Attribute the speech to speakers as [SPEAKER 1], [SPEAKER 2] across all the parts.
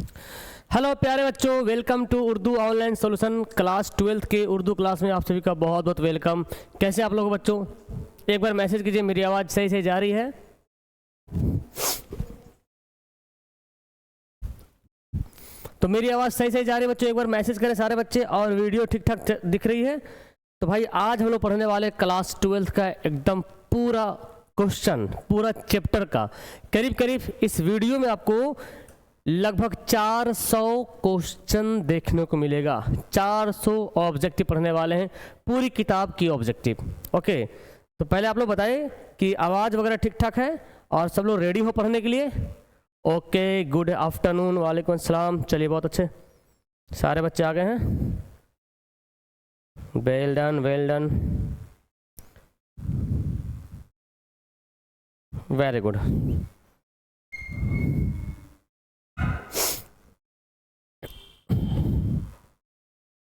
[SPEAKER 1] Hello प्यारे बच्चों, welcome to Urdu online solution. Class 12th के उर्दू क्लास में आप सभी का बहुत बहुत वेलकम। कैसे आप लोग बच्चों? एक बार मैसेज कीजिए मेरी आवाज़ सही से जा रही है? तो मेरी आवाज़ सही से जा रही है बच्चों? एक बार मैसेज करें सारे बच्चे। और वीडियो ठीक ठाक दिख रही है? तो भाई आज हम लोग पढ़ने वाले क्लास 12th का एकदम पूरा क्वेश्चन, पूरा चैप्टर का करीब करीब इस वीडियो में आपको लगभग 400 क्वेश्चन देखने को मिलेगा। 400 ऑब्जेक्टिव पढ़ने वाले हैं, पूरी किताब की ऑब्जेक्टिव। ओके, तो पहले आप लोग बताएं कि आवाज़ वगैरह ठीक ठाक है और सब लोग रेडी हो पढ़ने के लिए? ओके, गुड आफ्टरनून, वालेकुम अस्सलाम। चलिए बहुत अच्छे, सारे बच्चे आ गए हैं। Well done, well done, very good.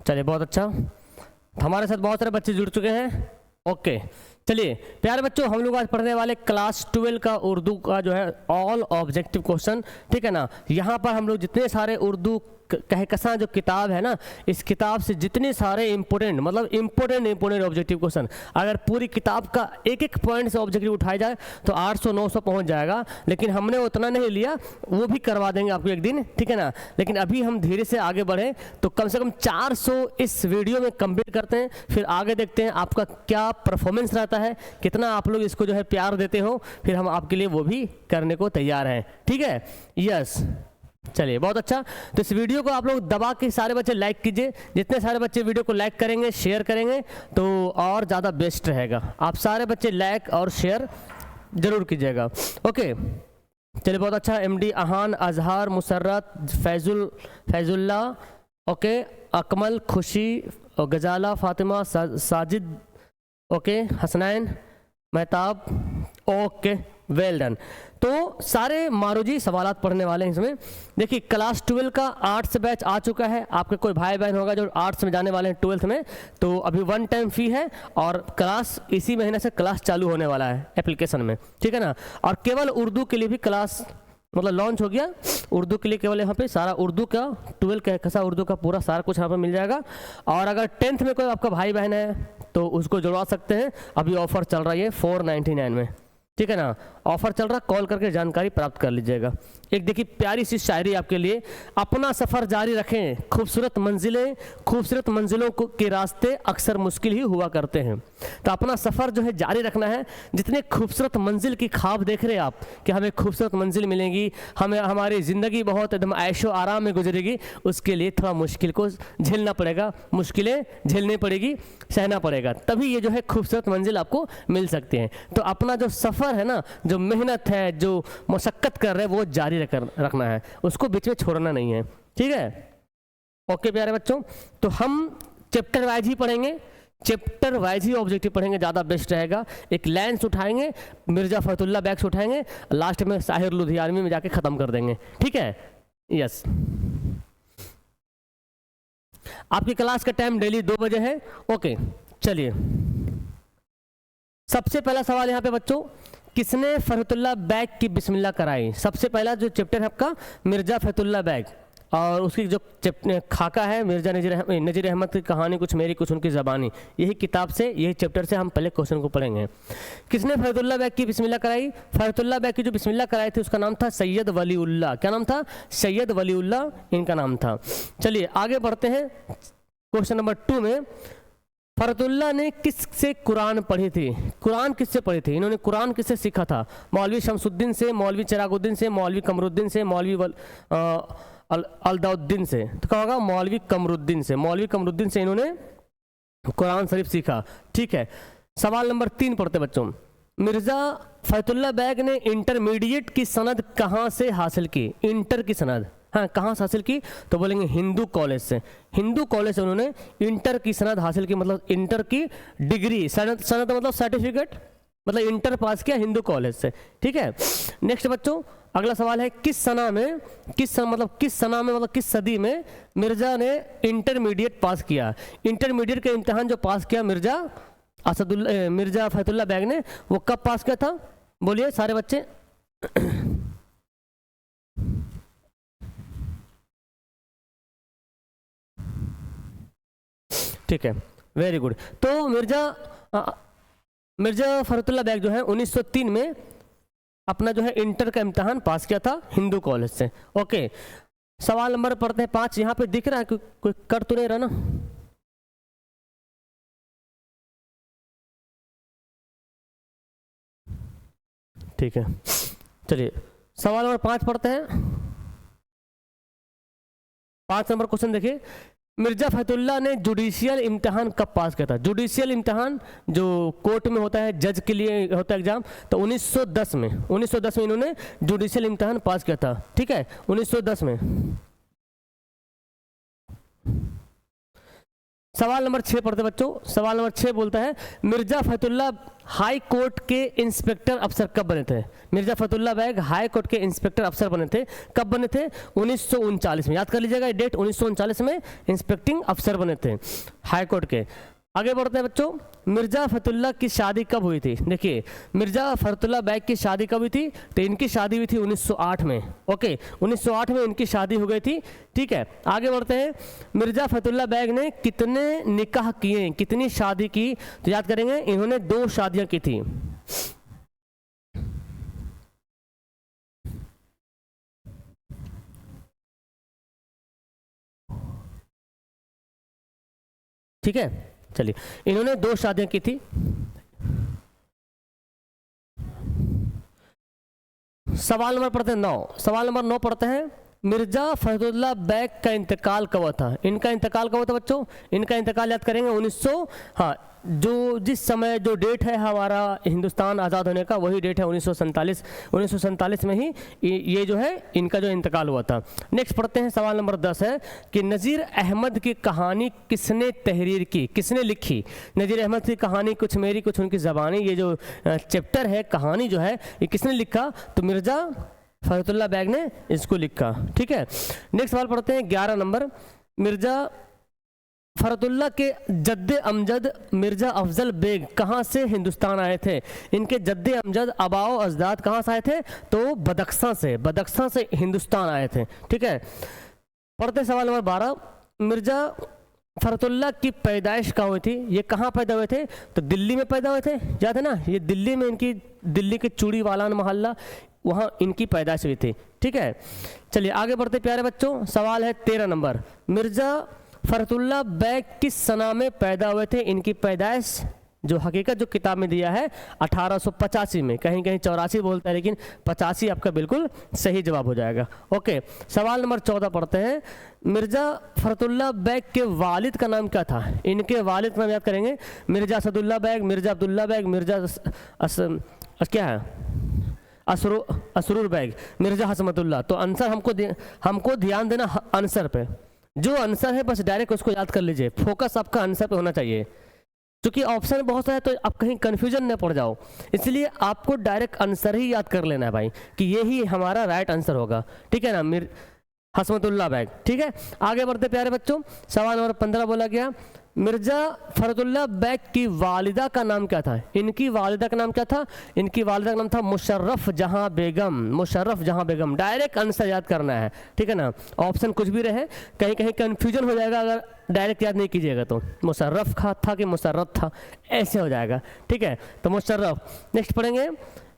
[SPEAKER 1] चलिए बहुत अच्छा, हमारे साथ बहुत सारे बच्चे जुड़ चुके हैं। ओके, चलिए प्यारे बच्चों, हम लोग आज पढ़ने वाले क्लास 12 का उर्दू का जो है ऑल ऑब्जेक्टिव क्वेश्चन, ठीक है ना। यहाँ पर हम लोग जितने सारे उर्दू कहकशां जो किताब है ना, इस किताब से जितने सारे इंपॉर्टेंट मतलब इंपॉर्टेंट ऑब्जेक्टिव क्वेश्चन, अगर पूरी किताब का एक एक पॉइंट से ऑब्जेक्टिव उठाया जाए तो 800-900 पहुंच जाएगा। लेकिन हमने उतना नहीं लिया, वो भी करवा देंगे आपको एक दिन, ठीक है ना। लेकिन अभी हम धीरे से आगे बढ़े तो कम से कम 400 इस वीडियो में कंप्लीट करते हैं, फिर आगे देखते हैं आपका क्या परफॉर्मेंस रहता है, कितना आप लोग इसको जो है प्यार देते हो, फिर हम आपके लिए वो भी करने को तैयार हैं, ठीक है। यस, चलिए बहुत अच्छा। तो इस वीडियो को आप लोग दबा के सारे बच्चे लाइक कीजिए। जितने सारे बच्चे वीडियो को लाइक करेंगे, शेयर करेंगे तो और ज़्यादा बेस्ट रहेगा। आप सारे बच्चे लाइक और शेयर जरूर कीजिएगा। ओके, चलिए बहुत अच्छा। MD Ahan, Azhar, Musarrat, Faizullah, okay, Akmal, Khushi, Ghazala, Fatima, Sajid, okay, Hasnain, Mahtab, okay, well done. तो सारे मारूजी सवालात पढ़ने वाले हैं इसमें। देखिए क्लास 12 का आर्ट्स बैच आ चुका है। आपके कोई भाई बहन होगा जो आर्ट्स में जाने वाले हैं 12th में, तो अभी 1 टाइम फी है और क्लास इसी महीने से क्लास चालू होने वाला है एप्लीकेशन में, ठीक है ना। और केवल उर्दू के लिए भी क्लास मतलब लॉन्च हो गया। उर्दू के लिए केवल यहाँ पे सारा उर्दू का 12 कहकशां उर्दू का पूरा सारा कुछ यहाँ पर मिल जाएगा। और अगर 10th में कोई आपका भाई बहन है तो उसको जुड़वा सकते हैं। अभी ऑफर चल रहा है 499 में, ठीक है ना। ऑफर चल रहा, कॉल करके जानकारी प्राप्त कर लीजिएगा। एक देखिए प्यारी सी शायरी आपके लिए। अपना सफ़र जारी रखें, खूबसूरत मंजिलों के रास्ते अक्सर मुश्किल ही हुआ करते हैं। तो अपना सफ़र जो है जारी रखना है। जितने खूबसूरत मंजिल की ख्वाब देख रहे हैं आप कि हमें खूबसूरत मंजिल मिलेगी, हमें हमारी ज़िंदगी बहुत एकदम ऐशो आराम में गुजरेगी, उसके लिए थोड़ा मुश्किल को झेलना पड़ेगा, मुश्किलें झेलनी पड़ेगी, सहना पड़ेगा, तभी ये जो है खूबसूरत मंजिल आपको मिल सकती है। तो अपना जो सफ़र है ना, जो मेहनत है, जो मशक्क़त कर रहे हैं, वो जारी रखना है, उसको बीच में छोड़ना नहीं है, ठीक है। ओके प्यारे बच्चों, तो हम चैप्टर वाइज ही पढ़ेंगे, चैप्टर वाइज ही ऑब्जेक्टिव पढ़ेंगे, ज़्यादा बेस्ट रहेगा। एक लाइन्स उठाएंगे, मिर्ज़ा फ़तहुल्लाह बैग्स उठाएंगे, लास्ट में साहिर लुधियानवी में जाके ख़त्म कर देंगे, ठीक है। यस, आपकी क्लास का टाइम डेली 2 बजे है। ओके, चलिए सबसे पहला सवाल यहाँ पे बच्चों, किसने फ़तहुल्लाह बैग की बिस्मिल्लाह कराई? सबसे पहला जो चैप्टर है आपका मिर्ज़ा फ़तहुल्लाह बैग, और उसकी जो खाका है मिर्ज़ा नज़ीर अहमद की कहानी कुछ मेरी कुछ उनकी ज़बानी, यही किताब से, यही चैप्टर से हम पहले क्वेश्चन को पढ़ेंगे। किसने फ़तहुल्लाह बैग की बिस्मिल्लाह कराई? फ़तहुल्लाह बैग की जो बिस्मिल्लाह कराई थी उसका नाम था सैयद वलीउल्लाह। क्या नाम था? सैयद वलीउल्लाह इनका नाम था। चलिए आगे बढ़ते हैं क्वेश्चन नंबर 2 में। फ़तहुल्लाह ने किससे कुरान पढ़ी थी? कुरान किससे पढ़ी थी? इन्होंने कुरान किससे सीखा था? मौलवी शमसुद्दीन से, मौलवी चिरागुद्दीन से, मौलवी कमरुद्दीन से, मौलवी अलदाउद्दीन से। तो क्या होगा? मौलवी कमरुद्दीन से। मौलवी कमरुद्दीन से इन्होंने कुरान शरीफ सीखा, ठीक है। सवाल नंबर 3 पढ़ते बच्चों। मिर्ज़ा फ़तहुल्लाह बैग ने इंटरमीडिएट की सनद कहाँ से हासिल की? इंटर की सनद, हाँ, कहाँ से हासिल की? तो बोलेंगे हिंदू कॉलेज से। हिंदू कॉलेज से उन्होंने इंटर की सनद हासिल की, मतलब इंटर की डिग्री, सनद मतलब सर्टिफिकेट, मतलब इंटर पास किया हिंदू कॉलेज से, ठीक है। नेक्स्ट बच्चों अगला सवाल है, किस सना में मतलब किस सदी में मिर्ज़ा ने इंटरमीडिएट पास किया? इंटरमीडिएट का इम्तहान जो पास किया मिर्ज़ा फ़तहुल्लाह बैग ने, वो कब पास किया था? बोलिए सारे बच्चे। ठीक है, वेरी गुड। तो मिर्जा फखरुद्दीन बैग जो है 1903 में अपना जो है इंटर का इम्तिहान पास किया था हिंदू कॉलेज से। ओके, सवाल नंबर पढ़ते हैं 5। यहाँ पे दिख रहा है कोई कर तो नहीं रहा ना? ठीक है, चलिए सवाल नंबर 5 पढ़ते हैं। 5 नंबर क्वेश्चन देखिए, मिर्जा फखरुद्दीन ने जुडिशियल इम्तिहान कब पास किया था? जुडिशियल इम्तिहान जो कोर्ट में होता है, जज के लिए होता है एग्जाम, तो 1910 में इन्होंने जुडिशियल इम्तिहान पास किया था। ठीक है, 1910 में। सवाल नंबर 6 पढ़ते बच्चों। सवाल नंबर 6 बोलता है, मिर्जा फखरुद्दीन हाई कोर्ट के इंस्पेक्टर अफसर कब बने थे? Mirza Fakhruddin bag high court के इंस्पेक्टर अफसर बने थे, कब बने थे? 1939 में। याद कर लीजिएगा ये डेट, 1939 में इंस्पेक्टिंग अफसर बने थे हाई कोर्ट के। आगे बढ़ते हैं बच्चों, मिर्जा फखरुद्दीन की शादी कब हुई थी? देखिए, मिर्जा फखरुद्दीन बैग की शादी कब हुई थी? तो इनकी शादी हुई थी 1908 में। ओके, 1908 में इनकी शादी हो गई थी। ठीक है, आगे बढ़ते हैं, मिर्जा फखरुद्दीन बैग ने कितने निकाह किए, कितनी शादी की? तो याद करेंगे, इन्होंने 2 शादियां की थी। ठीक है, चलिए, इन्होंने 2 शादियां की थी। सवाल नंबर पढ़ते हैं 9। सवाल नंबर 9 पढ़ते हैं, मिर्जा फखरुद्दीन बैग का इंतकाल कब हुआ था? इनका इंतकाल कब हुआ था बच्चों? इनका इंतकाल याद करेंगे 1900, जो जिस समय जो डेट है हमारा हिंदुस्तान आज़ाद होने का, वही डेट है 1947 में ही ये जो है इनका जो इंतकाल हुआ था। नेक्स्ट पढ़ते हैं, सवाल नंबर 10 है कि नज़ीर अहमद की कहानी किसने तहरीर की, किसने लिखी? नज़ीर अहमद की कहानी कुछ मेरी कुछ उनकी ज़बानी, ये जो चैप्टर है, कहानी जो है, ये किसने लिखा? तो मिर्जा फखरुद्दीन बैग ने इसको लिखा। ठीक है, नेक्स्ट सवाल पढ़ते हैं 11 नंबर। मिर्जा फखरुद्दीन के जद्दे अमजद मिर्जा अफजल बेग कहाँ से हिंदुस्तान आए थे? इनके जद्दे अमजद आबाओ अजदाद कहाँ से आए थे? तो बदख्शां से हिंदुस्तान आए थे। ठीक है, पढ़ते सवाल नंबर 12। मिर्जा फखरुद्दीन की पैदाइश कहाँ हुई थी? ये कहाँ पैदा हुए थे? तो दिल्ली में पैदा हुए थे, याद है ना? ये दिल्ली में इनकी, दिल्ली के चूड़ी वालान मोहल्ला, वहाँ इनकी पैदाइश हुई थी। ठीक है, चलिए आगे बढ़ते प्यारे बच्चों। सवाल है 13 नंबर। मिर्जा फखरुद्दीन बैग किस सना में पैदा हुए थे? इनकी पैदाइश जो हकीकत जो किताब में दिया है 1885 में, कहीं कहीं 84 बोलता है, लेकिन 85 आपका बिल्कुल सही जवाब हो जाएगा। ओके, सवाल नंबर 14 पढ़ते हैं। मिर्जा फखरुद्दीन बैग के वालिद का नाम क्या था? इनके वालिद का नाम याद करेंगे, मिर्जा असदुल्ला बैग, मिर्जा अब्दुल्ला बैग, मिर्जा क्या है, असरूर बैग, मिर्जा हसमतुल्ला। तो आंसर हमको ध्यान देना आंसर पे, जो आंसर है बस डायरेक्ट उसको याद कर लीजिए, फोकस आपका आंसर पे होना चाहिए, क्योंकि ऑप्शन बहुत सारे तो आप कहीं कंफ्यूजन न पड़ जाओ, इसलिए आपको डायरेक्ट आंसर ही याद कर लेना है भाई, कि ये ही हमारा राइट आंसर होगा। ठीक है ना, हसमतुल्ला बैग। ठीक है, आगे बढ़ते प्यारे बच्चों। सवाल नंबर 15 बोला गया, मिर्जा फखरुद्दीन बैग की वालिदा का नाम क्या था? इनकी वालिदा का नाम क्या था? इनकी वालिदा का नाम था मुशर्रफ जहां बेगम। मुशर्रफ जहां बेगम, डायरेक्ट आंसर याद करना है। ठीक है ना, ऑप्शन कुछ भी रहे, कहीं कहीं कंफ्यूजन हो जाएगा अगर डायरेक्ट याद नहीं कीजिएगा तो। मुशर्रफ था कि मुशर्रफ था, ऐसे हो जाएगा। ठीक है, तो मुशर्रफ। नेक्स्ट पढ़ेंगे,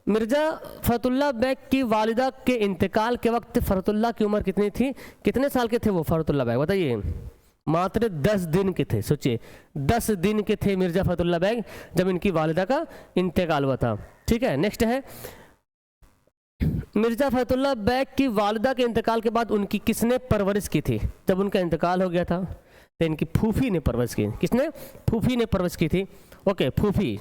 [SPEAKER 1] मिर्जा फखरुद्दीन बैग की वालिदा के इंतकाल के वक्त फखरुद्दीन की उम्र कितनी थी? कितने साल के थे वो फखरुद्दीन बैग, बताइए? मात्र 10 दिन के थे। सोचिए, 10 दिन के थे मिर्जा फखरुद्दीन बैग जब इनकी वालिदा का इंतकाल हुआ था। ठीक है, नेक्स्ट है, मिर्जा फखरुद्दीन बैग की वालिदा के इंतकाल के बाद उनकी किसने परवरिश की थी? जब उनका इंतकाल हो गया था तो इनकी फूफी ने परवरिश की। किसने? फूफी ने परवरिश की थी। ओके, फूफी।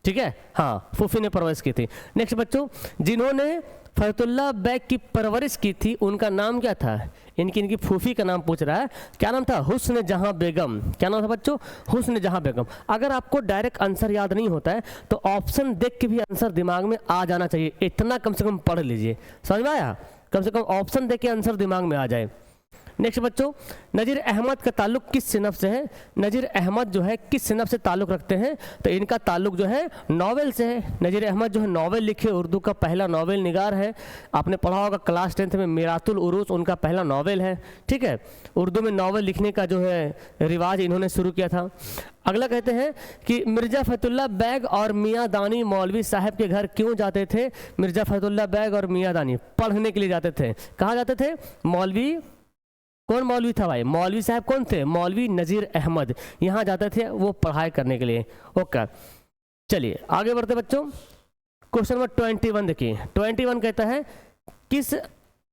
[SPEAKER 1] ठीक है, हाँ, फूफी ने परवरिश की थी। नेक्स्ट बच्चों, जिन्होंने फखरुद्दीन बैग की परवरिश की थी उनका नाम क्या था? इनकी फूफी का नाम पूछ रहा है, क्या नाम था? हुस्न जहां बेगम। क्या नाम था बच्चों? हुस्न जहां बेगम। अगर आपको डायरेक्ट आंसर याद नहीं होता है तो ऑप्शन देख के भी आंसर दिमाग में आ जाना चाहिए, इतना कम से कम पढ़ लीजिए। समझ में आया? कम से कम ऑप्शन देख के आंसर दिमाग में आ जाए। नेक्स्ट बच्चों, नज़ीर अहमद का ताल्लुक किस सिनफ से है? नज़ीर अहमद जो है किस सिनफ से ताल्लुक़ रखते हैं? तो इनका ताल्लुक जो है नावल से है। नज़ीर अहमद जो है नावल लिखे, उर्दू का पहला नावल निगार है। आपने पढ़ा होगा क्लास 10th में मीरातुल उरूस उनका पहला नावल है। ठीक है, उर्दू में नावल लिखने का जो है रिवाज इन्होंने शुरू किया था। अगला कहते हैं कि मिर्ज़ा फ़तहुल्लाह बैग और मियाँ दानी मौलवी साहब के घर क्यों जाते थे? मिर्ज़ा फ़तहुल्लाह बैग और मियाँ दानी पढ़ने के लिए जाते थे। कहाँ जाते थे? मौलवी, कौन मौलवी था भाई? मौलवी साहब कौन थे? मौलवी नज़ीर अहमद, यहाँ जाते थे वो पढ़ाई करने के लिए। ओके, चलिए आगे बढ़ते बच्चों। क्वेश्चन नंबर 21 देखिए। 21 कहता है किस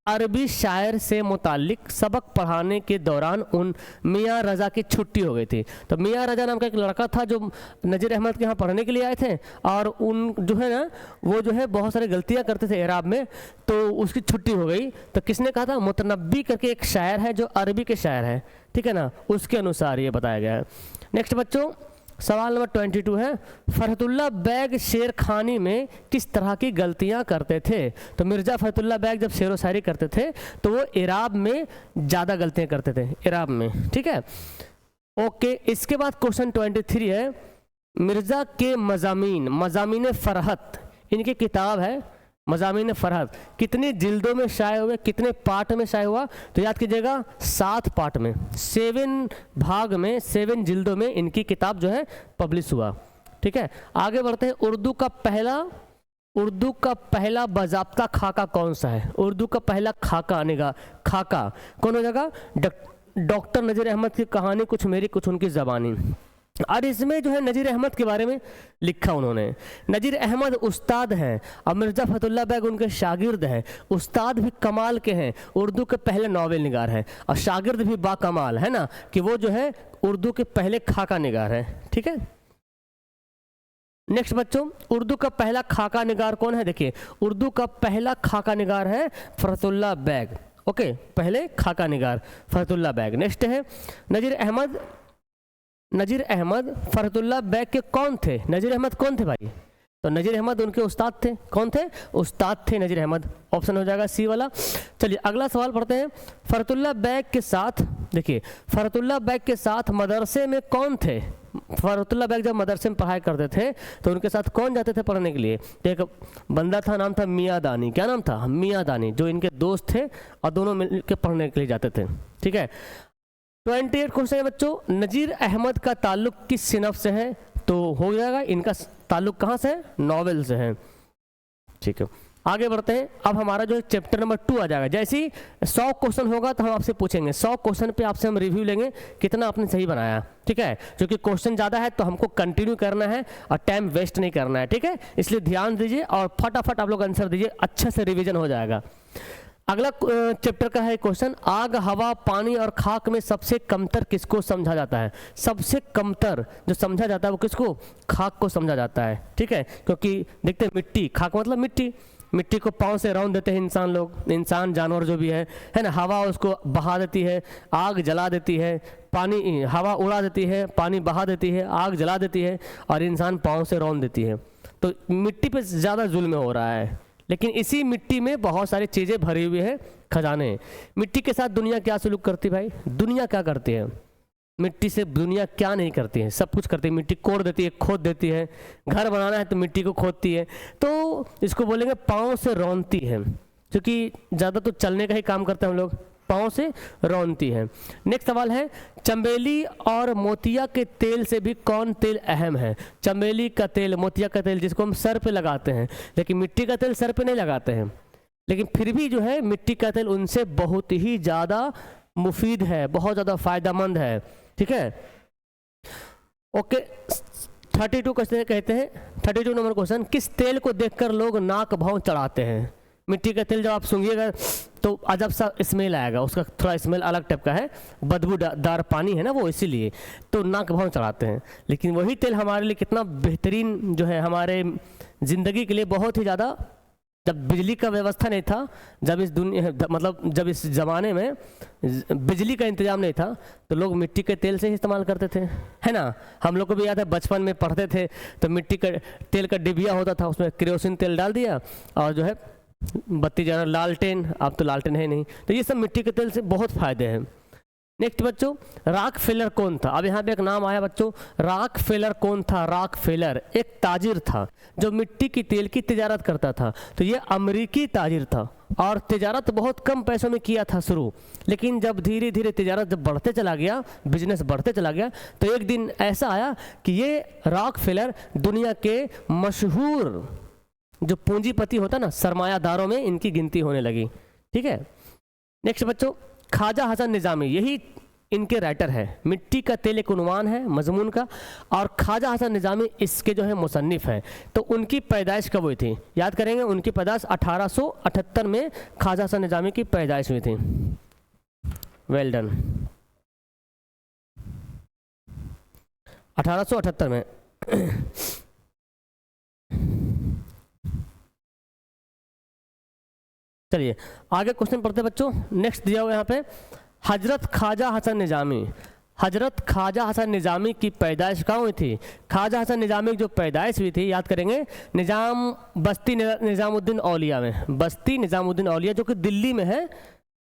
[SPEAKER 1] अरबी शायर से मुतालिक सबक पढ़ाने के दौरान उन मियाँ रज़ा की छुट्टी हो गई थी? तो मियाँ रज़ा नाम का एक लड़का था जो नज़ीर अहमद के यहाँ पढ़ने के लिए आए थे, और उन जो है ना वो जो है बहुत सारी गलतियाँ करते थे इराब में, तो उसकी छुट्टी हो गई। तो किसने कहा था? मुतनब्बी करके एक शायर है जो अरबी के शायर है, ठीक है ना, उसके अनुसार ये बताया गया है। नेक्स्ट बच्चों, सवाल नंबर 22 है फ़तहुल्लाह बैग शेर खानी में किस तरह की गलतियां करते थे? तो मिर्ज़ा फ़तहुल्लाह बैग जब शेर व शायरी करते थे तो वो इराब में ज़्यादा गलतियां करते थे, इराब में। ठीक है, ओके। इसके बाद क्वेश्चन 23 है मिर्ज़ा के मज़ामीन, मज़ामीन फ़रहत इनकी किताब है मज़ामीन फ़रहत, कितनी जिल्दों में शाये हुए, कितने पार्ट में शाये हुआ? तो याद कीजिएगा 7 पार्ट में, 7 भाग में, 7 जिल्दों में इनकी किताब जो है पब्लिश हुआ। ठीक है, आगे बढ़ते हैं। उर्दू का पहला बाज़ाब्ता खाका कौन सा है? उर्दू का पहला खाका कौन हो जाएगा? डॉक्टर नज़ीर अहमद की कहानी कुछ मेरी कुछ उनकी ज़बानी। और इसमें जो है नज़ीर अहमद के बारे में लिखा उन्होंने। नज़ीर अहमद उस्ताद हैं और मिर्ज़ा फ़तहुल्लाह बैग उनके शागिर्द हैं। उस्ताद भी कमाल के हैं, उर्दू के पहले नावल निगार हैं, और शागिर्द भी बाकमाल है ना, कि वो जो है उर्दू के पहले खाका निगार है। ठीक है, नेक्स्ट बच्चों, उर्दू का पहला खाका निगार कौन है? देखिए, उर्दू का पहला खाका निगार है फ़तहुल्लाह बैग। ओके, पहले खाका निगार फ़तहुल्लाह बैग। नेक्स्ट है नज़ीर अहमद फ़तहुल्लाह बैग के कौन थे? नज़ीर अहमद कौन थे भाई? तो नज़ीर अहमद उनके उस्ताद थे। कौन थे? उस्ताद थे नज़ीर अहमद, ऑप्शन हो जाएगा सी वाला। चलिए अगला सवाल पढ़ते हैं। फ़तहुल्लाह बैग के साथ, देखिए फ़तहुल्लाह बैग के साथ मदरसे में कौन थे? फ़तहुल्लाह बैग जब मदरसे में पढ़ाई करते थे तो उनके साथ कौन जाते थे पढ़ने के लिए? तो एक बंदा था, नाम था मियाँ दानी। क्या नाम था? मियाँ दानी, जो इनके दोस्त थे और दोनों मिल के पढ़ने के लिए जाते थे। ठीक है, 28 क्वेश्चन है बच्चों। नज़ीर अहमद का ताल्लुक किस सिनफ से है? तो हो जाएगा इनका ताल्लुक कहाँ से है? नावल से है। ठीक है, आगे बढ़ते हैं। अब हमारा जो चैप्टर नंबर 2 आ जाएगा। जैसे ही 100 क्वेश्चन होगा तो हम आपसे पूछेंगे, 100 क्वेश्चन पे आपसे हम रिव्यू लेंगे कितना आपने सही बनाया। ठीक है, क्योंकि क्वेश्चन ज़्यादा है तो हमको कंटिन्यू करना है और टाइम वेस्ट नहीं करना है। ठीक है, इसलिए ध्यान दीजिए और फटाफट आप लोग आंसर दीजिए, अच्छे से रिविजन हो जाएगा। अगला चैप्टर का है क्वेश्चन, आग, हवा, पानी और खाक में सबसे कमतर किसको समझा जाता है? सबसे कमतर जो समझा जाता है वो किसको? खाक को समझा जाता है। ठीक है, क्योंकि देखते हैं मिट्टी, खाक मतलब मिट्टी को पाँव से रौंद देते हैं इंसान लोग, इंसान जानवर जो भी है ना। हवा उसको बहा देती है, आग जला देती है, पानी, हवा उड़ा देती है, पानी बहा देती है, आग जला देती है, और इंसान पाँव से रौंद देती है। तो मिट्टी पे ज़्यादा जुल्म हो रहा है, लेकिन इसी मिट्टी में बहुत सारी चीज़ें भरी हुई है, खजाने। मिट्टी के साथ दुनिया क्या सलूक करती है भाई? दुनिया क्या करती है? मिट्टी से दुनिया क्या नहीं करती है? सब कुछ करती है। मिट्टी कोड़ देती है, खोद देती है, घर बनाना है तो मिट्टी को खोदती है। तो इसको बोलेंगे पाँव से रौंदती है, क्योंकि ज़्यादा तो चलने का ही काम करते हैं हम लोग, पाँव से रौंदती है। नेक्स्ट सवाल है, चमेली और मोतिया के तेल से भी कौन तेल अहम है? चमेली का तेल, मोतिया का तेल जिसको हम सर पे लगाते हैं, लेकिन मिट्टी का तेल सर पे नहीं लगाते हैं, लेकिन फिर भी जो है मिट्टी का तेल उनसे बहुत ही ज़्यादा मुफीद है, बहुत ज़्यादा फ़ायदेमंद है। ठीक है, ओके। 32 क्वेश्चन कहते हैं, 32 नंबर क्वेश्चन, किस तेल को देखकर लोग नाक भौं चढ़ाते हैं? मिट्टी का तेल जब आप सूंघिएगा तो अजब सा स्मेल आएगा, उसका थोड़ा स्मेल अलग टाइप का है, बदबूदार पानी है ना वो, इसीलिए तो नाक भौं चढ़ाते हैं। लेकिन वही तेल हमारे लिए कितना बेहतरीन जो है, हमारे ज़िंदगी के लिए बहुत ही ज़्यादा। जब बिजली का व्यवस्था नहीं था, जब इस दुनिया मतलब जब इस ज़माने में बिजली का इंतज़ाम नहीं था, तो लोग मिट्टी के तेल से ही इस्तेमाल करते थे, है ना। हम लोग को भी याद है, बचपन में पढ़ते थे तो मिट्टी का तेल का डिबिया होता था, उसमें केरोसिन तेल डाल दिया और जो है बत्ती जलाना, लालटेन, अब तो लालटेन है नहीं, तो ये सब मिट्टी के तेल से बहुत फायदे हैं। नेक्स्ट बच्चों, रॉकफेलर कौन था? अब यहाँ पे एक नाम आया बच्चों, रॉकफेलर कौन था? रॉकफेलर एक ताजिर था जो मिट्टी की तेल की तिजारत करता था। तो ये अमेरिकी ताजिर था और तिजारत बहुत कम पैसों में किया था शुरू, लेकिन जब धीरे धीरे तिजारत जब बढ़ते चला गया, बिजनेस बढ़ते चला गया, तो एक दिन ऐसा आया कि ये रॉकफेलर दुनिया के मशहूर जो पूंजीपति होता ना, सरमायादारों में इनकी गिनती होने लगी। ठीक है। नेक्स्ट बच्चों, ख्वाजा हसन निज़ामी, यही इनके राइटर है। मिट्टी का तेल एक उन्वान है मजमून का, और ख्वाजा हसन निज़ामी इसके जो है मुसन्निफ़ हैं। तो उनकी पैदाइश कब हुई थी? याद करेंगे, उनकी पैदाइश 1878 में ख्वाजा हसन निज़ामी की पैदाइश हुई थी। Well done. 1878 में। चलिए आगे क्वेश्चन पढ़ते हैं बच्चों। नेक्स्ट दिया हुआ यहाँ पे, हजरत ख्वाजा हसन निज़ामी। हजरत ख्वाजा हसन निज़ामी की पैदाइश कहाँ हुई थी? ख्वाजा हसन निज़ामी की जो पैदाइश हुई थी, याद करेंगे, बस्ती निज़ामुद्दीन औलिया में। बस्ती निज़ामुद्दीन औलिया जो कि दिल्ली में है।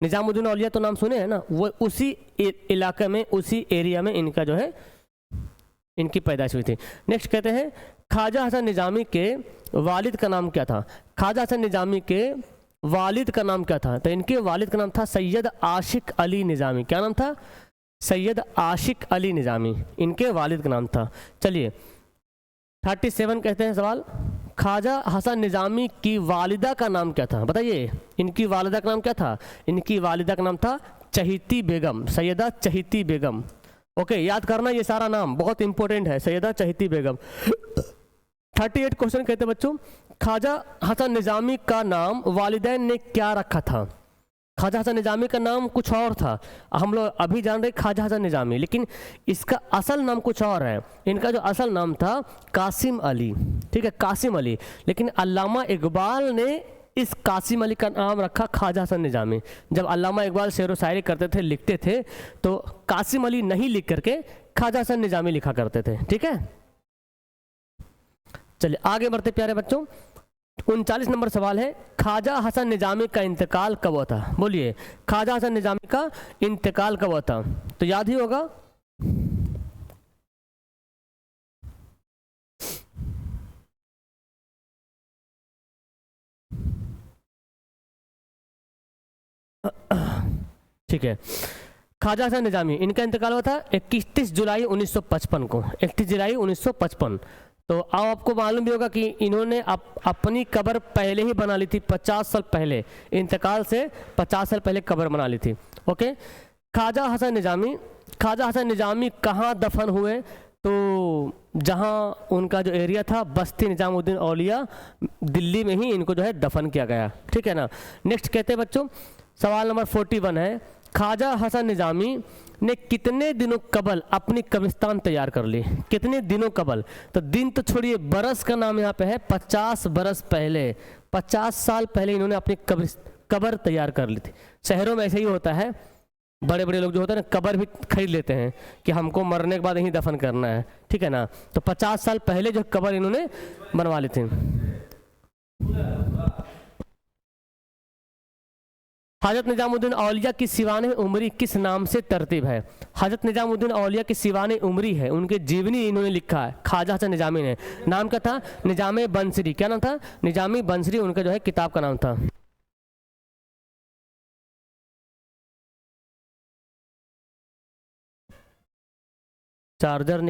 [SPEAKER 1] निज़ामुद्दीन औलिया तो नाम सुने हैं ना, वो उसी इलाके में, उसी एरिया में इनका जो है इनकी पैदाइश हुई थी। नेक्स्ट कहते हैं, ख्वाजा हसन निज़ामी के वालिद का नाम क्या था? ख्वाजा हसन निज़ामी के वालिद का नाम क्या था? तो इनके वालिद का नाम था सैयद आशिक अली निज़ामी। क्या नाम था? सैयद आशिक अली निज़ामी इनके वालिद का नाम था। चलिए 37 कहते हैं सवाल, ख्वाजा हसन निज़ामी की वालिदा का नाम क्या था? बताइए, इनकी वालिदा का नाम क्या था? इनकी वालिदा का नाम था चहीती बेगम, सैयदा चहीती बेगम। ओके, याद करना ये सारा नाम बहुत इंपॉर्टेंट है, सैयदा चहीती बेगम। 38 क्वेश्चन कहते हैं बच्चों, ख्वाजा हसन निज़ामी का नाम वालिदैन ने क्या रखा था? ख्वाजा हसन निज़ामी का नाम कुछ और था, हम लोग अभी जान रहे ख्वाजा हसन निज़ामी, लेकिन इसका असल नाम कुछ और है। इनका जो असल नाम था कासिम अली। ठीक है, कासिम अली। लेकिन अल्लामा इकबाल ने इस कासिम अली का नाम रखा ख्वाजा हसन निज़ामी। जब अल्लामा इकबाल शेर व शायरी करते थे, लिखते थे, तो कासिम अली नहीं लिख करके ख्वाजा हसन निज़ामी लिखा करते थे। ठीक है, चलिए आगे बढ़ते प्यारे बच्चों। 39 नंबर सवाल है, ख्वाजा हसन निज़ामी का इंतकाल कब हुआ था? बोलिए, ख्वाजा हसन निज़ामी का इंतकाल कब हुआ था? तो याद ही होगा, ठीक है। ख्वाजा हसन निज़ामी, इनका इंतकाल हुआ था 31 जुलाई 1955 को। 31 जुलाई 1955। तो अब आपको मालूम भी होगा कि इन्होंने अपनी कब्र पहले ही बना ली थी, 50 साल पहले, इंतकाल से 50 साल पहले कब्र बना ली थी। ओके, ख्वाजा हसन निज़ामी कहाँ दफन हुए? तो जहाँ उनका जो एरिया था बस्ती निज़ामुद्दीन औलिया, दिल्ली में ही इनको जो है दफन किया गया। ठीक है ना। नेक्स्ट कहते हैं बच्चों, सवाल नंबर 41 है, ख्वाजा हसन निज़ामी ने कितने दिनों कबल अपनी कब्रिस्तान तैयार कर ली? कितने दिनों कबल? तो दिन तो छोड़िए, बरस का नाम यहाँ पे है, 50 बरस पहले, 50 साल पहले इन्होंने अपनी कब्र तैयार कर ली थी। शहरों में ऐसे ही होता है, बड़े बड़े लोग जो होते हैं ना, कब्र भी खरीद लेते हैं कि हमको मरने के बाद यहीं दफन करना है। ठीक है ना। तो 50 साल पहले जो कब्र इन्होंने बनवा ली थी। हज़रत निज़ामुद्दीन औलिया की सिवाने उमरी किस नाम से तरतीब है? हज़रत निज़ामुद्दीन औलिया की सिवाने उमरी है, उनके जीवनी इन्होंने लिखा है ख्वाजा हसन निज़ामी ने। नाम क्या था? निज़ामे बंसरी। क्या नाम था? निज़ामी बंसरी उनका जो है किताब का नाम था। चार्जर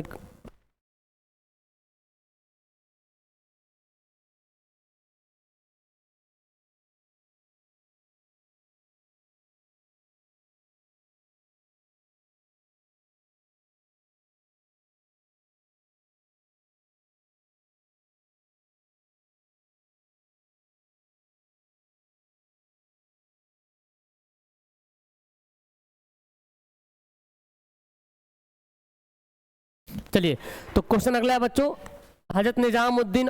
[SPEAKER 1] चलिए तो क्वेश्चन अगला है बच्चों, हज़रत निज़ामुद्दीन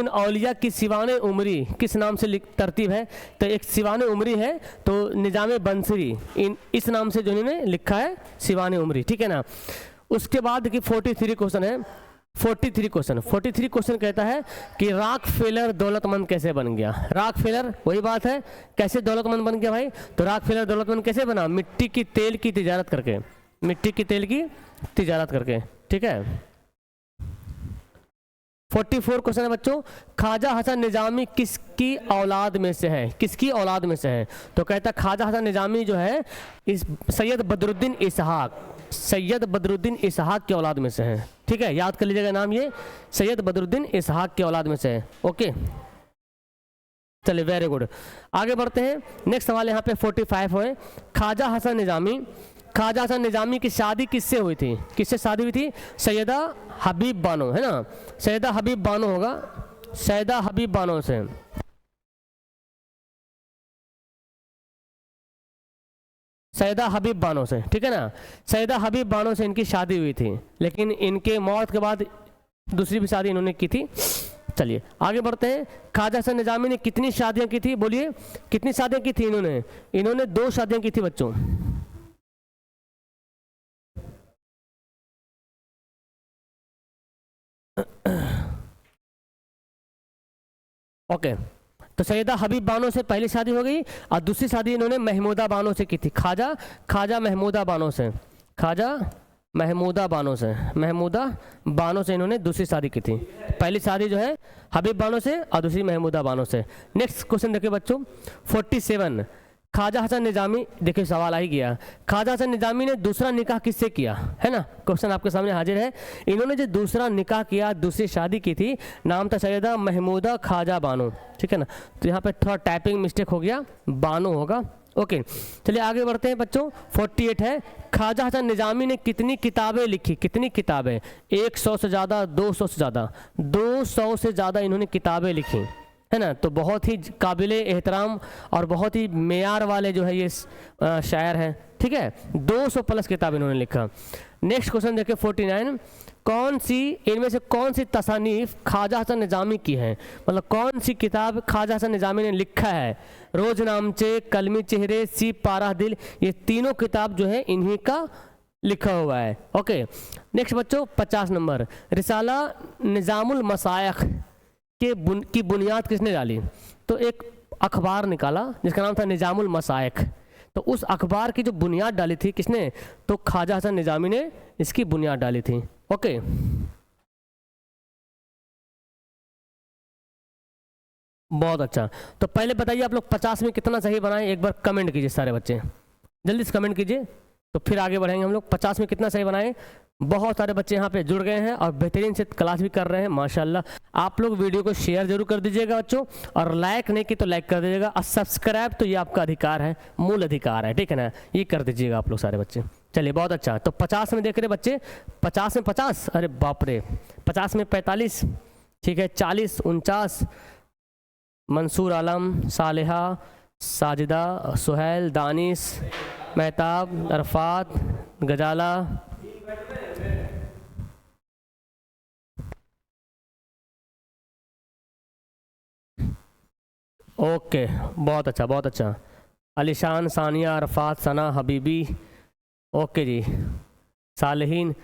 [SPEAKER 1] औलिया की सिवाने उमरी किस नाम से तरतीब है? तो एक सिवाने उमरी है, तो निज़ामे बंसरी इस नाम से जो इन्होंने लिखा है सिवाने उमरी। ठीक है ना। उसके बाद की 43 क्वेश्चन है, 43 क्वेश्चन, 43 क्वेश्चन कहता है कि रॉकफेलर दौलतमंद कैसे बन गया। रॉकफेलर वही बात है, कैसे दौलतमंद बन गया भाई, तो रॉकफेलर दौलतमंद कैसे बना, मिट्टी की तेल की तिजारत करके, मिट्टी की तेल की तिजारत करके, ठीक है। 44 क्वेश्चन है बच्चों, ख्वाजा हसन निजामी किसकी औलाद में से है, किसकी औलाद में से है, तो कहता है ख्वाजा हसन निजामी जो है इस सैयद बदरुद्दीन इसहाक, सैयद बदरुद्दीन इसहाक की औलाद में से है, ठीक है, याद कर लीजिएगा नाम, ये सैयद बदरुद्दीन इसहाक की औलाद में से है। ओके चलिए वेरी गुड, आगे बढ़ते हैं। नेक्स्ट सवाल यहाँ पे 45 है, ख्वाजा हसन निजामी, ख्वाजा हसन निजामी की शादी किससे हुई थी, किससे शादी हुई थी, सैयदा हबीब बानो, है ना, सैयदा हबीब बानो होगा, सैयदा हबीब बानो से, सैयदा हबीब बानो से, ठीक है ना, सैयदा हबीब बानो से इनकी शादी हुई थी, लेकिन इनके मौत के बाद दूसरी भी शादी इन्होंने की थी। चलिए आगे बढ़ते हैं, ख्वाजा हसन निजामी ने कितनी शादियां की थी, बोलिए कितनी शादियां की थी इन्होंने, इन्होंने 2 शादियां की थी बच्चों। ओके तो सैयदा हबीब बानो से पहली शादी हो गई और दूसरी शादी इन्होंने महमूदा बानो से की थी, ख्वाजा महमूदा बानो से, ख्वाजा महमूदा बानो से, महमूदा बानो से इन्होंने दूसरी शादी की थी। पहली शादी जो है हबीब बानो से और दूसरी महमूदा बानो से। नेक्स्ट क्वेश्चन देखिए बच्चों 47, ख्वाजा हसन निजामी, देखिए सवाल आ ही गया, ख्वाजा हसन निजामी ने दूसरा निकाह किससे किया, है ना, क्वेश्चन आपके सामने हाजिर है। इन्होंने जो दूसरा निकाह किया, दूसरी शादी की थी, नाम था सैयदा महमूदा ख्वाजा बानो, ठीक है ना, तो यहाँ पे थोड़ा टाइपिंग मिस्टेक हो गया, बानो होगा। ओके चलिए आगे बढ़ते हैं बच्चों। 48 है, ख्वाजा हसन निजामी ने कितनी किताबें लिखी, कितनी किताबें, 100 से ज़्यादा, 200 से ज़्यादा, 200 से ज़्यादा इन्होंने किताबें लिखी, है ना, तो बहुत ही काबिले एहतराम और बहुत ही मेयार वाले जो है ये शायर हैं, ठीक है, 200 प्लस किताब इन्होंने लिखा। नेक्स्ट क्वेश्चन देखिए 49, कौन सी इनमें से कौन सी तसानीफ ख्वाजा हसन निजामी की है, मतलब कौन सी किताब ख्वाजा हसन निजामी ने लिखा है, रोजनामचे, कलमी चेहरे, सी पारा दिल, ये तीनों किताब जो है इन्हीं का लिखा हुआ है। ओके नेक्स्ट बच्चों 50 नंबर, रिसाला निज़ामुल मसाइख की बुनियाद किसने डाली, तो एक अखबार निकाला जिसका नाम था निज़ामुल मसाइख, तो उस अखबार की जो बुनियाद डाली थी किसने, तो ख्वाजा हसन निजामी ने इसकी बुनियाद डाली थी। ओके बहुत अच्छा, तो पहले बताइए आप लोग 50 में कितना सही बनाए, एक बार कमेंट कीजिए सारे बच्चे, जल्दी से कमेंट कीजिए, तो फिर आगे बढ़ेंगे हम लोग। 50 में कितना सही बनाए, बहुत सारे बच्चे यहाँ पे जुड़ गए हैं और बेहतरीन से क्लास भी कर रहे हैं माशाल्लाह। आप लोग वीडियो को शेयर जरूर कर दीजिएगा बच्चों, और लाइक नहीं की तो लाइक कर दीजिएगा, और सब्सक्राइब तो ये आपका अधिकार है, मूल अधिकार है, ठीक है ना, ये कर दीजिएगा आप लोग सारे बच्चे। चलिए बहुत अच्छा, तो 50 में देख रहे बच्चे, 50 में 50, अरे बाप रे, 50 में 45, ठीक है, 40, 49, मंसूर आलम, सालेहा, साजिदा, सुहैल, दानिश, मेहताब, अरफात, गजाला, ओके बहुत अच्छा बहुत अच्छा, अलीशान, सानिया, अरफात, सना, हबीबी, ओके जी, सालहीन,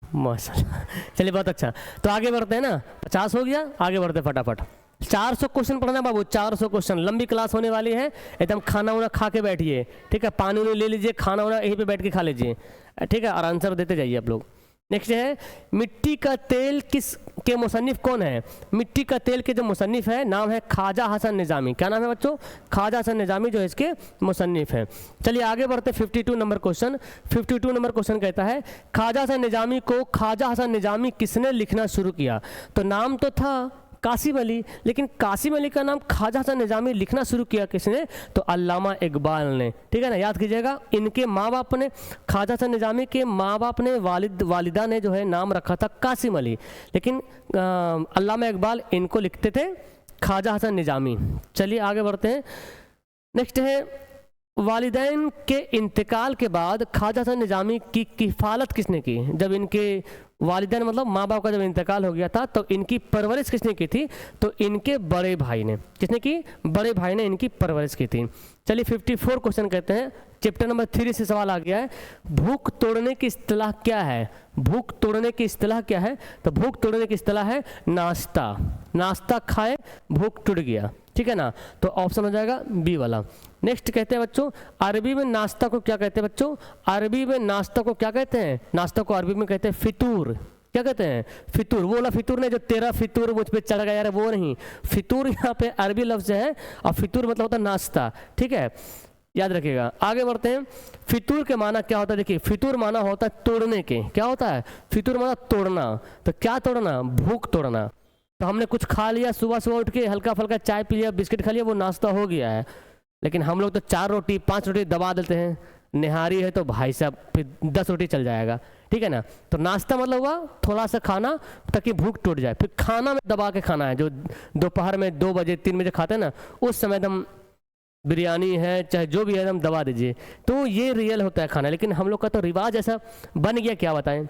[SPEAKER 1] माशाल्लाह, चलिए बहुत अच्छा, तो आगे बढ़ते हैं ना, 50 हो गया, आगे बढ़ते फटाफट। 400 क्वेश्चन पढ़ना बाबू, 400 क्वेश्चन, लंबी क्लास होने वाली है, एकदम खाना वाना खा के बैठिए, ठीक है, पानी वानी ले लीजिए, खाना वाना यहीं पे बैठ के खा लीजिए, ठीक है, और आंसर देते जाइए आप लोग। नेक्स्ट है, मिट्टी का तेल किस के मुसन्निफ कौन है, मिट्टी का तेल के जो मुसन्निफ है नाम है ख्वाजा हसन निजामी, क्या नाम है बच्चों, ख्वाजा हसन निजामी जो है इसके मुसन्निफ है। चलिए आगे बढ़ते 52 नंबर क्वेश्चन। 52 नंबर क्वेश्चन कहता है, ख्वाजा हसन निजामी को ख्वाजा हसन निजामी किसने लिखना शुरू किया, तो नाम तो था कासिम अली, लेकिन कासिम अली का नाम ख्वाजा हसन निजामी लिखना शुरू किया किसने, तो अल्लामा इकबाल ने, ठीक है ना, याद कीजिएगा, इनके माँ बाप ने, ख्वाजा हसन निजामी के माँ बाप ने, वालिदा ने जो है नाम रखा था कासिम अली, लेकिन अल्लामा इकबाल इनको लिखते थे ख्वाजा हसन निजामी। चलिए आगे बढ़ते हैं। नेक्स्ट है, वालिदैन के इंतकाल के बाद ख्वाजा हसन निजामी की किफ़ालत किसने की, जब इनके वालिदैन मतलब माँ बाप का जब इंतकाल हो गया था तो इनकी परवरिश किसने की थी, तो इनके बड़े भाई ने, किसने की, बड़े भाई ने इनकी परवरिश की थी। चलिए 54 क्वेश्चन कहते हैं, चैप्टर नंबर 3 से सवाल आ गया है, भूख तोड़ने की इस्तिलाह क्या है? भूख तोड़ने की इस्तिलाह क्या है? तो भूख तोड़ने की इस्तिलाह है नाश्ता। नाश्ता खाए भूख टूट गया, ठीक है ना, तो ऑप्शन हो जाएगा बी वाला। नेक्स्ट कहते हैं बच्चों, अरबी में नाश्ता को क्या कहते हैं बच्चों? अरबी में नाश्ता को क्या कहते हैं? नाश्ता को अरबी में कहते हैं फितूर। क्या कहते हैं? फितूर। वो वाला फितूर नहीं जो तेरा फितूर मुझ पे चढ़ गया यार, वो नहीं। फितूर यहाँ पे अरबी लफ्ज है और फितूर मतलब होता है नाश्ता, ठीक है, याद रखिएगा। आगे बढ़ते हैं, फितूर के माना क्या होता है? देखिए फितूर माना होता है तोड़ने के। क्या होता है? फितूर माना तोड़ना। तो क्या तोड़ना? भूख तोड़ना। तो हमने कुछ खा लिया, सुबह सुबह उठ के हल्का फुल्का चाय पी लिया, बिस्किट खा लिया, वो नाश्ता हो गया है। लेकिन हम लोग तो 4 रोटी 5 रोटी दबा देते हैं। निहारी है तो भाई साहब फिर 10 रोटी चल जाएगा, ठीक है ना। तो नाश्ता मतलब हुआ थोड़ा सा खाना ताकि भूख टूट जाए। फिर खाना में दबा के खाना है, जो दोपहर में 2 बजे 3 बजे खाते हैं ना, उस समय एकदम बिरयानी है चाहे जो भी है एकदम दबा दीजिए। तो ये रियल होता है खाना। लेकिन हम लोग का तो रिवाज ऐसा बन गया, क्या बताएं,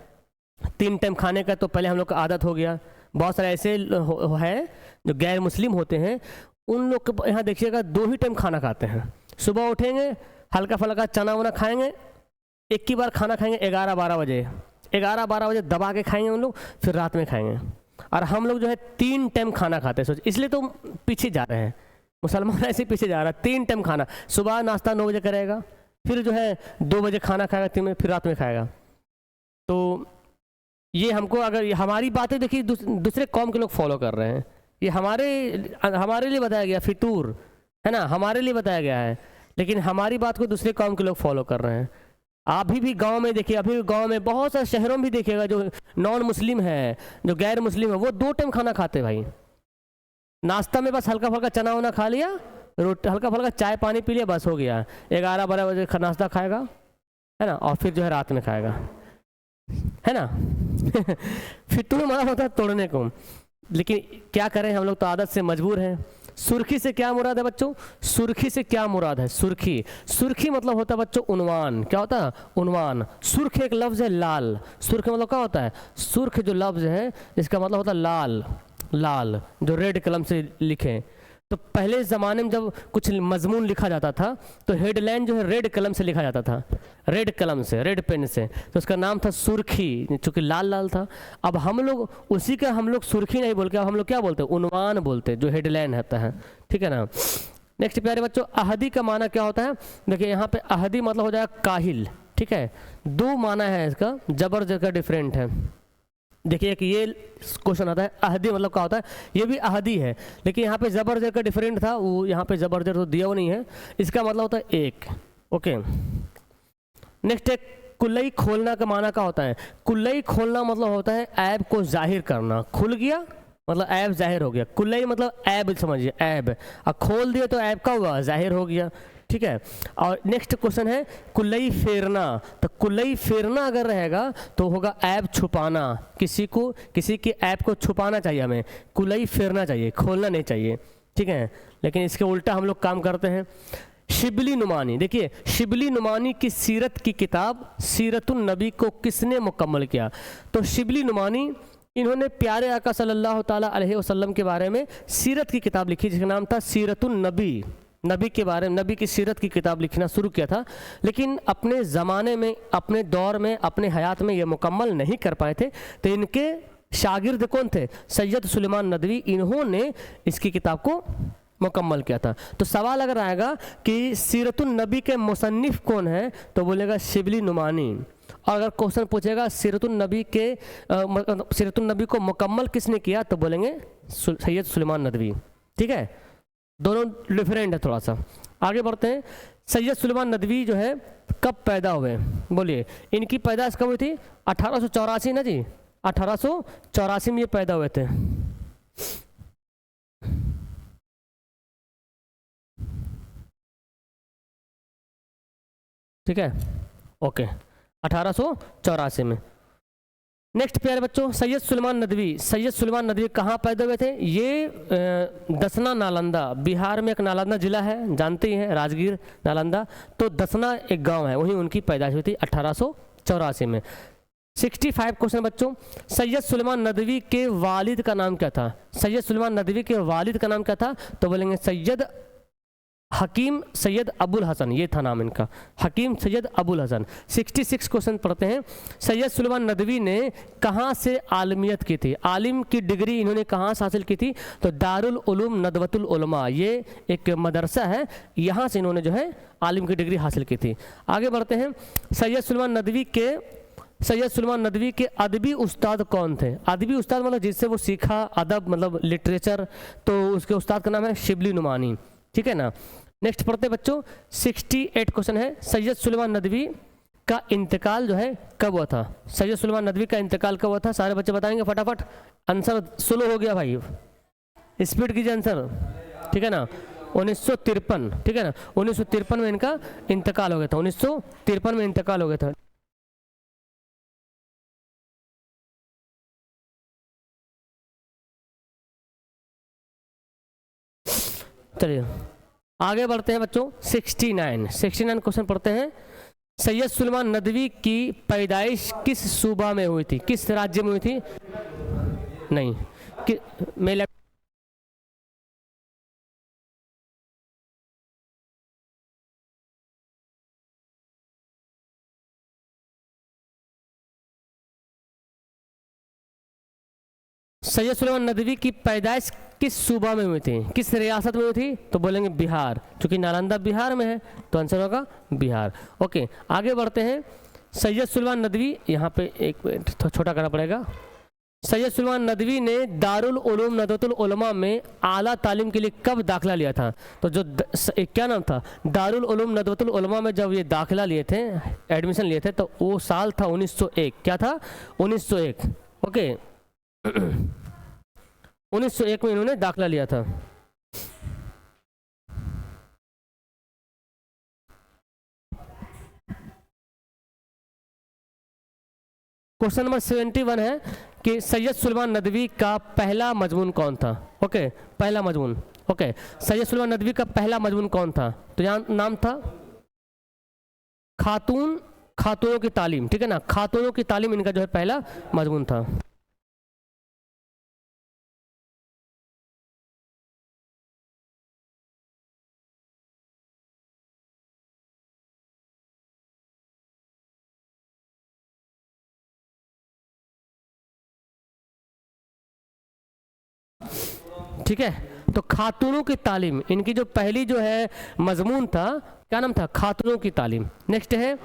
[SPEAKER 1] 3 टाइम खाने का तो पहले हम लोग का आदत हो गया। बहुत सारे ऐसे है जो गैर मुस्लिम होते हैं, उन लोग के यहाँ देखिएगा 2 ही टाइम खाना खाते हैं। सुबह उठेंगे हल्का फुल्का चना वना खाएंगे, एक ही बार खाना खाएंगे 11-12 बजे, 11-12 बजे दबा के खाएंगे उन लोग, फिर रात में खाएंगे। और हम लोग जो है 3 टाइम खाना खाते हैं। सोच, इसलिए तो पीछे जा रहे हैं मुसलमान, ऐसे पीछे जा रहा है। 3 टाइम खाना, सुबह नाश्ता 9 बजे करेगा, फिर जो है 2 बजे खाना खाएगा, 3 बजे फिर रात में खाएगा। तो ये हमको, अगर ये हमारी बातें देखिए दूसरे कौम के लोग फॉलो कर रहे हैं। ये हमारे लिए बताया गया फितूर है ना, हमारे लिए बताया गया है। लेकिन हमारी बात को दूसरे कौम के लोग फॉलो कर रहे हैं। अभी भी गांव में देखिए, अभी भी गांव में बहुत सारे शहरों में भी देखिएगा जो नॉन मुस्लिम है, जो गैर मुस्लिम है, वो 2 टाइम खाना खाते भाई। नाश्ता में बस हल्का फुल्का चना वना खा लिया, रोटी हल्का फुल्का चाय पानी पी लिया, बस हो गया। 11-12 बजे नाश्ता खाएगा, है ना, और फिर जो है रात में खाएगा, है ना। फितूर माना होता है तोड़ने को। लेकिन क्या करें, हम लोग तो आदत से मजबूर हैं। सुर्खी से क्या मुराद है बच्चों? सुर्खी से क्या मुराद है? सुर्खी, सुर्खी मतलब होता है बच्चों उन्वान। क्या होता है? उन्वान। सुर्ख एक लफ्ज़ है लाल। सुर्ख मतलब क्या होता है? सुर्ख जो लफ्ज़ है इसका मतलब होता है लाल, लाल जो रेड कलम से लिखें। तो पहले ज़माने में जब कुछ मजमून लिखा जाता था तो हेडलाइन जो है रेड कलम से लिखा जाता था, रेड कलम से, रेड पेन से। तो उसका नाम था सुर्खी, चूँकि लाल लाल था। अब हम लोग उसी का हम लोग सुर्खी नहीं बोल के अब हम लोग क्या बोलते हैं? उन्वान बोलते हैं, जो हेडलाइन होता है, ठीक है ना। नेक्स्ट प्यारे बच्चों, अहदी का माना क्या होता है? देखिए यहाँ पे अहदी मतलब हो जाएगा काहिल, ठीक है। 2 माना है इसका, जबर जगह डिफरेंट है। देखिए एक ये क्वेश्चन आता है अहदी मतलब क्या होता है, ये भी अहदी है, लेकिन यहाँ पे जबरदस्त का डिफरेंट था, वो यहाँ पे जबरदस्त तो दिया वो नहीं है। इसका मतलब होता है एक, ओके। नेक्स्ट एक कुल्लई खोलना का माना क्या होता है? कुल्लई खोलना मतलब होता है ऐब को जाहिर करना। खुल गया मतलब ऐब जाहिर हो गया। कुल्लई मतलब ऐब समझिए, ऐब, और खोल दिया तो ऐब का हुआ जाहिर हो गया, ठीक है। और नेक्स्ट क्वेश्चन है कुल्लई फेरना। तो कुल्लई फेरना अगर रहेगा तो होगा ऐब छुपाना। किसी की ऐब को छुपाना चाहिए, हमें कुल्लई फेरना चाहिए, खोलना नहीं चाहिए, ठीक है। लेकिन इसके उल्टा हम लोग काम करते हैं। शिबली नुमानी, देखिए शिबली नुमानी की सीरत की किताब सीरतुन नबी को किसने मुकम्मल किया? तो शिबली नुमानी इन्होंने प्यारे आका सल्लल्लाहु ताला अलैहि वसल्लम के बारे में सीरत की किताब लिखी जिसका नाम था सीरतुन नबी। नबी के बारे में, नबी की सीरत की किताब लिखना शुरू किया था, लेकिन अपने ज़माने में, अपने दौर में, अपने हयात में ये मुकम्मल नहीं कर पाए थे। तो इनके शागिर्द कौन थे? सैयद सुलेमान नदवी, इन्होंने इसकी किताब को मुकम्मल किया था। तो सवाल अगर आएगा कि सीरतुन नबी के मुसन्निफ कौन है, तो बोलेगा शिबली नुमानी। और अगर क्वेश्चन पूछेगा सीरतुन नबी को मुकम्मल किसने किया, तो बोलेंगे सैयद सुलेमान नदवी, ठीक है। दोनों डिफरेंट है थोड़ा सा। आगे बढ़ते हैं। सैयद सुलेमान नदवी जो है कब पैदा हुए? बोलिए, इनकी पैदाइश कब हुई थी? 1884 ना जी, 1884 में ये पैदा हुए थे, ठीक है, ओके, 1884 में। नेक्स्ट प्यारे बच्चों, सैयद सुलेमान नदवी। सैयद सुलेमान नदवी कहाँ पैदा हुए थे? ये दसना नालंदा, बिहार में एक नालंदा जिला है, जानते ही हैं, राजगीर नालंदा। तो दसना एक गांव है, वहीं उनकी पैदाइश हुई थी 1884 में। 65 क्वेश्चन बच्चों, सैयद सुलेमान नदवी के वालिद का नाम क्या था? सैयद सुलेमान नदवी के वालिद का नाम क्या था? तो बोलेंगे सैयद हकीम सैयद अबुल हसन, ये था नाम इनका, हकीम सैयद अबुल हसन। 66 क्वेश्चन पढ़ते हैं। सैयद सुलेमान नदवी ने कहाँ से आलमियत की थी? आलिम की डिग्री इन्होंने कहाँ से हासिल की थी? तो दारुल उलूम नदवतुल उलमा, ये एक मदरसा है, यहाँ से इन्होंने जो है आलिम की डिग्री हासिल की थी। आगे बढ़ते हैं। सैयद सुलेमान नदवी के अदबी उस्ताद कौन थे? अदबी उस्ताद मतलब जिससे वो सीखा अदब, मतलब लिटरेचर, तो उसके उस्ताद का नाम है शिबली नुमानी, ठीक है ना। नेक्स्ट पढ़ते बच्चों, 68 क्वेश्चन है। सैयद सुलेमान नदवी का इंतकाल जो है कब हुआ था? सैयद सुलेमान नदवी का इंतकाल कब हुआ था? सारे बच्चे बताएंगे फटाफट। आंसर स्लो हो गया भाई, स्पीड कीजिए आंसर, ठीक है ना। 1953, ठीक है ना, 1953 में इनका इंतकाल हो गया था, 1953 में इंतकाल हो गया था। चलिए आगे बढ़ते हैं बच्चों। 69 क्वेश्चन पढ़ते हैं। सैयद सुलेमान नदवी की पैदाइश किस सूबा में हुई थी? किस राज्य में हुई थी? नहीं मैं सैयद सुलेमान नदवी की पैदाइश किस सूबा में हुई थी, किस रियासत में हुई थी? तो बोलेंगे बिहार, क्योंकि नालंदा बिहार में है, तो आंसर होगा बिहार। ओके आगे बढ़ते हैं। सैयद सुलेमान नदवी, यहाँ पे एक मिनट छोटा करना पड़ेगा। सैयद सुलेमान नदवी ने दारुल उलूम नदवतुल उलमा में आला तालीम के लिए कब दाखिला लिया था? तो जो क्या नाम था, दारुल उलूम नदवतुल उलमा में जब ये दाखिला लिए थे, एडमिशन लिए थे, तो वो साल था 1901। क्या था? 1901। ओके 1901 में इन्होंने दाखिला लिया था। क्वेश्चन नंबर 71 है कि सैयद सुलेमान नदवी का पहला मजमून कौन था? ओके पहला मजमून, ओके सैयद सुलेमान नदवी का पहला मजमून कौन था? तो यहाँ नाम था खातूनों की तालीम, ठीक है ना, खातूनों की तालीम इनका जो है पहला मजमून था। ठीक है, तो खातूनों की तालीम इनकी जो पहली जो है मजमून था, क्या नाम था? खातूनों की तालीम। नेक्स्ट है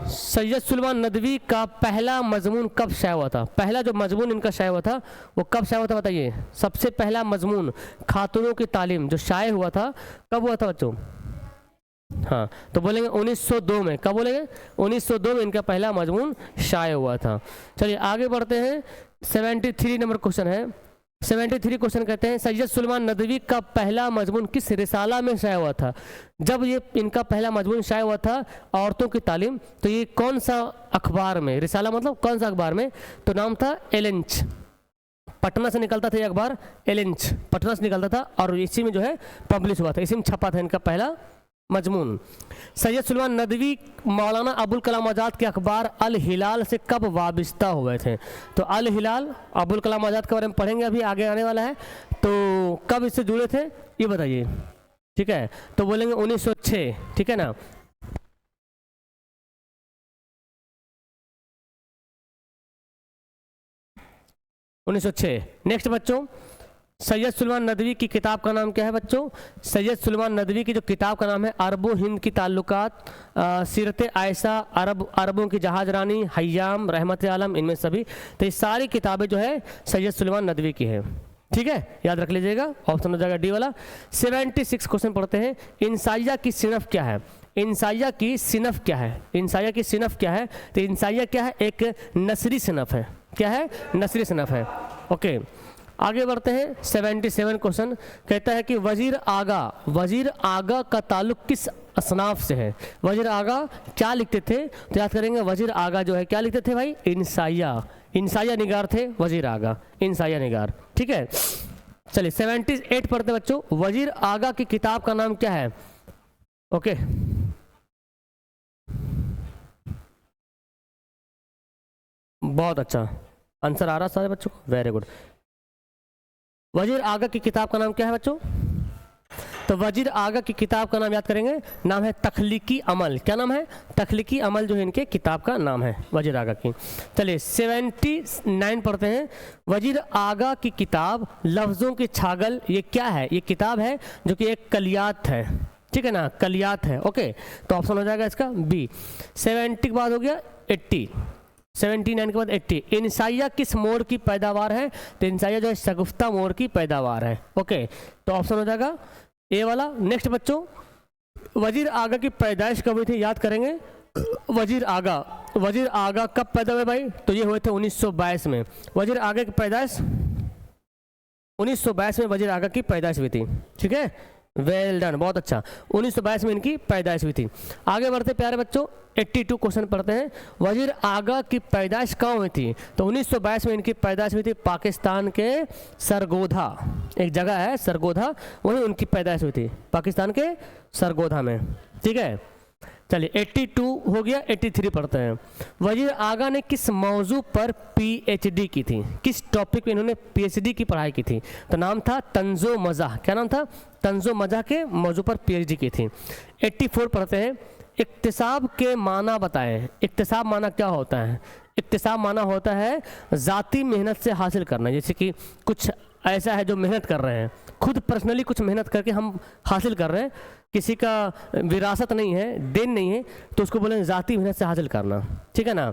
[SPEAKER 1] सैयद सुलेमान नदवी का पहला मजमून कब शाया हुआ था? पहला जो मजमून इनका शाया हुआ था वो कब शाया हुआ था बताइए? सबसे पहला मजमून खातूनों की तालीम जो शाया हुआ था कब हुआ था बच्चों? हाँ तो बोलेंगे 1902 में। कब बोलेंगे? 1902 में इनका पहला मजमून शाया हुआ था। चलिए आगे बढ़ते हैं। 73 नंबर क्वेश्चन है। 73 क्वेश्चन कहते हैं सैयद सुलेमान नदवी का पहला मजमून किस रिसाला में शाया हुआ था? जब ये इनका पहला मजमून शाया हुआ था औरतों की तालीम, तो ये कौन सा अखबार में? रिसाला मतलब कौन सा अखबार में? तो नाम था एलेंच, पटना से निकलता था ये अखबार, एलेंच पटना से निकलता था और इसी में जो है पब्लिश हुआ था, इसी में छपा था इनका पहला मजमून। सैयद सुलेमान नदवी मौलाना अबुल कलाम आज़ाद के अखबार अल हिलाल से कब वाबिस्ता हुए थे? तो अल हिलाल अबुल कलाम आज़ाद के बारे में पढ़ेंगे, अभी आगे आने वाला है, तो कब इससे जुड़े थे ये बताइए, ठीक है? तो बोलेंगे 1906, ठीक है ना। नेक्स्ट बच्चों, सैयद सुलेमान नदवी की किताब का नाम क्या है बच्चों? सैयद सुलेमान नदवी की जो किताब का नाम है अरबो हिंद की ताल्लुकात, सीरत आयशा, अरबों की जहाज रानी, हय्याम, रहमत आलम, इनमें सभी। तो ये सारी किताबें जो है सैयद सुलेमान नदवी की है, ठीक है, याद रख लीजिएगा, ऑप्शन हो जाएगा डी वाला। 76 क्वेश्चन पढ़ते हैं। इंसाइया की सिनफ क्या है? इंसाइया की सिनफ क्या है? इंसाइया की सिनफ क्या है? तो इंसाइया क्या है? एक नसरी सिनफ है। क्या है? नसरी सिनफ है। ओके आगे बढ़ते हैं। 77 क्वेश्चन कहता है कि वजीर आगा का ताल्लुक किस असनाफ से है? वजीर आगा क्या लिखते थे? तो याद करेंगे वजीर आगा जो है क्या लिखते थे भाई? इंसाइया निगार थे वजीर आगा, इंसाइया निगार, ठीक है। चलिए 78 पढ़ते बच्चों। वजीर आगा की किताब का नाम क्या है? ओके बहुत अच्छा आंसर आ रहा सारे बच्चों को, वेरी गुड। वजीर आगा की किताब का नाम क्या है बच्चों? तो वजीर आगा की किताब का नाम याद करेंगे, नाम है तख्लीकी अमल। क्या नाम है? तख्लीकी अमल जो है इनके किताब का नाम है वजीर आगा की। चलिए 79 पढ़ते हैं। वजीर आगा की किताब लफ्ज़ों की छागल, ये क्या है? ये किताब है जो कि एक कलियात है, ठीक है ना, कलियात है। ओके, तो ऑप्शन हो जाएगा इसका बी। 70 के बाद हो गया 80, 79 के बाद 80। इंसाइया किस मोड़ की पैदावार है? तो इंसाइया जो है शगुफ्ता मोड़ की पैदावार है। ओके, तो ऑप्शन हो जाएगा ए वाला। नेक्स्ट बच्चों, वजीर आगा की पैदाइश कब हुई थी? याद करेंगे। वजीर आगा कब पैदा हुए भाई? तो ये हुए थे 1922 में। वजीर आगा की पैदाइश 1922 में वजीर आगा की पैदाइश हुई थी, ठीक है, वेल डन, बहुत अच्छा। 1922 में इनकी पैदाइश हुई थी। आगे बढ़ते प्यारे बच्चों, 82 क्वेश्चन पढ़ते हैं। वजीर आगा की पैदाइश कहाँ हुई थी? तो 1922 में इनकी पैदाइश हुई थी पाकिस्तान के सरगोधा, एक जगह है सरगोधा, वहीं उनकी पैदाइश हुई थी, पाकिस्तान के सरगोधा में, ठीक है। चलिए 82 हो गया। 83 पढ़ते हैं। वजीर आगा ने किस मौजू पर पीएचडी की थी? किस टॉपिक पे इन्होंने पीएचडी की पढ़ाई की थी? तो नाम था तंजो मज़ाह। क्या नाम था? तंजो मज़ाह के मौजू पर पीएचडी की थी। 84 पढ़ते हैं। इक्तिसाब के माना बताएं। इक्तिसाब माना क्या होता है? इक्तिसाब माना होता है ज़ाती मेहनत से हासिल करना, जैसे कि कुछ ऐसा है जो मेहनत कर रहे हैं, खुद पर्सनली कुछ मेहनत करके हम हासिल कर रहे हैं, किसी का विरासत नहीं है, देन नहीं है, तो उसको बोलेंगे ज़ाती मेहनत से हासिल करना, ठीक है ना।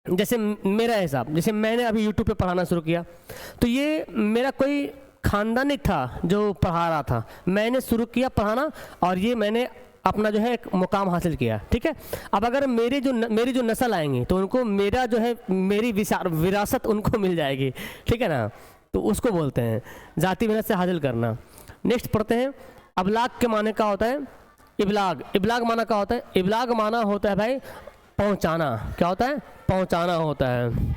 [SPEAKER 1] जैसे मेरा हिसाब, जैसे मैंने अभी यूट्यूब पे पढ़ाना शुरू किया, तो ये मेरा कोई खानदान नहीं था जो पढ़ा रहा था, मैंने शुरू किया पढ़ाना और ये मैंने अपना जो है एक मुकाम हासिल किया, ठीक है। अब अगर मेरी जो नस्ल आएंगी तो उनको मेरा जो है मेरी विरासत उनको मिल जाएगी, ठीक है ना, तो उसको बोलते हैं ज़ाती मेहनत से हासिल करना। नेक्स्ट पढ़ते हैं। अबलाग के माने क्या होता है? इबलाग। इबलाग माना क्या होता है? इबलाग माना होता है भाई पहुंचाना। क्या होता है? पहुंचाना होता है।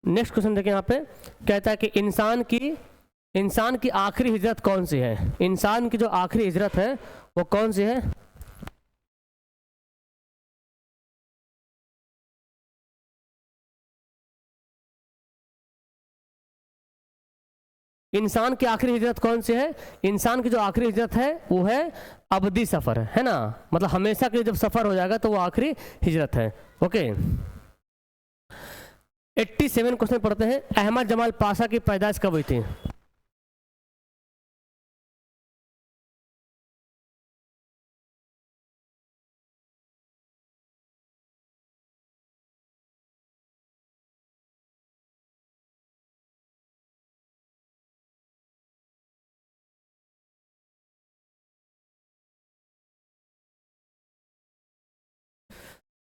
[SPEAKER 1] नेक्स्ट क्वेश्चन देखिए, यहाँ पे कहता है कि इंसान की आखिरी हिजरत कौन सी है? इंसान की जो आखिरी हिजरत है वो कौन सी है? इंसान की आखिरी हिजरत कौन सी है? इंसान की जो आखिरी हिजरत है वो है अबदी सफ़र, है ना, मतलब हमेशा के जब सफ़र हो जाएगा तो वो आखिरी हिजरत है। ओके, 87 क्वेश्चन पढ़ते हैं। अहमद जमाल पाशा की पैदाइश कब हुई थी?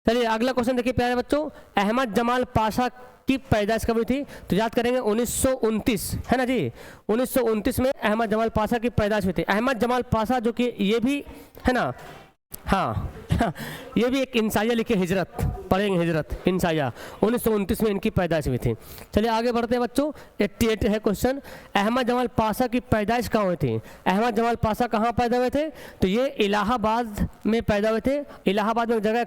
[SPEAKER 1] चलिए अगला क्वेश्चन देखिए प्यारे बच्चों। अहमद जमाल पाशा की पैदाइश कब हुई थी? तो याद करेंगे 1929, है ना जी। 1929 में अहमद जमाल पाशा की पैदाइश हुई थी। अहमद जमाल पाशा जो कि ये भी है ना, हाँ ये भी एक इंसाइया लिखे, हिजरत पढ़ेंगे, हिजरत इंसाइया 1929 में इनकी पैदाइश हुई थी। चलिए आगे बढ़ते हैं बच्चों। 88 है क्वेश्चन। अहमद जमाल पाशा की पैदाइश कहाँ हुई थी? अहमद जमाल पाशा कहाँ पैदा हुए थे? तो ये इलाहाबाद में पैदा हुए थे। इलाहाबाद में एक जगह है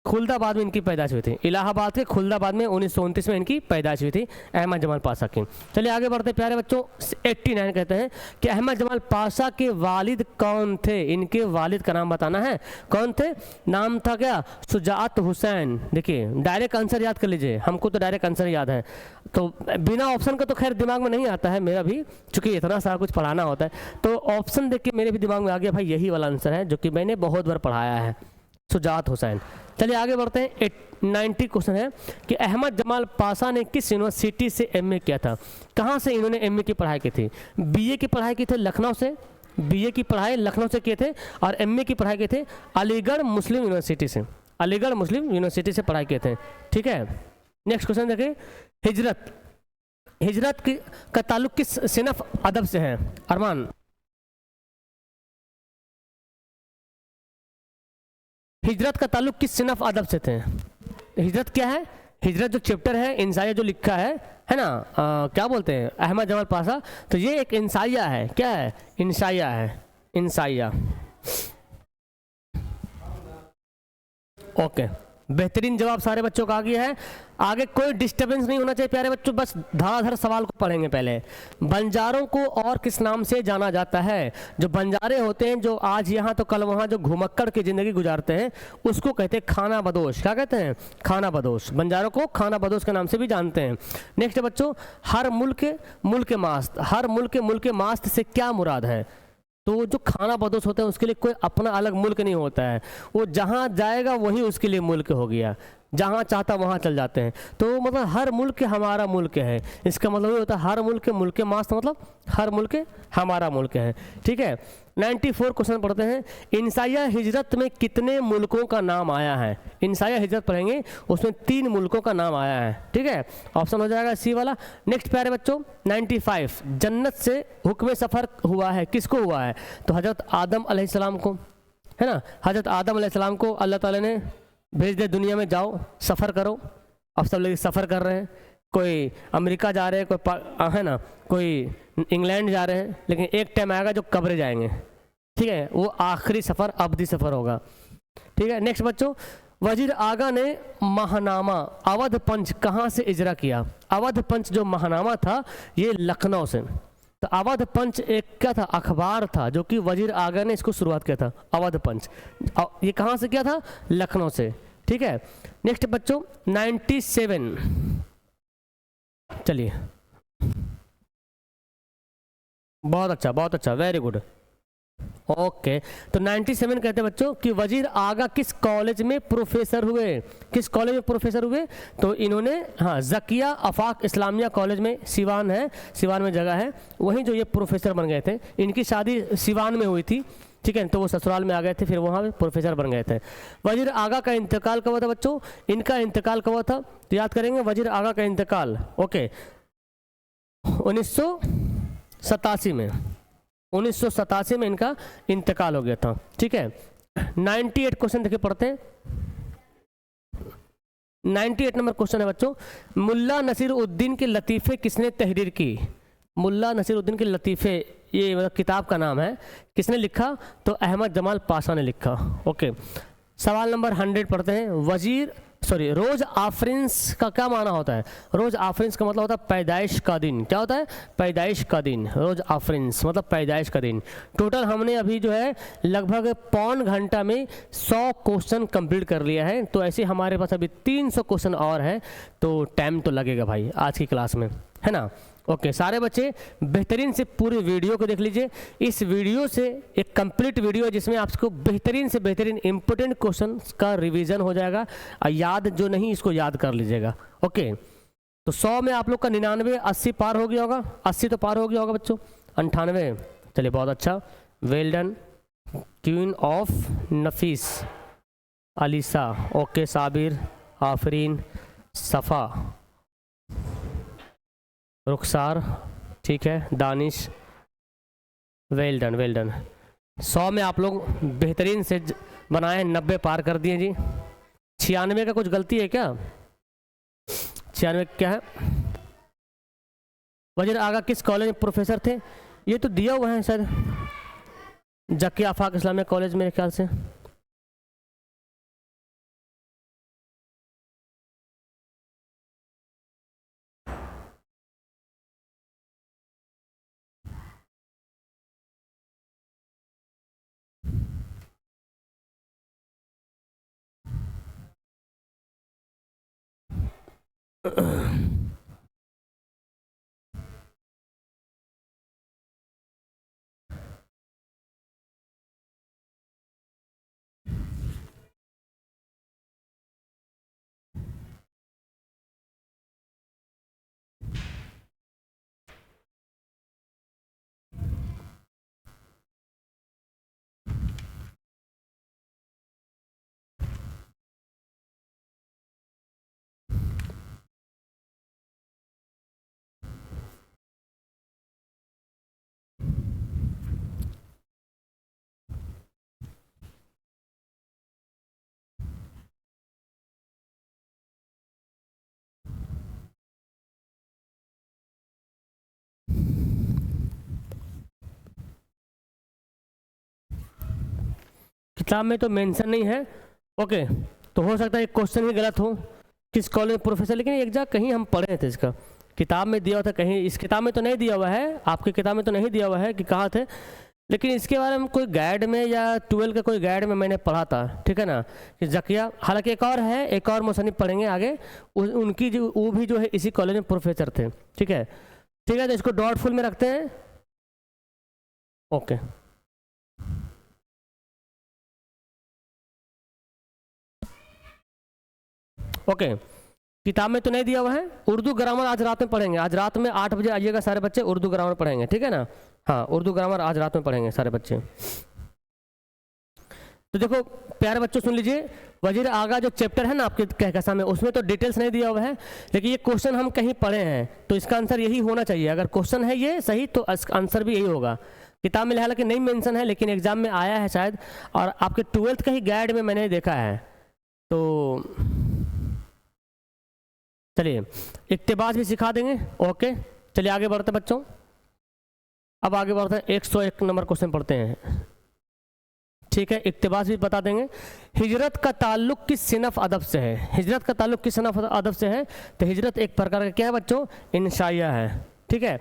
[SPEAKER 1] खुलदाबाद में इनकी पैदाइश हुई थी। इलाहाबाद के खुलदाबाद में 1929 में इनकी पैदाइश हुई थी अहमद जमाल पाशा की। चलिए आगे बढ़ते प्यारे बच्चों। 89 कहते हैं कि अहमद जमाल पाशा के वालिद कौन थे? इनके वालिद का नाम बताना है। कौन थे? नाम था क्या? शुजाअत हुसैन। देखिए डायरेक्ट आंसर याद कर लीजिए, हमको तो डायरेक्ट आंसर याद है, तो बिना ऑप्शन का तो खैर दिमाग में नहीं आता है मेरा भी, चूँकि इतना सारा कुछ पढ़ाना होता है, तो ऑप्शन देख के मेरे भी दिमाग में आ गया भाई यही वाला आंसर है जो कि मैंने बहुत बार पढ़ाया है, शुजाअत हुसैन। चलिए आगे बढ़ते हैं। 90 क्वेश्चन है कि अहमद जमाल पाशा ने किस यूनिवर्सिटी से एमए किया था? कहाँ से इन्होंने एमए की पढ़ाई की थी? बीए की पढ़ाई की थी लखनऊ से, बीए की पढ़ाई लखनऊ से किए थे, और एमए की पढ़ाई किए थे अलीगढ़ मुस्लिम यूनिवर्सिटी से, अलीगढ़ मुस्लिम यूनिवर्सिटी से पढ़ाई किए थे, ठीक है। नेक्स्ट क्वेश्चन देखिए। हिजरत का ताल्लुक किस सिनफ अदब से है? अरमान, हिजरत का ताल्लुक किस सिनफ अदब से थे? हिजरत क्या है? हिजरत जो चैप्टर है इंसाइया जो लिखा है ना, क्या बोलते हैं अहमद जमाल पाशा, तो ये एक इंसाइया है। क्या है? इंसाइया है, इंसाइया। ओके, बेहतरीन जवाब सारे बच्चों का आ गया है। आगे कोई डिस्टर्बेंस नहीं होना चाहिए प्यारे बच्चों, बस धड़ाधड़ सवाल को पढ़ेंगे। पहले, बंजारों को और किस नाम से जाना जाता है? जो बंजारे होते हैं, जो आज यहाँ तो कल वहाँ, जो घुमक्कड़ की ज़िंदगी गुजारते हैं, उसको कहते हैं खाना बदोश। क्या कहते हैं? खाना बदोश। बंजारों को खाना बदोश के नाम से भी जानते हैं। नेक्स्ट बच्चों, हर मुल्क मास्त, हर मुल्क मास्त से क्या मुराद है? तो जो खाना बदोश होता है उसके लिए कोई अपना अलग मुल्क नहीं होता है, वो जहाँ जाएगा वही उसके लिए मुल्क हो गया, जहाँ चाहता वहाँ चल जाते हैं। तो मतलब हर मुल्क हमारा मुल्क है, इसका मतलब ये होता है हर मुल्क मास्त, मतलब हर मुल्क हमारा मुल्क है। ठीक है, 94 क्वेश्चन पढ़ते हैं। इंसाया हिजरत में कितने मुल्कों का नाम आया है? इंसाया हिजरत पढ़ेंगे, उसमें 3 मुल्कों का नाम आया है। ठीक है, ऑप्शन हो जाएगा सी वाला। नेक्स्ट प्यारे बच्चों, 95, जन्नत से हुक्म सफ़र हुआ है, किसको हुआ है? तो हज़रत आदम अलैहिस्सलाम को, है ना। हज़रत आदम अलैहिस्सलाम को अल्लाह ताला ने भेज दे दुनिया में, जाओ सफ़र करो। अब सब लोग सफ़र कर रहे हैं, कोई अमेरिका जा रहे हैं, कोई है ना, कोई इंग्लैंड जा रहे हैं, लेकिन एक टाइम आएगा जो कब्र जाएंगे। ठीक है, वो आखिरी सफ़र अब्दी सफ़र होगा। ठीक है, नेक्स्ट बच्चों, वजीर आगा ने महानामा अवध पंच कहाँ से इजरा किया? अवध पंच जो महानामा था ये लखनऊ से। तो अवध पंच एक क्या था? अखबार था, जो कि वजीर आगा ने इसको शुरुआत किया था। अवध पंच ये कहाँ से किया था? लखनऊ से। ठीक है, नेक्स्ट बच्चों 97, चलिए बहुत अच्छा, वेरी गुड। ओके, तो 97 कहते हैं बच्चों कि वजीर आगा किस कॉलेज में प्रोफेसर हुए? किस कॉलेज में प्रोफेसर हुए? तो इन्होंने, हाँ, ज़किया आफाक इस्लामिया कॉलेज में, सिवान है, सिवान में जगह है, वहीं जो ये प्रोफेसर बन गए थे। इनकी शादी सिवान में हुई थी। ठीक है, तो वो ससुराल में आ गए थे, फिर वहाँ पे प्रोफेसर बन गए थे। वजीर आगा का इंतकाल कब हुआ था बच्चों? इनका इंतकाल कब हुआ था? तो याद करेंगे, वजीर आगा का इंतकाल ओके 1987 में, 1987 में इनका इंतकाल हो गया था। ठीक है, 98 क्वेश्चन देखिए पढ़ते हैं। 98 नंबर क्वेश्चन है बच्चों, मुल्ला नसीर उद्दीन के लतीफ़े किसने तहरीर की? मुल्ला नसीर उद्दीन के लतीफ़े, ये मतलब किताब का नाम है, किसने लिखा? तो अहमद जमाल पाशा ने लिखा। ओके, सवाल नंबर 100 पढ़ते हैं। रोज़ आफरिन्स का क्या माना होता है? रोज़ आफरिन्स का मतलब होता है पैदाइश का दिन। क्या होता है? पैदाइश का दिन। रोज़ आफरिन्स मतलब पैदाइश का दिन। टोटल हमने अभी जो है लगभग पौन घंटा में 100 क्वेश्चन कंप्लीट कर लिया है। तो ऐसे हमारे पास अभी 300 क्वेश्चन और है, तो टाइम तो लगेगा भाई आज की क्लास में, है ना। ओके, सारे बच्चे बेहतरीन से पूरी वीडियो को देख लीजिए। इस वीडियो से एक कंप्लीट वीडियो है जिसमें आपको बेहतरीन से बेहतरीन इंपॉर्टेंट क्वेश्चन का रिवीजन हो जाएगा, और याद जो नहीं इसको याद कर लीजिएगा। ओके, तो 100 में आप लोग का 99, 80 पार हो गया होगा। 80 तो पार हो गया होगा बच्चों। 98, चलिए बहुत अच्छा, well done. Queen of Nafees, Alisa, okay, Sabir, Afreen, Safa, Rukhsar, ठीक है, Danish, well done, well done. 100 में आप लोग बेहतरीन से बनाए, 90 पार कर दिए जी। 96 का कुछ गलती है क्या? 96 क्या है? वजीर आगा किस कॉलेज में प्रोफेसर थे? ये तो दिया हुआ है सर, ज़किया आफाक इस्लामिया कॉलेज मेरे ख्याल से। किताब में तो मेंशन नहीं है। ओके, तो हो सकता है क्वेश्चन ही गलत हो, किस कॉलेज में प्रोफेसर, लेकिन एक जगह कहीं हम पढ़े थे इसका, किताब में दिया हुआ था कहीं, इस किताब में तो नहीं दिया हुआ है, आपकी किताब में तो नहीं दिया हुआ है कि कहाँ थे, लेकिन इसके बारे में कोई गाइड में या 12 का कोई गाइड में मैंने पढ़ा था, ठीक है ना, कि जकिया, हालांकि एक और है, एक और मुसन्निफ पढ़ेंगे आगे, उनकी जो वो भी जो है इसी कॉलेज में प्रोफेसर थे, ठीक है। ठीक है, तो इसको डॉटफुल में रखते हैं, ओके। ओके, किताब में तो नहीं दिया हुआ है। उर्दू ग्रामर आज रात में पढ़ेंगे, आज रात में 8 बजे आइएगा सारे बच्चे, उर्दू ग्रामर पढ़ेंगे, ठीक है ना। हाँ, उर्दू ग्रामर आज रात में पढ़ेंगे सारे बच्चे। तो देखो प्यारे बच्चों सुन लीजिए, वजीर आगा जो चैप्टर है ना आपके कहकशां में, उसमें तो डिटेल्स नहीं दिया हुआ है, लेकिन ये क्वेश्चन हम कहीं पढ़े हैं तो इसका आंसर यही होना चाहिए। अगर क्वेश्चन है ये सही तो आंसर भी यही होगा। किताब में हालांकि नहीं मेंशन है, लेकिन एग्जाम में आया है शायद, और आपके 12th का ही गाइड में मैंने देखा है। तो चलिए इक्तिबास भी सिखा देंगे, ओके। चलिए आगे बढ़ते बच्चों, अब आगे बढ़ते हैं, 101 नंबर क्वेश्चन पढ़ते हैं, ठीक है। इक्तिबास भी बता देंगे। हिजरत का ताल्लुक किस सिनफ अदब से है? हिजरत का ताल्लुक किस सिनफ अदब से है? तो हिजरत एक प्रकार का क्या है बच्चों? इंशाइया है, ठीक है।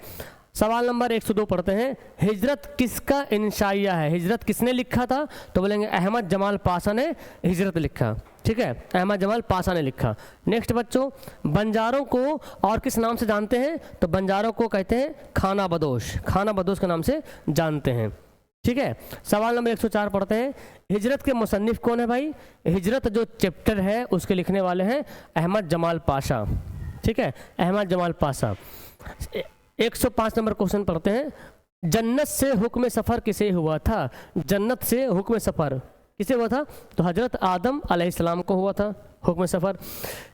[SPEAKER 1] सवाल नंबर 102 पढ़ते हैं, हिजरत किसका इंशाइया है? हिजरत किसने लिखा था? तो बोलेंगे अहमद जमाल पाशा ने हिजरत लिखा, ठीक है, अहमद जमाल पाशा ने लिखा। नेक्स्ट बच्चों, बंजारों को और किस नाम से जानते हैं? तो बंजारों को कहते हैं खाना बदोश, खाना बदोश के नाम से जानते हैं, ठीक है। सवाल नंबर 104 पढ़ते हैं, हिजरत के मुसन्निफ कौन है भाई? हिजरत जो चैप्टर है उसके लिखने वाले हैं अहमद जमाल पाशा, ठीक है, अहमद जमाल पाशा। 105 नंबर क्वेश्चन पढ़ते हैं, जन्नत से हुक्म सफ़र किसे हुआ था? जन्नत से हुक्म सफ़र किसे हुआ था? तो हजरत आदम अलैहिस्सलाम को हुआ था हुक्म सफ़र।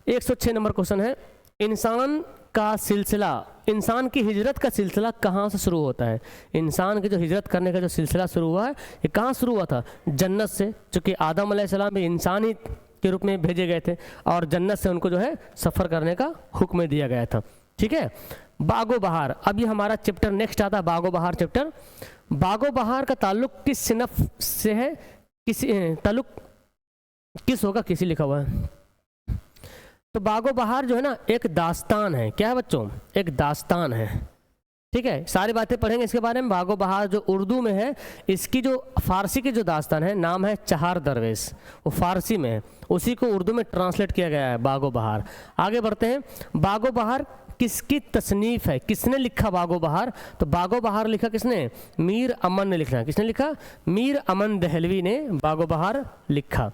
[SPEAKER 1] 106 नंबर क्वेश्चन है, इंसान का सिलसिला, इंसान की हिजरत का सिलसिला कहाँ से शुरू होता है? इंसान की जो हिजरत करने का जो सिलसिला शुरू हुआ है ये कहाँ शुरू हुआ था? जन्नत से, चूँकि आदम अलैहिस्सलाम भी इंसान ही के रूप में भेजे गए थे और जन्नत से उनको जो है सफ़र करने का हुक्म दिया गया था, ठीक है। बागो बहार, अब ये हमारा चैप्टर नेक्स्ट आता है, बागो बहार चैप्टर। बागो बहार का ताल्लुक किस सिनफ से है? किसी ताल्लुक किस होगा? किसी लिखा हुआ है। तो बागो बहार जो है ना एक दास्तान है, क्या है बच्चों? एक दास्तान है, ठीक है। सारी बातें पढ़ेंगे इसके बारे में। बागो बहार जो उर्दू में है, इसकी जो फारसी की जो दास्तान है नाम है चहार दरवेश, वो फारसी में है, उसी को उर्दू में ट्रांसलेट किया गया है बागो बहार। आगे बढ़ते हैं, बागो बहार किसकी तसनीफ है? किसने लिखा बागो बहार? तो बागो बहार लिखा किसने? मीर अमन ने लिखा। किसने लिखा? मीर अमन दहलवी ने बागो बहार लिखा।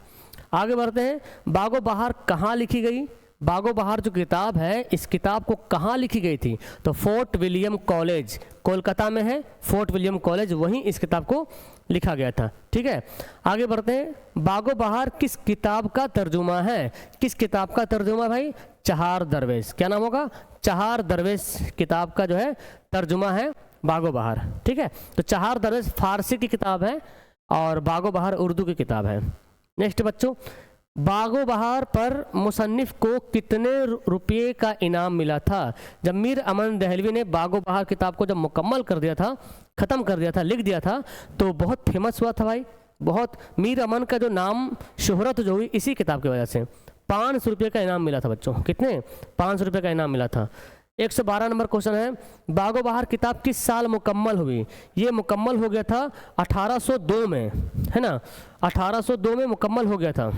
[SPEAKER 1] आगे बढ़ते हैं, बागो बहार कहाँ लिखी गई? बागो बहार जो किताब है, इस किताब को कहाँ लिखी गई थी? तो फोर्ट विलियम कॉलेज, कोलकाता में है फोर्ट विलियम कॉलेज, वहीं इस किताब को लिखा गया था, ठीक है। आगे बढ़ते हैं, बागो बहार किस किताब का तर्जुमा है? किस किताब का तर्जुमा भाई? चहार दरवेश। क्या नाम होगा? चहार दरवेश किताब का जो है तर्जुमा है बागो बहार, ठीक है। तो चहार दरवेश फारसी की किताब है और बागो बहार उर्दू की किताब है। नेक्स्ट बच्चों, बागो बहार पर मुसन्निफ को कितने रुपये का इनाम मिला था? जब मीर अमन दहलवी ने बागो बहार किताब को जब मुकम्मल कर दिया था, ख़त्म कर दिया था, लिख दिया था, तो बहुत फेमस हुआ था भाई, बहुत। मीर अमन का जो नाम शोहरत जो हुई इसी किताब की वजह से। 500 रुपये का इनाम मिला था बच्चों। कितने? 500 रुपये का इनाम मिला था। 112 नंबर क्वेश्चन है, बागो बहार किताब किस साल मुकम्मल हुई? ये मुकम्मल हो गया था 1802 में, है ना, 1802 में मुकम्मल हो गया था।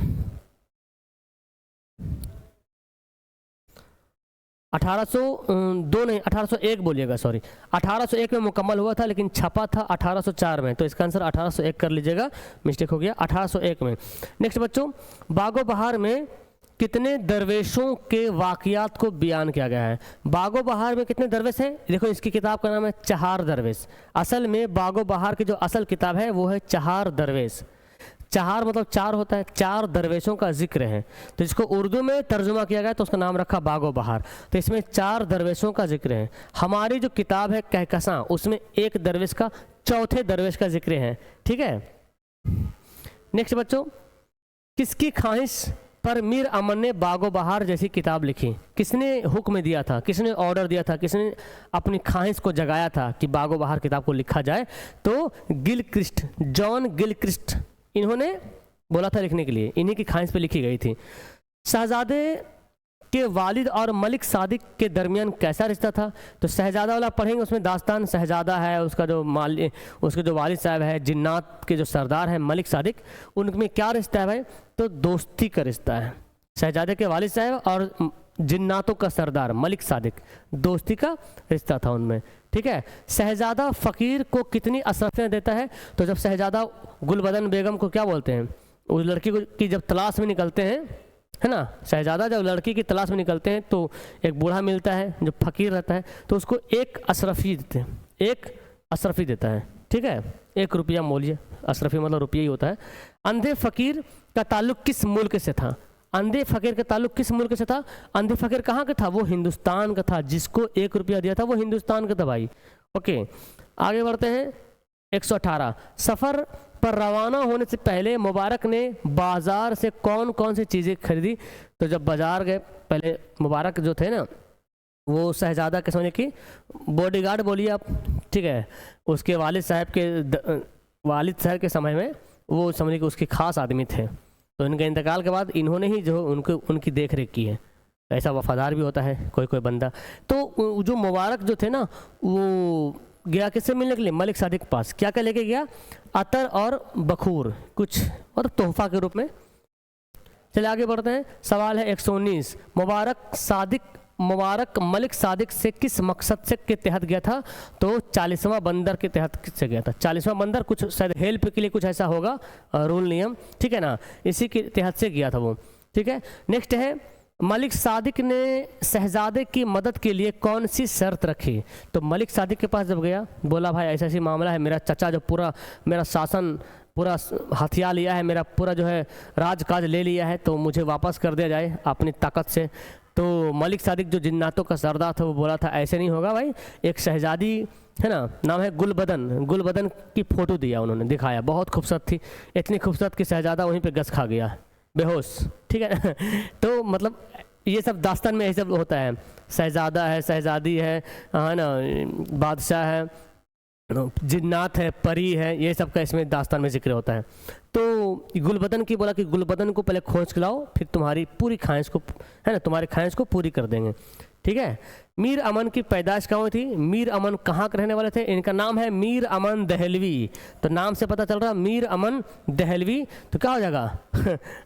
[SPEAKER 1] 1802 नहीं, 1801 बोलिएगा, सॉरी, 1801 में मुकम्मल हुआ था, लेकिन छपा था 1804 में, तो इसका आंसर 1801 कर लीजिएगा, मिस्टेक हो गया, 1801 में। नेक्स्ट बच्चों, बागो बहार में कितने दरवेशों के वाक़ियात को बयान किया गया है? बागो बहार में कितने दरवेश हैं? देखो इसकी किताब का नाम है चहार दरवेश। असल में बागो बहार की जो असल किताब है वो है चहार दरवेश। चहार मतलब 4 होता है, 4 दरवेशों का जिक्र है, तो इसको उर्दू में तर्जुमा किया गया तो उसका नाम रखा बागो बहार। तो इसमें 4 दरवेशों का जिक्र है। हमारी जो किताब है कहकशां, उसमें एक दरवेश का, चौथे दरवेश का जिक्र है, ठीक है। नेक्स्ट बच्चों, किसकी ख्वाहिश पर मीर अमन ने बागो बहार जैसी किताब लिखी? किसने हुक्म दिया था? किसने ऑर्डर दिया था? किसने अपनी ख्वाहिश को जगाया था कि बागो बहार किताब को लिखा जाए? तो गिलक्रिस्ट, जॉन गिलक्रिस्ट, इन्होंने बोला था लिखने के लिए, इन्हीं की ख्वाहिश पे लिखी गई थी। शहजादे के वालिद और मलिक सादिक के दरमियान कैसा रिश्ता था? तो शहजादा वाला पढ़ेंगे, उसमें दास्तान शहजादा है, उसका जो उसके जो वालिद साहब है, जिन्नात के जो सरदार हैं मलिक सादिक, उनमें क्या रिश्ता है भाई? तो दोस्ती का रिश्ता है। शहजादे के वालिद साहब और जिन्नातों का सरदार मलिक सादिक, दोस्ती का रिश्ता था उनमें, ठीक है। शहजादा फ़कीर को कितनी अशरफियाँ देता है? तो जब शहजादा गुलबदन बेगम को क्या बोलते हैं, उस लड़की को की जब तलाश में निकलते हैं, है ना, शहजादा जब लड़की की तलाश में निकलते हैं तो एक बूढ़ा मिलता है जो फ़कीर रहता है, तो उसको एक अशरफी देते हैं, एक अशरफी देता है, ठीक है, 1 रुपया मोलिए, अशरफी मतलब रुपया ही होता है। अंधे फ़कीर का ताल्लुक़ किस मुल्क से था? अंधे फ़कीर का ताल्लुक़ किस मुल्क से था? अंधे फ़कीर कहाँ का था? वो हिंदुस्तान का था, जिसको 1 रुपया दिया था वो हिंदुस्तान का था भाई। ओके, आगे बढ़ते हैं। 118, सफ़र पर रवाना होने से पहले मुबारक ने बाज़ार से कौन कौन सी चीज़ें खरीदी? तो जब बाज़ार गए, पहले मुबारक जो थे ना, वो शहजादा के समझे कि बॉडीगार्ड बोलिए आप, ठीक है, उसके वालिद साहब के समय में वो समझे कि उसके ख़ास आदमी थे। तो इनके इंतकाल के बाद इन्होंने ही जो उनकी देख रेख की है। ऐसा वफ़ादार भी होता है कोई कोई बंदा। तो जो मुबारक जो थे ना, वो गया किससे मिलने के लिए? मलिक सादिक के पास। क्या क्या लेके गया? अतर और बखूर, कुछ और तोहफा के रूप में। चलिए आगे बढ़ते हैं। सवाल है 119, मुबारक मलिक सादिक से किस मकसद से के तहत गया था? तो 40वां बंदर के तहत से गया था। 40वां बंदर कुछ शायद हेल्प के लिए कुछ ऐसा होगा, रूल नियम, ठीक है ना, इसी के तहत से गया था वो, ठीक है। नेक्स्ट है, मलिक सादिक ने शहजादे की मदद के लिए कौन सी शर्त रखी? तो मलिक सादिक के पास जब गया, बोला भाई ऐसा ऐसी मामला है, मेरा चचा जो पूरा मेरा शासन पूरा हथिया लिया है, मेरा पूरा जो है राजकाज ले लिया है, तो मुझे वापस कर दिया जाए अपनी ताकत से। तो मलिक सादिक जो जिन्नातों का सरदार था वो बोला था ऐसे नहीं होगा भाई, एक शहजादी है ना, नाम है गुलबदन की फ़ोटो दिया, उन्होंने दिखाया, बहुत खूबसूरत थी, इतनी खूबसूरत कि शहजादा वहीं पे गस खा गया बेहोश, ठीक है। तो मतलब ये सब दास्तान में ये सब होता है, शहजादा है, शहजादी है ना, बादशाह है, जिन्नात है, परी है, ये सब का इसमें दास्तान में जिक्र होता है। तो गुलबदन की बोला कि गुलबदन को पहले खोज के लाओ, फिर तुम्हारी पूरी ख्वाहिश को, है ना, तुम्हारी ख्वाहिश को पूरी कर देंगे, ठीक है। मीर अमन की पैदाइश कहाँ हुई थी? मीर अमन कहाँ के रहने वाले थे? इनका नाम है मीर अमन दहलवी। तो नाम से पता चल रहा मीर अमन दहलवी, तो क्या हो जाएगा?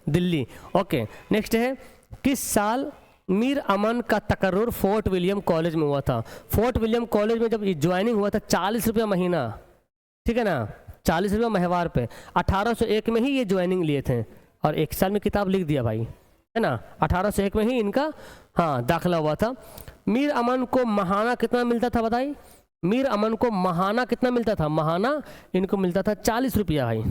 [SPEAKER 1] दिल्ली। ओके, नेक्स्ट है, किस साल मीर अमन का तकर्रुर फोर्ट विलियम कॉलेज में हुआ था? फोर्ट विलियम कॉलेज में जब ज्वाइनिंग हुआ था 40 रुपया महीना, ठीक है ना, 40 रुपया महवार पे। 1801 में ही ये ज्वाइनिंग लिए थे और 1 साल में किताब लिख दिया भाई, है ना। 1801 में ही इनका दाखिला हुआ था। मीर अमन को महाना कितना मिलता था बताइए? मीर अमन को महाना कितना मिलता था? महाना इनको मिलता था 40 रुपया भाई,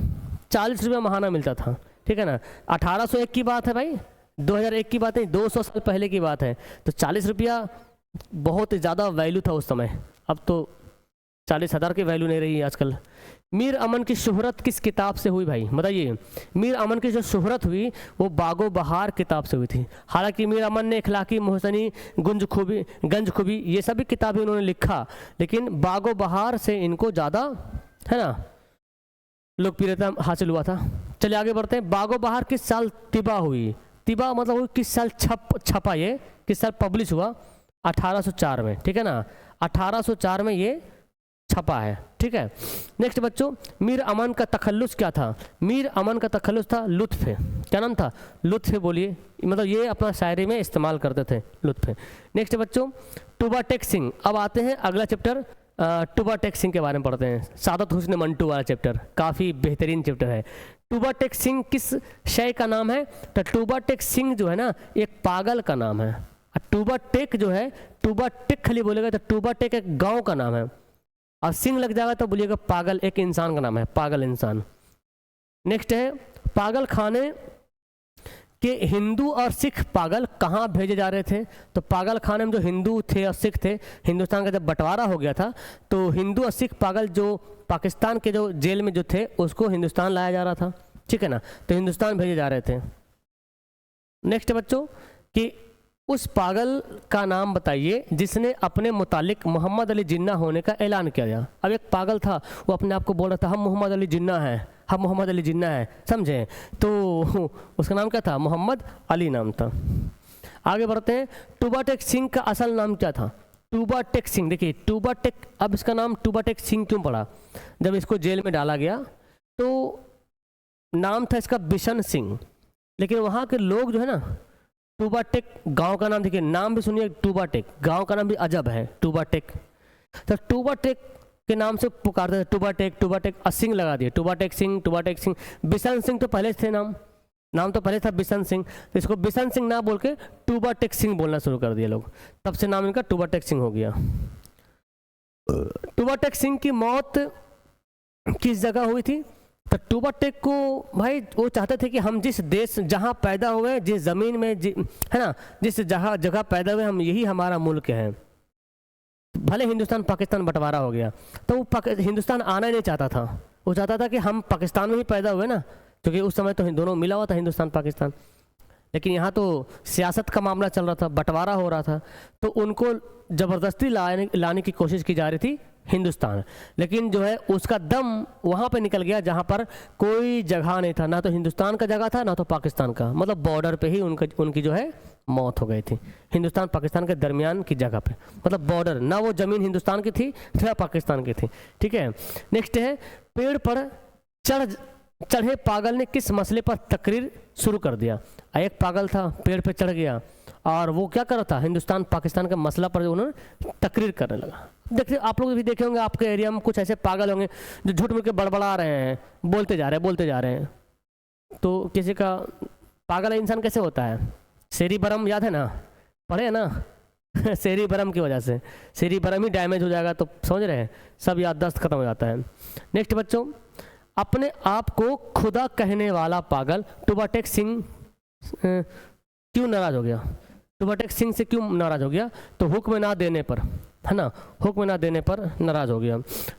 [SPEAKER 1] 40 रुपया महाना मिलता था, ठीक है ना। 1801 की बात है भाई, 2001 की बात है, 200 साल पहले की बात है। तो 40 रुपया बहुत ज़्यादा वैल्यू था उस समय, अब तो 40,000 की वैल्यू नहीं रही आजकल। मीर अमन की शोहरत किस किताब से हुई भाई बताइए? मीर अमन की जो शोहरत हुई वो बागो बहार किताब से हुई थी। हालांकि मीर अमन ने इखलाकी, मोहसनी, गंज खूबी ये सभी किताबें उन्होंने लिखा, लेकिन बागो बहार से इनको ज़्यादा, है ना, लोकप्रियता हासिल हुआ था। चलिए आगे बढ़ते हैं। बागो बहार किस साल तिबा हुई? तिबा मतलब किस साल छपा, ये किस साल पब्लिश हुआ? 1804 में, ठीक है ना, 1804 में ये छपा है, ठीक है। नेक्स्ट बच्चों, मीर अमन का तखल्लुस क्या था? मीर अमन का तखल्लुस था लुत्फ़। क्या नाम था? लुत्फ़ बोलिए, मतलब ये अपना शायरी में इस्तेमाल करते थे लुत्फ़। नेक्स्ट बच्चों, टूबा टेक सिंह। अब आते हैं अगला चैप्टर, टूबा टेक सिंह के बारे में पढ़ते हैं। सादत हुस्न मंटू वाला चैप्टर काफ़ी बेहतरीन चैप्टर है। टूबा टेक सिंह किस शय का नाम है? तो टूबा टेक सिंह जो है ना, एक पागल का नाम है। टूबा टेक जो है, टूबा टेक खाली बोलेगा तो टूबा टेक एक गांव का नाम है, और सिंह लग जाएगा तो बोलिएगा पागल, एक इंसान का नाम है, पागल इंसान। नेक्स्ट है, पागल खाने के हिंदू और सिख पागल कहाँ भेजे जा रहे थे? तो पागल खाने में जो हिंदू थे और सिख थे, हिंदुस्तान का जब बंटवारा हो गया था तो हिंदू और सिख पागल जो पाकिस्तान के जो जेल में जो थे उसको हिंदुस्तान लाया जा रहा था, ठीक है ना, तो हिंदुस्तान भेजे जा रहे थे। नेक्स्ट बच्चों, कि उस पागल का नाम बताइए जिसने अपने मुतालिक मोहम्मद अली जिन्ना होने का ऐलान किया। अब एक पागल था, वो अपने आप को बोल रहा था हम मोहम्मद अली जिन्ना हैं, हम मोहम्मद अली जिन्ना है, समझे? तो उसका नाम क्या था? मोहम्मद अली नाम था। आगे बढ़ते हैं। टूबा टेक सिंह का असल नाम क्या था? टूबा टेक सिंह, देखिए टूबा टेक, अब इसका नाम टूबा टेक सिंह क्यों पड़ा? जब इसको जेल में डाला गया तो नाम था इसका बिशन सिंह, लेकिन वहाँ के लोग जो है ना, टूबा टेक गांव का नाम, देखिए नाम भी सुनिए, टूबा टेक, गांव का नाम भी अजब है, टूबा टेक। तो टूबा टेक के नाम से पुकारते थे, टूबा टेक सिंह लगा दिए, टूबा टेक सिंह। बिशन सिंह तो पहले से थे, नाम तो पहले था बिशन सिंह, तो इसको बिशन सिंह ना बोल के टूबा टेक सिंह बोलना शुरू कर दिया लोग, तब से नाम इनका टूबा टेक सिंह हो गया। टूबा टेक सिंह की मौत किस जगह हुई थी? तो टूबा टेक को भाई वो चाहते थे कि हम जिस देश जहाँ पैदा हुए, जिस ज़मीन में है ना, जिस जगह पैदा हुए, हम यही हमारा मुल्क है। भले हिंदुस्तान पाकिस्तान बंटवारा हो गया तो वो हिंदुस्तान आना ही नहीं चाहता था, वो चाहता था कि हम पाकिस्तान में ही पैदा हुए ना, क्योंकि उस समय तो दोनों मिला हुआ था, हिंदुस्तान पाकिस्तान। लेकिन यहाँ तो सियासत का मामला चल रहा था, बंटवारा हो रहा था, तो उनको ज़बरदस्ती लाने की कोशिश की जा रही थी हिंदुस्तान। लेकिन जो है उसका दम वहाँ पे निकल गया जहाँ पर कोई जगह नहीं था, ना तो हिंदुस्तान का जगह था ना तो पाकिस्तान का, मतलब बॉर्डर पे ही उनकी जो है मौत हो गई थी, हिंदुस्तान पाकिस्तान के दरमियान की जगह पे, मतलब बॉर्डर, ना वो ज़मीन हिंदुस्तान की थी ना पाकिस्तान की थी। ठीक है, नेक्स्ट है, पेड़ पर चढ़े पागल ने किस मसले पर तकरीर शुरू कर दिया? एक पागल था, पेड़ पे चढ़ गया और वो क्या कर रहा था? हिंदुस्तान पाकिस्तान का मसला पर उन्होंने तकरीर करने लगा। देखिए आप लोग भी देखे होंगे, आपके एरिया में कुछ ऐसे पागल होंगे जो झूठ मूठ के बड़बड़ा रहे हैं, बोलते जा रहे हैं। तो किसी का पागल इंसान कैसे होता है? शेरी बरम याद है ना, पढ़े है ना शेरी बरम की वजह से शेरी बरम ही डैमेज हो जाएगा, तो समझ रहे हैं, सब याददाश्त खत्म हो जाता है। नेक्स्ट बच्चों, अपने आप को खुदा कहने वाला पागल टूबा टेक सिंह क्यों नाराज हो गया? टूबा टेक सिंह से क्यों नाराज हो गया? तो हुक्म ना देने पर, है ना, हुक्म ना देने पर नाराज हो गया।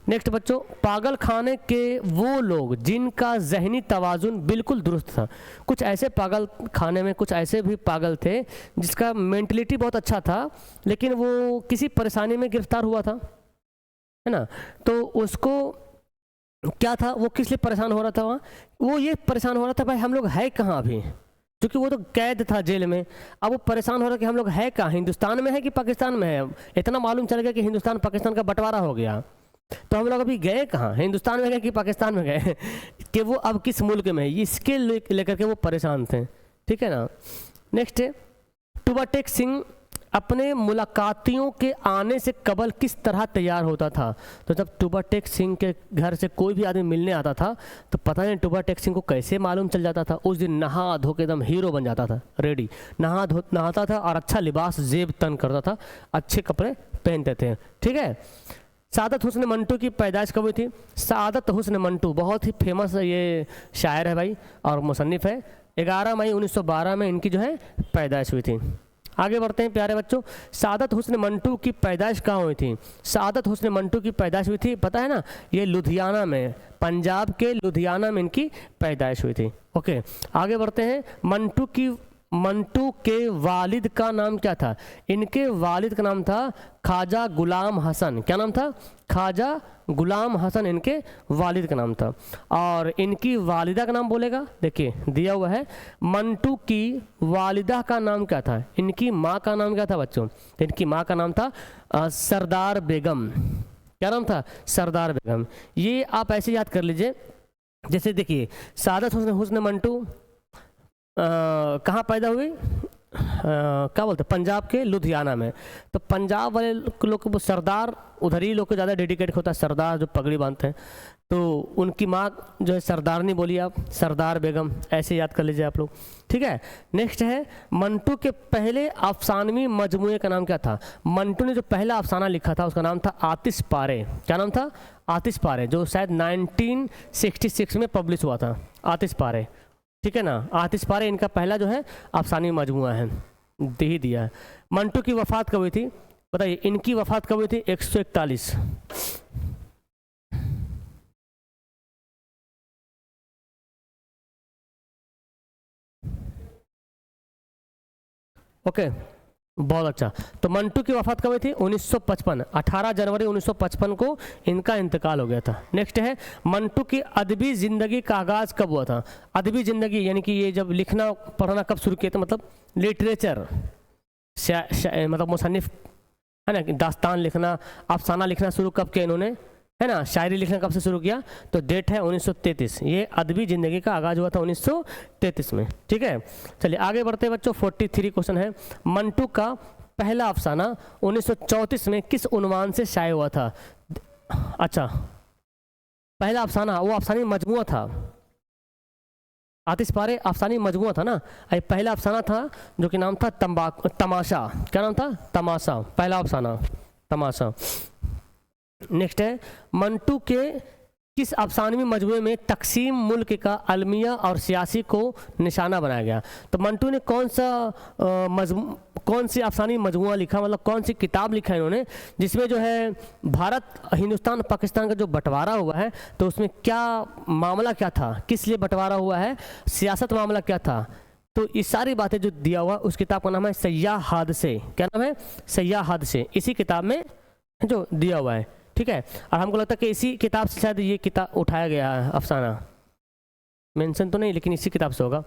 [SPEAKER 1] नेक्स्ट बच्चों, पागल खाने के वो लोग जिनका जहनी तवाजुन बिल्कुल दुरुस्त था। कुछ ऐसे पागल खाने में कुछ ऐसे भी पागल थे जिसका मेंटलिटी बहुत अच्छा था, लेकिन वो किसी परेशानी में गिरफ्तार हुआ था, है ना, तो उसको क्या था, वो किस लिए परेशान हो रहा था? वहाँ वो ये परेशान हो रहा था, भाई हम लोग है कहाँ अभी, क्योंकि वो तो कैद था जेल में। अब वो परेशान हो रहा कि हम लोग है कहाँ, हिंदुस्तान में है कि पाकिस्तान में है? इतना मालूम चल गया कि हिंदुस्तान पाकिस्तान का बंटवारा हो गया, तो हम लोग अभी गए कहाँ, हिंदुस्तान में गए कि पाकिस्तान में गए कि वो अब किस मुल्क में है, इसके लेकर के वो परेशान थे। ठीक है ना। नेक्स्ट है, टूबा टेक सिंह अपने मुलाकातियों के आने से कबल किस तरह तैयार होता था? तो जब टूबा टेक सिंह के घर से कोई भी आदमी मिलने आता था तो पता नहीं टूबा टेक सिंह को कैसे मालूम चल जाता था, उस दिन नहा धो के एकदम हीरो बन जाता था, रेडी, नहाता था और अच्छा लिबास जेब तन करता था, अच्छे कपड़े पहनते थे। ठीक है। सादत हुस्न मंटू की पैदाइश कब हुई थी? सादत हुस्न मंटू बहुत ही फेमस ये शायर है भाई और मुसन्निफ़ है। 11 मई 1912 में इनकी जो है पैदाइश हुई थी। आगे बढ़ते हैं प्यारे बच्चों, सादत हुस्न मंटू की पैदाइश कहाँ हुई थी? सादत हुस्न मंटू की पैदाइश हुई थी, पता है ना, ये लुधियाना में, पंजाब के लुधियाना में इनकी पैदाइश हुई थी। ओके, आगे बढ़ते हैं। मंटू के वालिद का नाम क्या था? इनके वालिद का नाम था ख्वाजा गुलाम हसन। क्या नाम था? ख्वाजा गुलाम हसन इनके वालिद का नाम था। और इनकी वालिदा का नाम बोलेगा, देखिए दिया हुआ है, मंटू की वालिदा का नाम क्या था? इनकी माँ का नाम क्या था बच्चों? इनकी माँ का नाम था सरदार बेगम। क्या नाम था? सरदार बेगम। ये आप ऐसे याद कर लीजिए, जैसे देखिए सादत हुस्न मंटू कहाँ पैदा हुई? क्या बोलते हैं, पंजाब के लुधियाना में। तो पंजाब वाले लोग को सरदार, उधर ही लोग को ज़्यादा डेडिकेट होता है, सरदार जो पगड़ी बांधते हैं। तो उनकी माँ जो है सरदारनी बोली आप, सरदार बेगम, ऐसे याद कर लीजिए आप लोग। ठीक है। नेक्स्ट है, मंटू के पहले अफसानवी मजमूए का नाम क्या था? मंटू ने जो पहला अफसाना लिखा था उसका नाम था आतिश पारे। क्या नाम था? आतिश पारे, जो शायद 1966 में पब्लिश हुआ था, आतिश पारे। ठीक है ना। आतिश पारे इनका पहला जो है अफसानी मजमुआ है, दे ही दिया है। मंटू की वफ़ात कब हुई थी बताइए? इनकी वफ़ात कब हुई थी? 141। ओके, बहुत अच्छा। तो मंटू की वफ़ात कब हुई थी? 1955, 18 जनवरी 1955 को इनका इंतकाल हो गया था। नेक्स्ट है, मंटू की अदबी ज़िंदगी का आगाज़ कब हुआ था? अदबी ज़िंदगी यानी कि ये जब लिखना पढ़ना कब शुरू किया था, मतलब लिटरेचर, मतलब मुसन्निफ़ है ना, दास्तान लिखना, अफसाना लिखना शुरू कब किया इन्होंने, है ना, शायरी लिखना कब से शुरू किया? तो डेट है 1933। ये अदबी ज़िंदगी का आगाज़ हुआ था 1933 में। ठीक है, चलिए आगे बढ़ते हैं बच्चों। 43 क्वेश्चन है, मंटू का पहला अफसाना 1934 में किस उन्वान से शाये हुआ था? अच्छा, पहला अफसाना वो अफसानी मजमुआ था, आतिशपारे अफसानी मजमुआ था ना। पहला अफसाना था जो कि नाम था तमाशा। क्या नाम था? तमाशा, पहला अफसाना तमाशा। नेक्स्ट है, मंटू के किस अफसानवी मजमूए में तकसीम मुल्क का अलमिया और सियासी को निशाना बनाया गया? तो मंटू ने कौन सी अफसानी मजमूआ लिखा, मतलब कौन सी किताब लिखा इन्होंने, जिसमें जो है भारत हिंदुस्तान पाकिस्तान का जो बंटवारा हुआ है तो उसमें क्या मामला क्या था, किस लिए बंटवारा हुआ है, सियासत मामला क्या था, तो ये सारी बातें जो दिया हुआ, उस किताब का नाम है सयाह हादसे। क्या नाम है? सयाह हादसे। इसी किताब में जो दिया हुआ है। ठीक है, और हमको लगता है कि इसी किताब से शायद ये किताब उठाया गया है, अफसाना मेंशन तो नहीं लेकिन इसी किताब से होगा।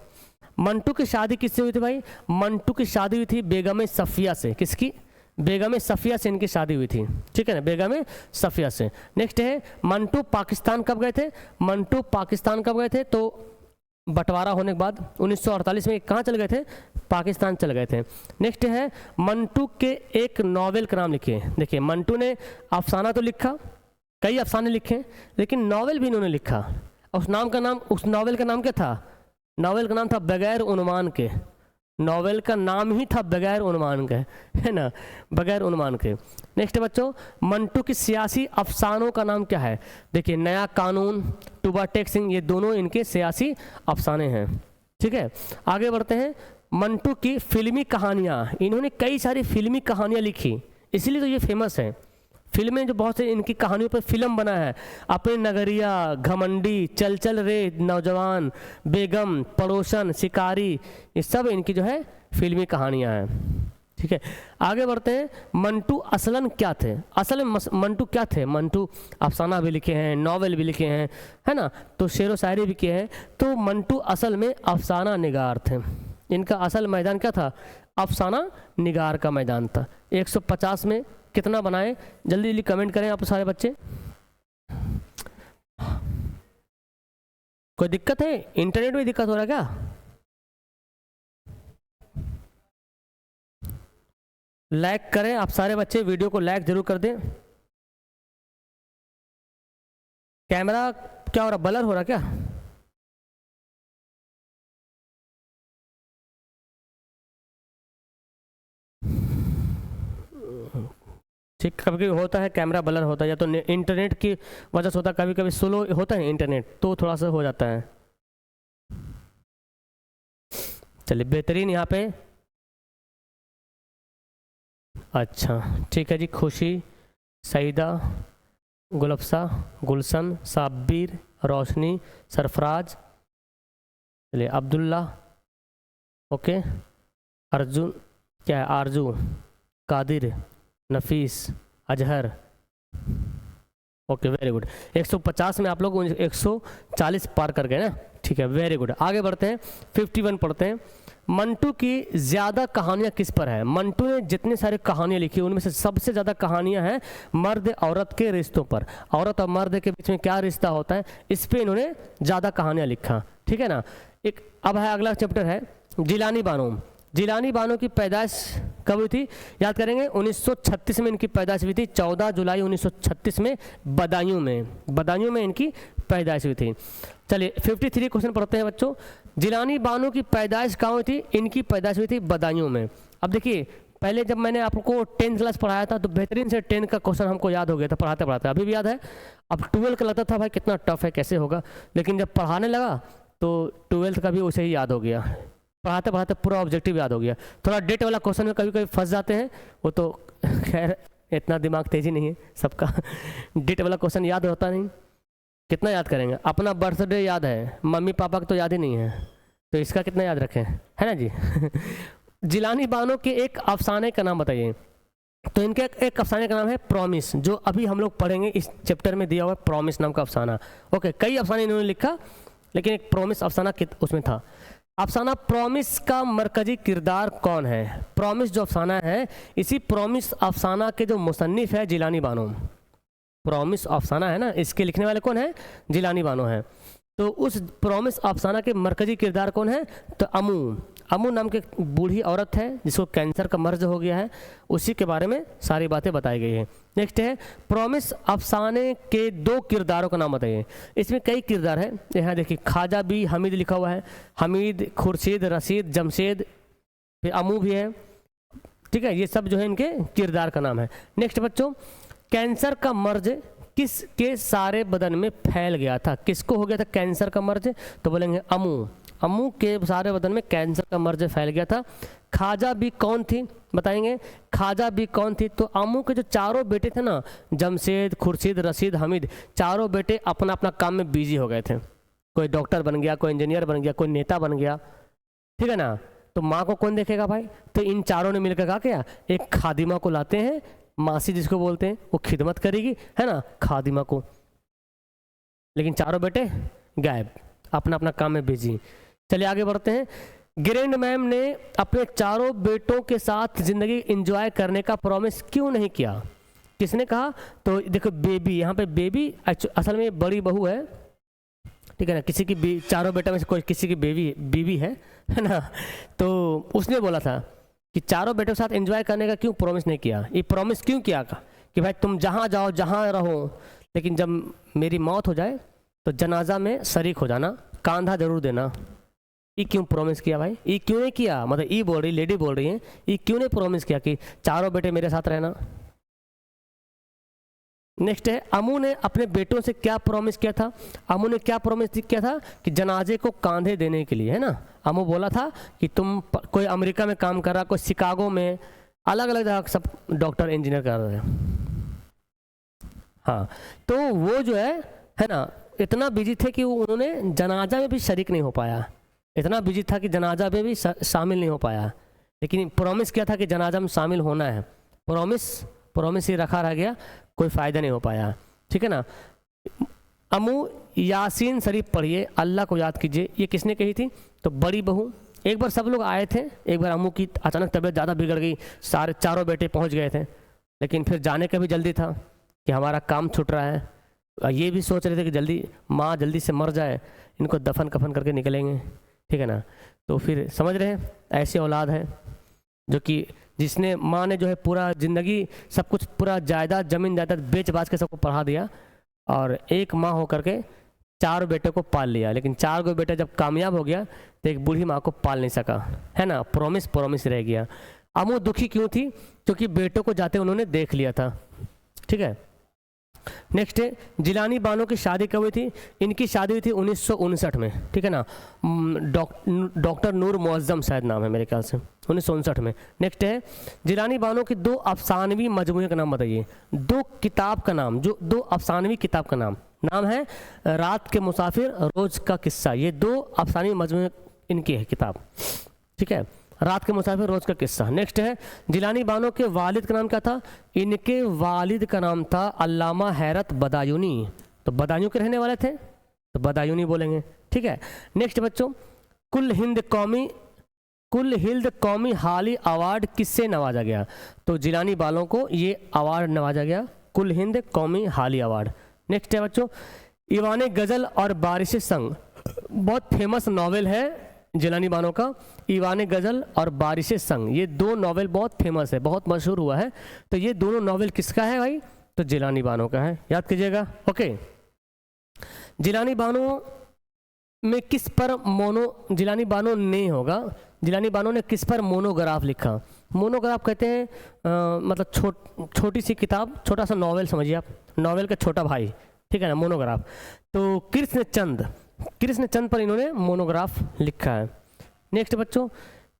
[SPEAKER 1] मंटू की शादी किससे हुई थी भाई? मंटू की शादी हुई थी बेगम सफ़िया से। किसकी? बेगम सफ़िया से इनकी शादी हुई थी। ठीक है ना, बेगम सफ़िया से। नेक्स्ट है, मंटू पाकिस्तान कब गए थे? मंटू पाकिस्तान कब गए थे? तो बंटवारा होने के बाद 1948 में कहाँ चले गए थे? पाकिस्तान चले गए थे। नेक्स्ट है, मंटू के एक नॉवेल का नाम लिखिए। देखिए, मंटू ने अफसाना तो लिखा, कई अफसाने लिखे, लेकिन नॉवेल भी इन्होंने लिखा। उस नॉवेल का नाम क्या था? नॉवेल का नाम था बगैर उन्वान के। नॉवेल का नाम ही था बगैर उन्वान के, है ना, बगैर उन्वान के। नेक्स्ट बच्चों, मंटू की सियासी अफसानों का नाम क्या है? देखिए, नया कानून, टूबा टेक सिंह, ये दोनों इनके सियासी अफसाने हैं। ठीक है, आगे बढ़ते हैं। मंटू की फिल्मी कहानियाँ, इन्होंने कई सारी फिल्मी कहानियाँ लिखी, इसीलिए तो ये फेमस है। फिल्में जो बहुत से इनकी कहानियों पर फिल्म बना है, अपने नगरिया, घमंडी, चल चल रे नौजवान, बेगम, पड़ोसन, शिकारी, ये सब इनकी जो है फिल्मी कहानियाँ हैं। ठीक है, आगे बढ़ते हैं। मंटू असलन क्या थे? असल में मंटू क्या थे? मंटू अफसाना भी लिखे हैं, नॉवेल भी लिखे हैं, है ना, तो शेर व शायरी भी किए हैं। तो मंटू असल में अफसाना निगार थे। इनका असल मैदान क्या था? अफसाना निगार का मैदान था। 150 में कितना बनाए? जल्दी जल्दी कमेंट करें आप सारे बच्चे। कोई दिक्कत है? इंटरनेट में दिक्कत हो रहा है क्या? लाइक करें आप सारे बच्चे, वीडियो को लाइक जरूर कर दें। कैमरा क्या हो रहा, ब्लर हो रहा क्या? ठीक, कभी कभी होता है कैमरा ब्लर होता है, या तो इंटरनेट की वजह से होता है, कभी कभी स्लो होता है इंटरनेट, तो थोड़ा सा हो जाता है। चलिए, बेहतरीन यहाँ पे। अच्छा ठीक है जी। खुशी, सईदा, गुलफ्सा, गुलशन, साबिर, रोशनी, सरफराज, चलिए अब्दुल्ला, ओके, अर्जुन, क्या है, आरजू, कादिर, नफीस, अजहर, ओके वेरी गुड। 150 में आप लोग 140 पार कर गए ना। ठीक है, वेरी गुड। आगे बढ़ते हैं, 51 पढ़ते हैं। मंटू की ज़्यादा कहानियाँ किस पर है? मंटू ने जितनी सारी कहानियाँ लिखी उनमें से सबसे ज़्यादा कहानियाँ हैं मर्द औरत के रिश्तों पर। औरत और मर्द के बीच में क्या रिश्ता होता है, इस पर इन्होंने ज़्यादा कहानियाँ लिखा। ठीक है ना। एक अब है अगला चैप्टर है जिलानी बानो। जिलानी बानो की पैदाइश कब हुई थी? याद करेंगे, 1936 में इनकी पैदाइश हुई थी। 14 जुलाई 1936 में बदायूं में इनकी पैदाइश हुई थी। चलिए 53 क्वेश्चन पढ़ते हैं बच्चों। जिलानी बानो की पैदाइश कहाँ हुई थी? इनकी पैदाइश हुई थी बदायूं में। अब देखिए, पहले जब मैंने आपको 10th क्लास पढ़ाया था तो बेहतरीन से 10 का क्वेश्चन हमको याद हो गया था पढ़ाते पढ़ाते, अभी भी याद है। अब 12 का लगता था भाई कितना टफ है, कैसे होगा, लेकिन जब पढ़ाने लगा तो 12th का भी उसे ही याद हो गया। पढ़ाते पढ़ाते पूरा ऑब्जेक्टिव याद हो गया। थोड़ा डेट वाला क्वेश्चन में कभी कभी फंस जाते हैं, वो तो खैर इतना दिमाग तेजी नहीं है सबका। डेट वाला क्वेश्चन याद होता नहीं, कितना याद करेंगे। अपना बर्थडे याद है, मम्मी पापा को तो याद ही नहीं है, तो इसका कितना याद रखें, है ना जी। जिलानी बानो के एक अफसाने का नाम बताइए। तो इनके एक अफसाने का नाम है प्रॉमिस, जो अभी हम लोग पढ़ेंगे इस चैप्टर में दिया हुआ है, प्रॉमिस नाम का अफसाना। ओके, कई अफसाने इन्होंने लिखा लेकिन एक प्रॉमिस अफसाना उसमें था। अफसाना प्रॉमिस का मरकजी किरदार कौन है? प्रॉमिस जो अफसाना है, इसी प्रॉमिस अफसाना के जो मुसन्निफ है जिलानी बानो। प्रॉमिस अफसाना है ना, इसके लिखने वाले कौन है? जिलानी बानो है। तो उस प्रॉमिस अफसाना के मरकजी किरदार कौन है? तो अमू नाम की बूढ़ी औरत है जिसको कैंसर का मर्ज हो गया है, उसी के बारे में सारी बातें बताई गई है। नेक्स्ट है प्रॉमिस अफसाने के 2 किरदारों का नाम बताइए। इसमें कई किरदार है, यहाँ देखिए ख्वाजा बी हमीद लिखा हुआ है, हमीद, खुर्शीद, रशीद, जमशेद, फिर अमू भी है। ठीक है, ये सब जो है इनके किरदार का नाम है। नेक्स्ट बच्चों, कैंसर का मर्ज किसके सारे बदन में फैल गया था? किसको हो गया था कैंसर का मर्ज? तो बोलेंगे अमू के सारे बदन में कैंसर का मर्ज फैल गया था। ख्वाजा भी कौन थी बताएंगे? ख्वाजा भी कौन थी? तो अमू के जो चारों बेटे थे ना, जमशेद, खुर्शीद, रशीद, हमीद, चारों बेटे अपना अपना काम में बिजी हो गए थे। कोई डॉक्टर बन गया, कोई इंजीनियर बन गया, कोई नेता बन गया, ठीक है ना। तो माँ को कौन देखेगा भाई? तो इन चारों ने मिलकर कहा क्या, एक खादिमा को लाते हैं, मासी जिसको बोलते हैं, वो खिदमत करेगी, है ना, खादिमा को। लेकिन चारों बेटे गायब, अपना अपना काम में बिजी। चलिए आगे बढ़ते हैं। ग्रैंड मैम ने अपने चारों बेटों के साथ ज़िंदगी एंजॉय करने का प्रॉमिस क्यों नहीं किया? किसने कहा? तो देखो बेबी, यहाँ पे बेबी असल में बड़ी बहू है, ठीक है ना, किसी की चारों बेटा में से कोई किसी की बीवी है ना। तो उसने बोला था कि चारों बेटों के साथ एंजॉय करने का क्यों प्रॉमिस नहीं किया? ये प्रॉमिस क्यों किया कि भाई तुम जहाँ जाओ जहाँ रहो, लेकिन जब मेरी मौत हो जाए तो जनाजा में शरीक हो जाना, कांधा जरूर देना। ये क्यों प्रॉमिस किया भाई? ये क्यों नहीं किया? मतलब ये बोल रही, लेडी बोल रही है, ये क्यों नहीं प्रॉमिस किया कि चारों बेटे मेरे साथ रहना? नेक्स्ट है अमू ने अपने बेटों से क्या प्रॉमिस किया था? अमू ने क्या प्रॉमिस किया था? कि जनाजे को कांधे देने के लिए, है ना। अमू बोला था कि तुम कोई अमेरिका में काम कर रहा, कोई शिकागो में, अलग अलग जगह सब डॉक्टर इंजीनियर कर रहे हैं। हाँ, तो वो जो है ना, इतना बिजी थे कि उन्होंने जनाजा में भी शरीक नहीं हो पाया। इतना बिजी था कि जनाजा में भी शामिल नहीं हो पाया। लेकिन प्रॉमिस किया था कि जनाजा में शामिल होना है। प्रॉमिस ही रखा रह गया, कोई फ़ायदा नहीं हो पाया, ठीक है ना। अमू यासीन शरीफ पढ़िए, अल्लाह को याद कीजिए, ये किसने कही थी? तो बड़ी बहू। एक बार सब लोग आए थे, एक बार अमू की अचानक तबीयत ज़्यादा बिगड़ गई, चारों बेटे पहुंच गए थे, लेकिन फिर जाने का भी जल्दी था कि हमारा काम छूट रहा है। ये भी सोच रहे थे कि जल्दी माँ जल्दी से मर जाए, इनको दफन कफन करके निकलेंगे, ठीक है ना। तो फिर समझ रहे हैं, ऐसी औलाद है जो कि जिसने माँ ने जो है पूरा ज़िंदगी सब कुछ, पूरा जायदाद, ज़मीन जायदाद बेच बाच के सबको पढ़ा दिया, और एक माँ होकर के 4 बेटे को पाल लिया। लेकिन 4 गो बेटा जब कामयाब हो गया तो एक बूढ़ी माँ को पाल नहीं सका, है ना। प्रॉमिस रह गया। अमू दुखी क्यों थी? क्योंकि बेटों को जाते उन्होंने देख लिया था, ठीक है। नेक्स्ट है जिलानी बानो की शादी कब हुई थी? इनकी शादी हुई थी 1959 में, ठीक है ना। डॉक्टर नूर मुअज्जम शायद नाम है मेरे ख्याल से, 1959 में। नेक्स्ट है जिलानी बानो की 2 अफसानवी मजमूए का नाम बताइए। 2 किताब का नाम, जो 2 अफसानवी किताब का नाम है रात के मुसाफिर, रोज़ का किस्सा। ये 2 अफसानवी मजमूए इनकी है किताब, ठीक है। रात के मुसाफिर, रोज़ का किस्सा। नेक्स्ट है जिलानी बानो के वालिद का नाम क्या था? इनके वालिद का नाम था अल्लामा हैरत बदायूनी। तो बदायूं के रहने वाले थे, तो बदायूनी बोलेंगे, ठीक है। नेक्स्ट बच्चों, कुल हिंद कौमी हाली अवार्ड किससे नवाजा गया? तो जिलानी बालों को ये अवार्ड नवाजा गया, कुल हिंद कौमी हाली अवार्ड। नेक्स्ट है बच्चों, ईवान गज़ल और बारिश संग, बहुत फेमस नावल है जिलानी बानो का, ईवान गज़ल और बारिश संग। ये 2 नावल बहुत फेमस है, बहुत मशहूर हुआ है। तो ये दोनों नावल किसका है भाई? तो जिलानी बानो का है, याद कीजिएगा। ओके, जिलानी बानो में किस पर जिलानी बानो ने होगा, जिलानी बानो ने किस पर मोनोग्राफ लिखा? मोनोग्राफ कहते हैं मतलब छोटी सी किताब, छोटा सा नावल समझिए आप, नावल का छोटा भाई, ठीक है ना, मोनोग्राफ। तो कृष्णचंद पर इन्होंने मोनोग्राफ लिखा है। नेक्स्ट बच्चों,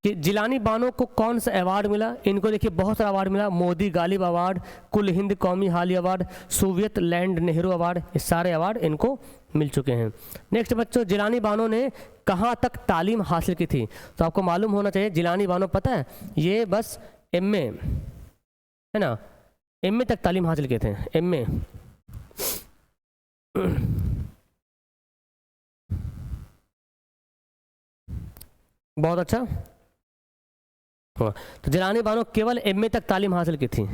[SPEAKER 1] कि जिलानी बानो को कौन सा अवार्ड मिला। इनको देखिए बहुत सारा अवार्ड मिला, मोदी गालिब अवार्ड, कुल हिंद कौमी हाली award, Soviet land Nehru award, ये सारे अवार्ड इनको मिल चुके हैं। नेक्स्ट बच्चों, जिलानी बानो ने कहाँ तक तालीम हासिल की थी। तो आपको मालूम होना चाहिए जिलानी बानो, पता है ये बस एमए है ना, एमए तक तालीम हासिल किए थे, एमए। बहुत अच्छा। हाँ, तो जिलानी बानो केवल एमए तक तालीम हासिल की थी।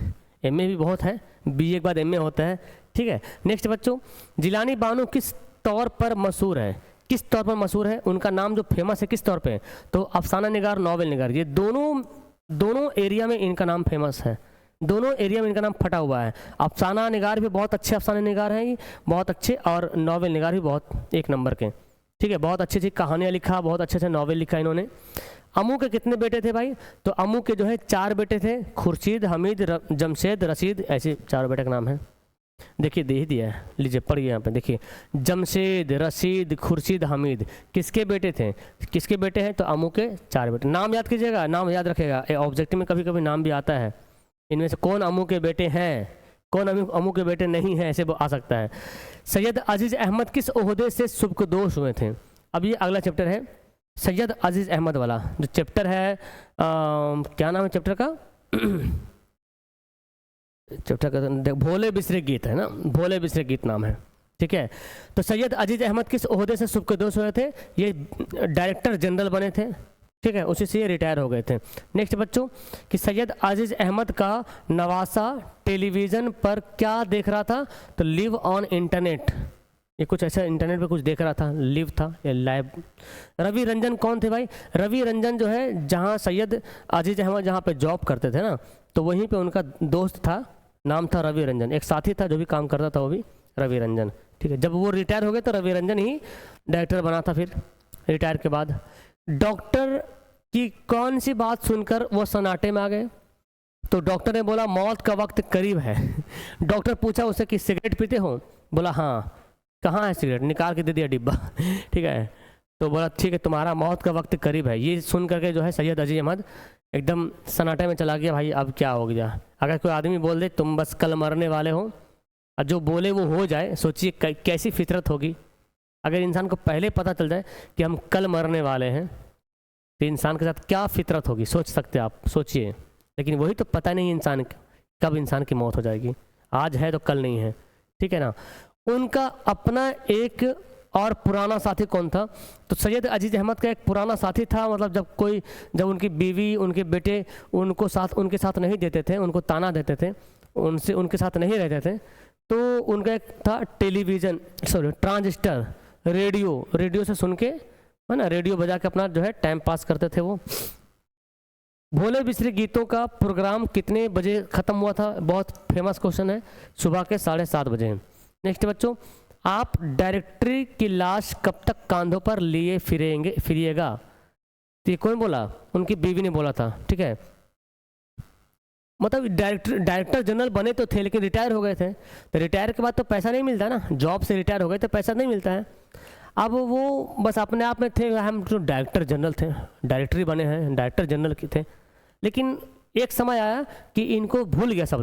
[SPEAKER 1] एमए भी बहुत है, बीए के बाद एमए होता है, ठीक है। नेक्स्ट बच्चों, जिलानी बानो किस तौर पर मशहूर है, किस तौर पर मशहूर है, उनका नाम जो फेमस है किस तौर पे, तो अफसाना निगार, नॉवेल निगार, ये दोनों एरिया में इनका नाम फेमस है, दोनों एरिया में इनका नाम फटा हुआ है। अफसाना निगार भी बहुत अच्छे अफसाना निगार हैं ये, बहुत अच्छे, और नॉवेल निगार भी बहुत एक नंबर के, ठीक है। बहुत अच्छी अच्छी कहानियाँ लिखा, बहुत अच्छे से नॉवेल लिखा इन्होंने। अमू के कितने बेटे थे भाई, तो अमू के जो है 4 बेटे थे, खुर्शीद, हमीद, जमशेद, रशीद, ऐसे 4 बेटे का नाम है। देखिए दे ही दिया है, लीजिए पढ़िए यहाँ पे, देखिए जमशेद, रशीद, खुर्शीद, हमीद किसके बेटे थे, किसके बेटे हैं, तो अमू के 4 बेटे। नाम याद कीजिएगा, नाम याद रखेगा, ऑब्जेक्टिव में कभी कभी नाम भी आता है, इनमें से कौन अमू के बेटे हैं, कौन अमू के बेटे नहीं हैं, ऐसे आ सकता है। सैयद अजीज़ अहमद किस ओहदे से सुबकदोश हुए थे। अब ये अगला चैप्टर है सैयद अजीज़ अहमद वाला, जो चैप्टर है क्या नाम है चैप्टर का, चैप्टर का भोले बिसरे गीत है ना, भोले बिसरे गीत नाम है, ठीक है। तो सैयद अजीज़ अहमद किस ओहदे से सुबकदोश हुए थे, ये डायरेक्टर जनरल बने थे, ठीक है, उसी से ये रिटायर हो गए थे। नेक्स्ट बच्चों, कि सैयद अजीज़ अहमद का नवासा टेलीविज़न पर क्या देख रहा था, तो लिव ऑन इंटरनेट, ये कुछ ऐसा इंटरनेट पे कुछ देख रहा था, लिव था या लाइव। रवि रंजन कौन थे भाई, रवि रंजन जो है जहाँ सैयद अजीज़ अहमद जहाँ पे जॉब करते थे ना, तो वहीं पे उनका दोस्त था, नाम था रवि रंजन, एक साथी था जो भी काम करता था वो भी रवि रंजन, ठीक है। जब वो रिटायर हो गए तो रवि रंजन ही डायरेक्टर बना था फिर रिटायर के बाद। डॉक्टर की कौन सी बात सुनकर वो सन्नाटे में आ गए, तो डॉक्टर ने बोला मौत का वक्त करीब है। डॉक्टर पूछा उससे कि सिगरेट पीते हो, बोला हाँ, कहाँ है सिगरेट, निकाल के दे दिया डिब्बा, ठीक है। तो बोला ठीक है तुम्हारा मौत का वक्त करीब है। ये सुन करके जो है सैयद अजीज़ अहमद एकदम सन्नाटे में चला गया, भाई अब क्या हो गया। अगर कोई आदमी बोल दे तुम बस कल मरने वाले हो, और जो बोले वो हो जाए, सोचिए कैसी फितरत होगी। अगर इंसान को पहले पता चल जाए कि हम कल मरने वाले हैं, तो इंसान के साथ क्या फितरत होगी, सोच सकते आप, सोचिए। लेकिन वही तो पता नहीं इंसान कब इंसान की मौत हो जाएगी, आज है तो कल नहीं है, ठीक है ना। उनका अपना एक और पुराना साथी कौन था, तो सैयद अजीज़ अहमद का एक पुराना साथी था, मतलब जब उनकी बीवी उनके बेटे उनके साथ नहीं देते थे, उनको ताना देते थे, उनके साथ नहीं रहते थे, तो उनका एक था टेलीविज़न, सॉरी ट्रांजिस्टर, रेडियो से सुन के, है ना, रेडियो बजा के अपना जो है टाइम पास करते थे वो। भोले बिसरे गीतों का प्रोग्राम कितने बजे ख़त्म हुआ था, बहुत फेमस क्वेश्चन है, सुबह के 7:30 बजे। नेक्स्ट बच्चों, आप डायरेक्टरी की लाश कब तक कांधों पर लिए फिरिएगा, तो ये कौन बोला, उनकी बीवी ने बोला था, ठीक है। मतलब डायरेक्टर जनरल बने तो थे लेकिन रिटायर हो गए थे, तो रिटायर के बाद तो पैसा नहीं मिलता ना, जॉब से रिटायर हो गए तो पैसा नहीं मिलता है। अब वो बस अपने आप में थे, हम तो डायरेक्टर जनरल थे, डायरेक्टरी बने हैं, डायरेक्टर जनरल के थे। लेकिन एक समय आया कि इनको भूल गया सब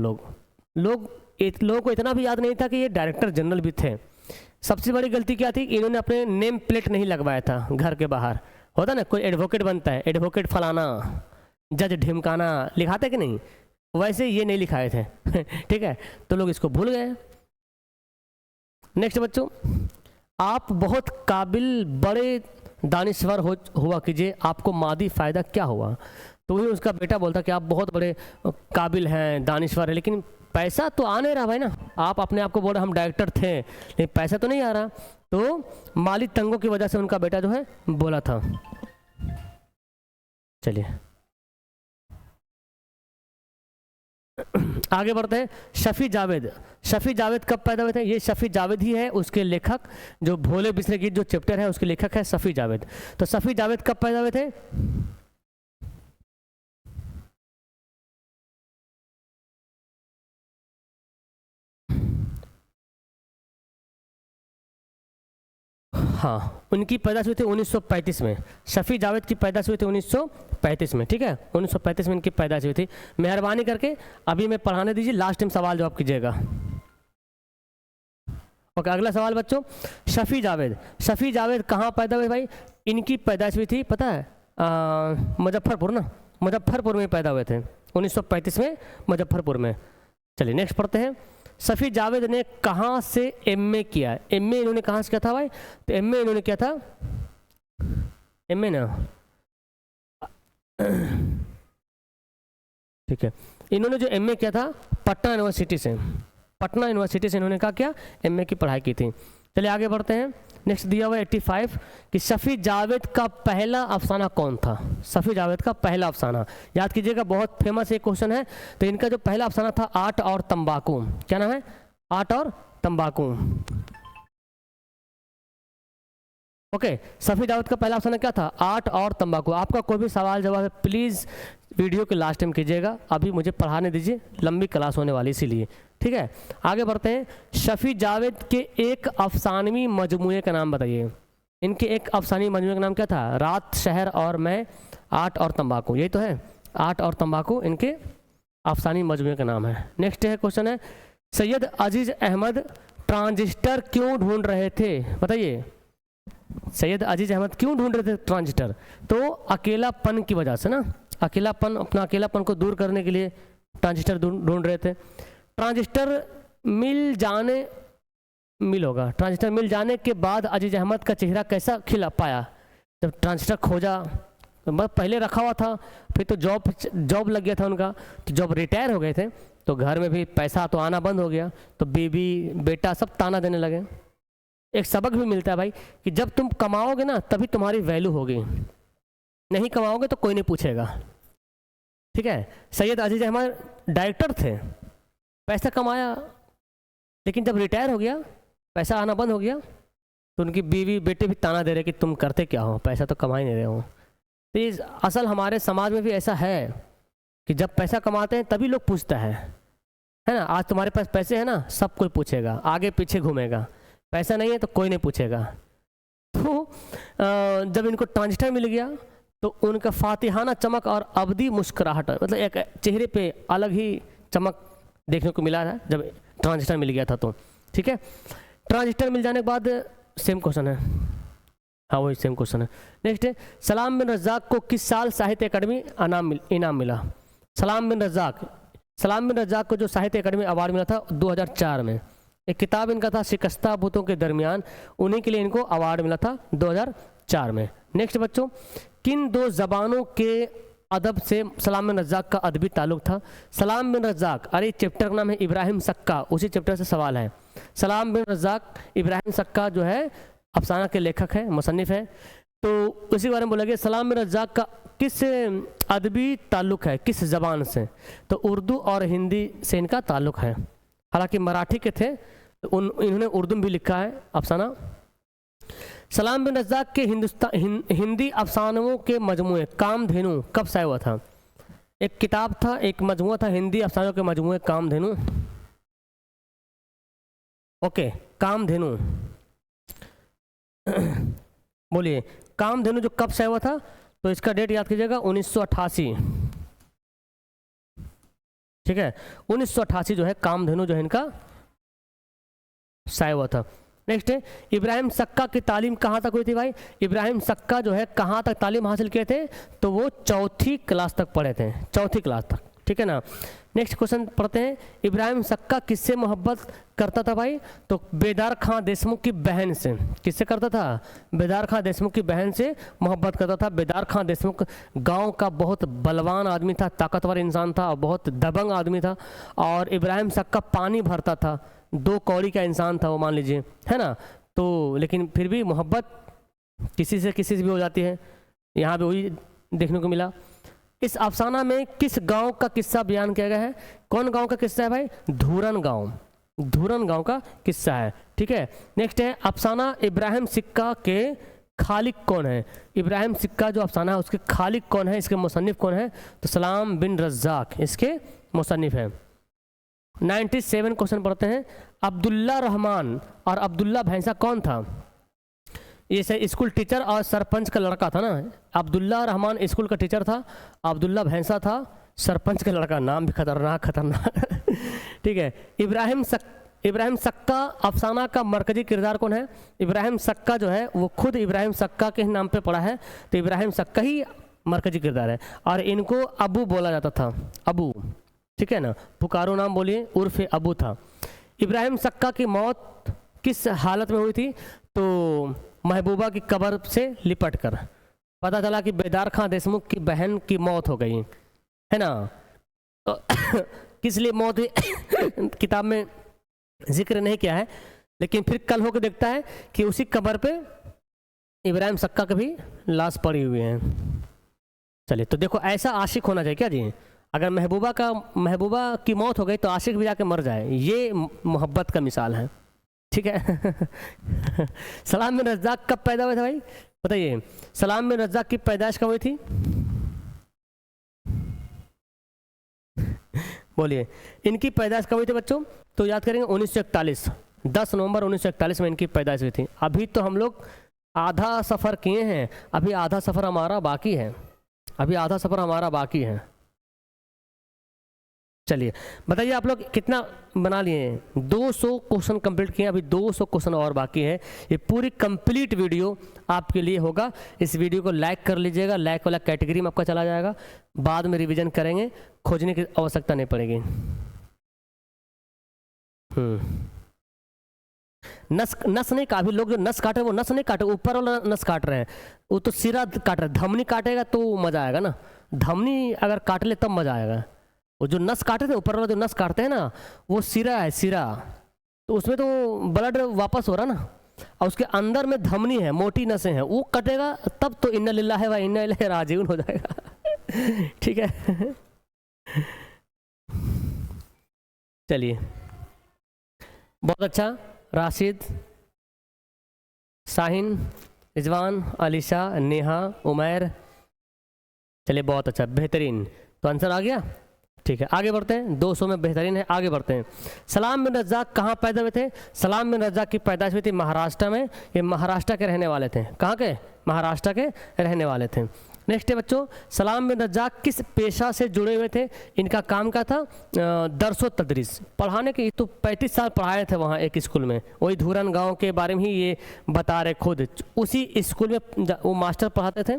[SPEAKER 1] लोगों को इतना भी याद नहीं था कि ये डायरेक्टर जनरल भी थे। सबसे बड़ी गलती क्या थी, इन्होंने अपने नेम प्लेट नहीं लगवाया था घर के बाहर, होता ना कोई एडवोकेट बनता है, एडवोकेट फलाना, जज ढिमकाना लिखाते कि नहीं, वैसे ये नहीं लिखाए थे ठीक है, तो लोग इसको भूल गए। नेक्स्ट बच्चों, आप बहुत काबिल बड़े दानिश्वर हुआ कीजिए, आपको मादी फ़ायदा क्या हुआ, तो वही उसका बेटा बोलता कि आप बहुत बड़े काबिल हैं, दानिश्वर है, लेकिन पैसा तो आ नहीं रहा भाई ना, आप अपने आप को बोल रहे हम डायरेक्टर थे लेकिन पैसा तो नहीं आ रहा, तो माली तंगों की वजह से उनका बेटा जो है बोला था। चलिए आगे बढ़ते हैं। शफी जावेद कब पैदा हुए थे, ये शफी जावेद ही है उसके लेखक, जो भोले बिसरे गीत जो चैप्टर है उसके लेखक है शफी जावेद। तो शफी जावेद कब पैदा हुए थे, हाँ, उनकी पैदाइश हुई थी 1935 में। शफी जावेद की पैदाइश हुई थी 1935 में, ठीक है, 1935 में इनकी पैदाइश हुई थी। मेहरबानी करके अभी मैं पढ़ाने दीजिए, लास्ट टाइम सवाल जवाब कीजिएगा। ओके, अगला सवाल बच्चों, शफी जावेद कहाँ पैदा हुए भाई? इनकी पैदाइश हुई थी पता है मुजफ्फरपुर ना, मुजफ्फरपुर में पैदा हुए थे 1935 में, मुजफ्फरपुर में। चलिए नेक्स्ट पढ़ते हैं। शफी जावेद ने कहाँ से एमए किया? एमए इन्होंने कहाँ से किया था भाई? तो एमए इन्होंने किया था, एमए ना, ठीक है, इन्होंने जो एमए किया था पटना यूनिवर्सिटी से, पटना यूनिवर्सिटी से इन्होंने क्या एमए की पढ़ाई की थी। चलिए आगे बढ़ते हैं। नेक्स्ट दिया हुआ 85 कि शफी जावेद का पहला अफसाना कौन था? शफी जावेद का पहला अफसाना याद कीजिएगा, बहुत फेमस एक क्वेश्चन है। तो इनका जो पहला अफसाना था आट और तंबाकू, क्या नाम है? आट और तंबाकू। ओके, शफी जावेद का पहला अफसाना क्या था? आट और तंबाकू। आपका कोई भी सवाल जवाब है प्लीज़ वीडियो के लास्ट टाइम कीजिएगा, अभी मुझे पढ़ाने दीजिए, लंबी क्लास होने वाली इसीलिए, ठीक है। आगे बढ़ते हैं। शफी जावेद के एक अफसानवी मजमूए का नाम बताइए। इनके एक अफसानी मजमूए का नाम क्या था? रात, शहर और मैं, आट और तंबाकू, यही तो है, आट और तंबाकू इनके अफसानी मजमूए का नाम है। नेक्स्ट है क्वेश्चन है, सैयद अजीज अहमद ट्रांजिस्टर क्यों ढूंढ रहे थे? बताइए, सैयद अजीज अहमद क्यों ढूंढ रहे थे ट्रांजिस्टर? तो अकेलापन की वजह से ना, अकेलापन, अपना अकेलापन को दूर करने के लिए ट्रांजिस्टर ढूंढ रहे थे। ट्रांजिस्टर मिल जाने के बाद अजीज अहमद का चेहरा कैसा खिला पाया? जब ट्रांजिस्टर खोजा, बस पहले रखा हुआ था, फिर तो जॉब लग गया था उनका, तो जब रिटायर हो गए थे तो घर में भी पैसा तो आना बंद हो गया, तो बीबी बेटा सब ताना देने लगे। एक सबक भी मिलता है भाई कि जब तुम कमाओगे ना तभी तुम्हारी वैल्यू होगी, नहीं कमाओगे तो कोई नहीं पूछेगा, ठीक है। सैयद अजीज अहमद डायरेक्टर थे, पैसा कमाया, लेकिन जब रिटायर हो गया, पैसा आना बंद हो गया, तो उनकी बीवी बेटे भी ताना दे रहे कि तुम करते क्या हो, पैसा तो कमा ही नहीं रहे हो। तो ये असल हमारे समाज में भी ऐसा है कि जब पैसा कमाते हैं तभी लोग पूछता है ना। आज तुम्हारे पास पैसे हैं ना, सब कोई पूछेगा, आगे पीछे घूमेगा, पैसा नहीं है तो कोई नहीं पूछेगा। तो जब इनको ट्रांजिस्टर मिल गया तो उनका फातिहाना चमक और अबदी मुस्कुराहट, मतलब एक चेहरे पे अलग ही चमक देखने को मिला है जब ट्रांजिस्टर मिल गया था तो, ठीक है। ट्रांजिस्टर मिल जाने के बाद सेम क्वेश्चन है, हाँ वही सेम क्वेश्चन है। नेक्स्ट है, सलाम बिन रज़ाक को किस साल साहित्य अकादमी इनाम मिला? सलाम बिन रज़ाक को जो साहित्य अकादमी अवार्ड मिला था 2004 में। एक किताब इनका था शिकस्ता बुतों के दरमियान, उन्हीं के लिए इनको अवार्ड मिला था 2004 में। नेक्स्ट बच्चों, किन दो ज़बानों के अदब से सलाम बिन रज़ाक का अदबी ताल्लुक था? सलाम बिन रज़ाक, अरे चैप्टर का नाम है इब्राहिम सक्का, उसी चैप्टर से सवाल है। सलाम बिन रज़ाक, इब्राहिम सक्का जो है अफसाना के लेखक है, मुसन्निफ है, तो उसी बारे में बोला गया सलाम बिन रज़ाक का किस अदबी ताल्लुक है, किस ज़बान से? तो उर्दू और हिंदी से इनका ताल्लुक है। हालांकि मराठी के थे, तो इन्होंने उर्दू में भी लिखा है अफसाना। सलाम बिन रज़ाक के हिंदी अफसानों के मजमूए कामधेनु कब शाया हुआ था? एक किताब था, एक मजमूआ था हिंदी अफसानों के मजमूए कामधेनु। ओके, कामधेनु बोलिए, कामधेनु जो कब शाया हुआ था? तो इसका डेट याद कीजिएगा 1988, ठीक है, 1988 जो है कामधेनु जो है इनका शाया हुआ था। नेक्स्ट है, इब्राहिम सक्का की तालीम कहाँ तक हुई थी भाई? इब्राहिम सक्का जो है कहाँ तक तालीम हासिल किए थे? तो वो 4th क्लास तक पढ़े थे, 4th क्लास तक, ठीक है ना। नेक्स्ट क्वेश्चन पढ़ते हैं, इब्राहिम सक्का किससे मोहब्बत करता था भाई? तो बेदार खां देशमुख की बहन से। किससे करता था? बेदार खां देशमुख की बहन से मोहब्बत करता था। बेदार खां देशमुख गांव का बहुत बलवान आदमी था, ताकतवर इंसान था और बहुत दबंग आदमी था, और इब्राहिम सक्का पानी भरता था, 2 कौड़ी का इंसान था वो, मान लीजिए, है ना। तो लेकिन फिर भी मोहब्बत किसी से भी हो जाती है, यहाँ पे वही देखने को मिला। इस अफसाना में किस गांव का किस्सा बयान किया गया है? कौन गांव का किस्सा है भाई? धूरन गांव का किस्सा है, ठीक है। नेक्स्ट है, अफसाना इब्राहिम सिक्का के खालिक कौन है? इब्राहिम सिक्का जो अफसाना है उसके खालिक कौन है, इसके मुसन्निफ कौन है? तो सलाम बिन रज़ाक इसके मुसन्निफ है। 97 क्वेश्चन पढ़ते हैं, अब्दुल्ला रहमान और अब्दुल्ला भैंसा कौन था? ये स्कूल टीचर और सरपंच का लड़का था ना, अब्दुल्ला रहमान स्कूल का टीचर था, अब्दुल्ला भैंसा था सरपंच का लड़का। नाम भी खतरनाक ठीक है। इब्राहिम सक्का अफसाना का मरकजी किरदार कौन है? इब्राहिम सक्का जो है वो खुद इब्राहिम सक्का के ही नाम पे पड़ा है, तो इब्राहिम सक्का ही मरकजी किरदार है। और इनको अबू बोला जाता था, अबू, ठीक है ना, पुकारो नाम बोलिए, उर्फ अबू था। इब्राहिम सक्का की मौत किस हालत में हुई थी? तो महबूबा की कब्र से लिपट कर। पता चला कि बेदार खां देशमुख की बहन की मौत हो गई है ना, तो किस लिए मौत हुई किताब में जिक्र नहीं किया है, लेकिन फिर कल होकर देखता है कि उसी कब्र पे इब्राहिम सक्का की भी लाश पड़ी हुई है। चलिए, तो देखो ऐसा आशिक होना चाहिए क्या जी? अगर महबूबा की मौत हो गई तो आशिक भी जाके मर जाए, ये मोहब्बत का मिसाल है, ठीक है। सलाम बिन रज़्ज़ाक़ कब पैदा हुए थे भाई बताइए? सलाम बिन रज़्ज़ाक़ की पैदाइश कब हुई थी? बोलिए, इनकी पैदाइश कब हुई थी बच्चों? तो याद करेंगे 1941, 10 नवंबर 1941 में इनकी पैदाइश हुई थी। अभी तो हम लोग आधा सफ़र किए हैं, अभी आधा सफ़र हमारा बाकी है, अभी आधा सफ़र हमारा बाकी है। चलिए बताइए आप लोग कितना बना लिए हैं? 200 क्वेश्चन कंप्लीट किए, अभी 200 क्वेश्चन और बाकी है। ये पूरी कंप्लीट वीडियो आपके लिए होगा। इस वीडियो को लाइक कर लीजिएगा, लाइक वाला कैटेगरी में आपका चला जाएगा, बाद में रिवीजन करेंगे, खोजने की आवश्यकता नहीं पड़ेगी। नस नहीं काट, अभी लोग जो नस काटे वो नस नहीं काटे, ऊपर वाला नस काट रहे हैं, वो तो सिरा काट रहे हैं। धमनी काटेगा तो मज़ा आएगा ना, धमनी अगर काट ले तब मज़ा आएगा। वो जो नस काटे थे, ऊपर वाला जो नस काटते हैं ना, वो सिरा है, सिरा, तो उसमें तो ब्लड वापस हो रहा ना, और उसके अंदर में धमनी है, मोटी नसें हैं, वो कटेगा तब तो इन्ना लिल्लाहि व इन्ना इलैहि राजिऊन हो जाएगा। ठीक है। चलिए, बहुत अच्छा। राशिद, शाहीन, रिजवान, अलीशा, नेहा, उमैर, चलिए बहुत अच्छा, बेहतरीन। तो आंसर आ गया, ठीक है। आगे बढ़ते हैं, 200 में बेहतरीन है, आगे बढ़ते हैं। सलाम बिन रज़्ज़ाक़ कहाँ पैदा हुए थे? सलाम बिन रज़्ज़ाक़ की पैदाइश हुई थी महाराष्ट्र में। ये महाराष्ट्र के रहने वाले थे। कहाँ के? महाराष्ट्र के रहने वाले थे। नेक्स्ट है बच्चों, सलाम बिन रज़्ज़ाक़ किस पेशा से जुड़े हुए थे? इनका काम क्या था? दरसो तदरीस, पढ़ाने के। तो 35 साल पढ़ाए थे वहाँ एक स्कूल में, वही धूरन गाँव के बारे में ही ये बता रहे खुद। उसी स्कूल में वो मास्टर पढ़ाते थे,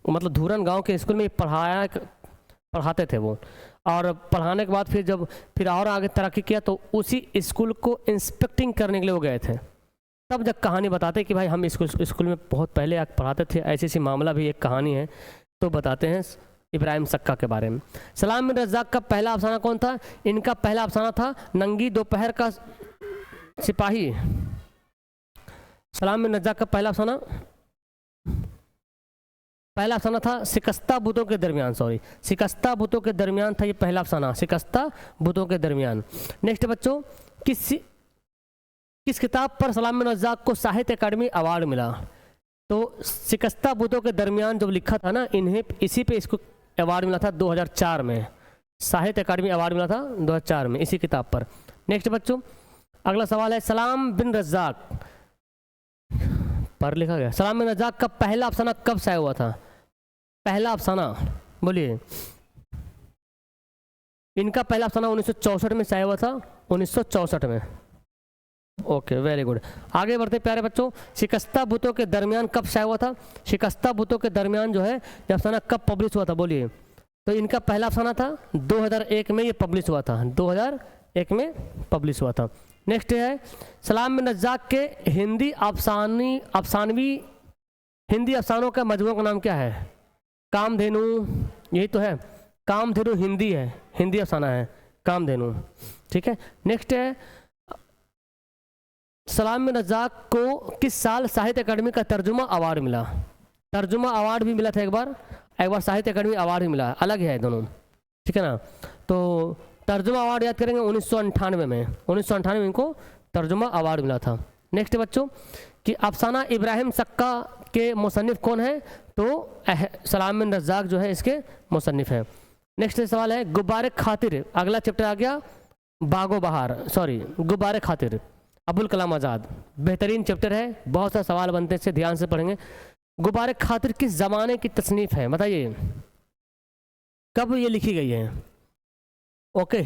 [SPEAKER 1] मतलब धूरन गाँव के स्कूल में पढ़ाते थे वो। और पढ़ाने के बाद फिर और आगे तरक्की किया, तो उसी स्कूल को इंस्पेक्टिंग करने के लिए वो गए थे। तब जब कहानी बताते कि भाई हम स्कूल में बहुत पहले पढ़ाते थे, ऐसी मामला भी एक कहानी है, तो बताते हैं इब्राहिम सक्का के बारे में। सलाम बिन रज़्ज़ाक़ का पहला अफसाना कौन था? इनका पहला अफसाना था नंगी दोपहर का सिपाही। सलाम बिन रज़्ज़ाक़ का पहला अफसाना था शिकस्ता बुतों के दरमियान, शिकस्ता बुतों के दरमियान था ये पहला अफसाना, शिकस्ता बुतों के दरमियान। नेक्स्ट बच्चों, किस किताब पर सलाम बिन रज़्ज़ाक़ को साहित्य अकादमी अवार्ड मिला? तो शिकस्ता बुतों के दरमियान जब लिखा था ना, इसी पे इसको अवार्ड मिला था 2004 में, साहित्य अकादमी अवार्ड मिला था 2004 में इसी किताब पर। नेक्स्ट बच्चों, अगला सवाल है, सलाम बिन रज़्ज़ाक़ पर लिखा गया, सलाम बिन रज़्ज़ाक़ का पहला अफसाना कब शाया हुआ था? पहला अफसाना बोलिए। इनका पहला अफसाना 1964 में शाया हुआ था, 1964 में। Okay, very good. आगे बढ़ते प्यारे बच्चों, शिकस्ता बुतों के दरमियान कब शाया हुआ था? शिकस्ता बुतों के दरमियान जो है ये अफसाना कब पब्लिश हुआ था? बोलिए। तो इनका पहला अफसाना था 2001 में ये पब्लिश हुआ था, 2001 में पब्लिश हुआ था। नेक्स्ट है, सलाम बिन रज़्ज़ाक़ के हिंदी अफसानों का मजमूआ का नाम क्या है? कामधेनु, यही तो है, कामधेनु हिंदी है, हिंदी अफसाना है कामधेनु, ठीक है। नेक्स्ट है, सलाम बिन रज़्ज़ाक़ को किस साल साहित्य अकादमी का तर्जुमा अवार्ड मिला? तर्जुमा अवार्ड भी मिला था एक बार साहित्य अकादमी अवार्ड भी मिला, अलग है दोनों, ठीक है ना। तो तर्जुमा अवार्ड याद करेंगे 1998 में, 1998 में इनको तर्जुमा अवार्ड मिला था। नेक्स्ट बच्चों, कि अफसाना इब्राहिम सक्का के मुसन्निफ कौन है? तो सलाम बिन रज़्ज़ाक़ जो है इसके मुसन्निफ है। नेक्स्ट सवाल है, गुब्बारे खातिर, अगला चैप्टर आ गया बागो बहार, गुब्बारे खातिर। अबुल कलाम आज़ाद, बेहतरीन चैप्टर है, बहुत सारे सवाल बनते हैं, इससे ध्यान से पढ़ेंगे। गुब्बारे खातिर किस ज़माने की तसनीफ़ है, बताइए कब ये लिखी गई है। ओके,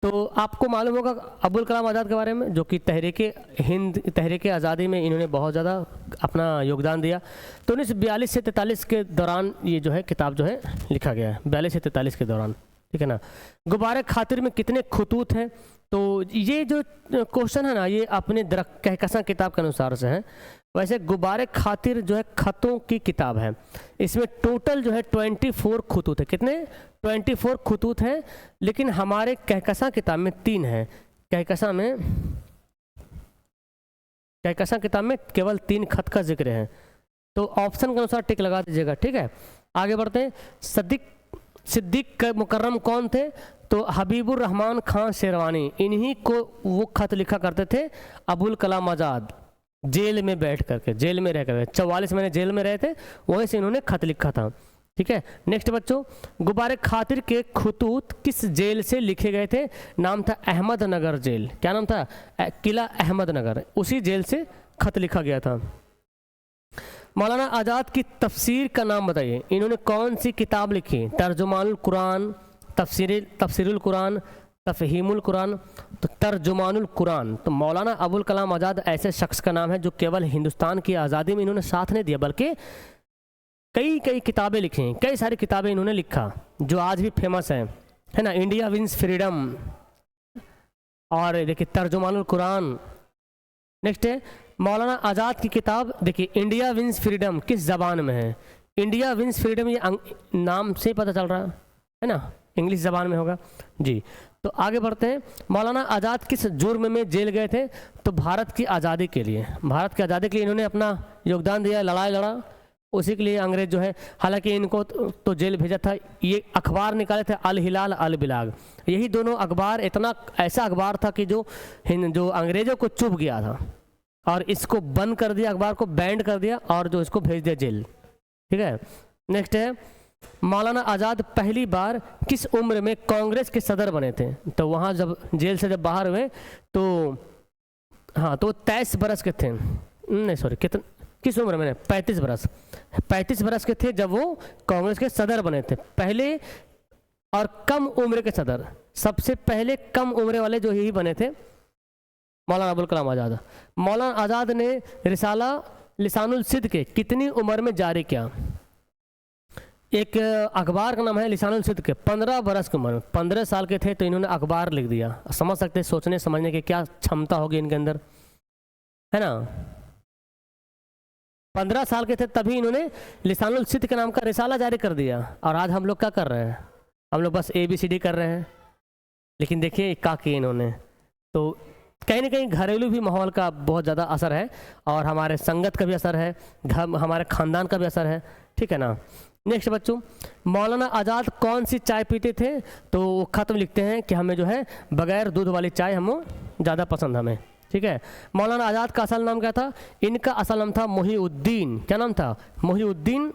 [SPEAKER 1] तो आपको मालूम होगा अबुल कलाम आज़ाद के बारे में, जो कि तहरीक हिंद, तहरीक आज़ादी में इन्होंने बहुत ज़्यादा अपना योगदान दिया। तो 1942 से 43 के दौरान ये जो है किताब जो है लिखा गया है, 42 से 43 के दौरान, ठीक है ना। गुब्बारे खातिर में कितने खतूत हैं, तो ये जो क्वेश्चन है ना, ये अपने कहकशां किताब के अनुसार से है। वैसे गुब्बारे खातिर जो है खतों की किताब है, इसमें टोटल जो है 24 खतूत है। कितने? 24 खतूत हैं, लेकिन हमारे कहकशां किताब में 3 है। कहकशां किताब में केवल 3 खत का जिक्र है। तो ऑप्शन के अनुसार टिक लगा दीजिएगा, ठीक है। आगे बढ़ते हैं। सिद्दीक मुकर्रम कौन थे, तो हबीबुर रहमान खान शेरवानी, इन्हीं को वो खत लिखा करते थे अबुल कलाम आज़ाद, जेल में बैठ करके, जेल में रह कर 44 महीने जेल में रहे थे, वहीं से इन्होंने खत लिखा था, ठीक है। नेक्स्ट बच्चों, गुब्बारे खातिर के खतूत किस जेल से लिखे गए थे, नाम था अहमदनगर जेल। क्या नाम था? किला अहमदनगर, उसी जेल से खत लिखा गया था। मौलाना आज़ाद की तफसीर का नाम बताइए, इन्होंने कौन सी किताब लिखी? तर्जुमानुल कुरान, तफसीरुल कुरान, तफहीमुल कुरान, तो तर्जुमानुल कुरान। तो मौलाना अबुल कलाम आज़ाद ऐसे शख्स का नाम है जो केवल हिंदुस्तान की आज़ादी में इन्होंने साथ नहीं दिया, बल्कि कई किताबें लिखी हैं, कई सारी किताबें इन्होंने लिखा जो आज भी फेमस हैं, है ना। इंडिया विंस फ्रीडम, और देखिए तर्जुमानुल कुरान। नेक्स्ट है मौलाना आज़ाद की किताब, देखिए इंडिया विंस फ्रीडम किस ज़बान में है? इंडिया विंस फ्रीडम, ये नाम से पता चल रहा है ना, इंग्लिश ज़बान में होगा जी। तो आगे बढ़ते हैं। मौलाना आज़ाद किस जुर्म में जेल गए थे, तो भारत की आज़ादी के लिए, भारत की आज़ादी के लिए इन्होंने अपना योगदान दिया, लड़ाई लड़ा, उसी के लिए अंग्रेज़ जो है, हालांकि इनको तो जेल भेजा था। ये अखबार निकाले थे अल हिलाल अल बिलाग, यही दोनों अखबार इतना ऐसा अखबार था कि जो अंग्रेज़ों को चुभ गया था, और इसको बंद कर दिया, अखबार को बैंड कर दिया, और जो इसको भेज दिया जेल, ठीक है। नेक्स्ट है मौलाना आज़ाद पहली बार किस उम्र में कांग्रेस के सदर बने थे, तो वहाँ जब जेल से जब बाहर हुए तो हाँ, तो 23 बरस के थे, नहीं सॉरी, किस उम्र में? 35 बरस के थे जब वो कांग्रेस के सदर बने थे, पहले और कम उम्र के सदर। सबसे पहले कम उम्र वाले जो यही बने थे मौलाना अबुल कलाम आज़ाद। मौलाना आज़ाद ने रिसाला लिसानुल सिद्द के कितनी उम्र में जारी किया? एक अखबार का नाम है लिसानुल सिद्द के, 15 बरस की उम्र में, 15 साल के थे तो इन्होंने अखबार लिख दिया। समझ सकते हैं, सोचने समझने की क्या क्षमता होगी इनके अंदर, है ना। 15 साल के थे तभी इन्होंने लिसानुल सिद्द के नाम का रिसाला जारी कर दिया। और आज हम लोग क्या कर रहे हैं? हम लोग बस ABCD कर रहे हैं, लेकिन देखिए क्या किए इन्होंने। तो कहीं ना कहीं घरेलू भी माहौल का बहुत ज़्यादा असर है, और हमारे संगत का भी असर है, हमारे ख़ानदान का भी असर है, ठीक है ना। नेक्स्ट बच्चों, मौलाना आज़ाद कौन सी चाय पीते थे, तो वो खत में लिखते हैं कि हमें जो है बग़ैर दूध वाली चाय हमें ज़्यादा पसंद हमें, ठीक है। मौलाना आज़ाद का असल नाम क्या था? इनका असल नाम था मोहीउद्दीन। क्या नाम था? मोहीउद्दीन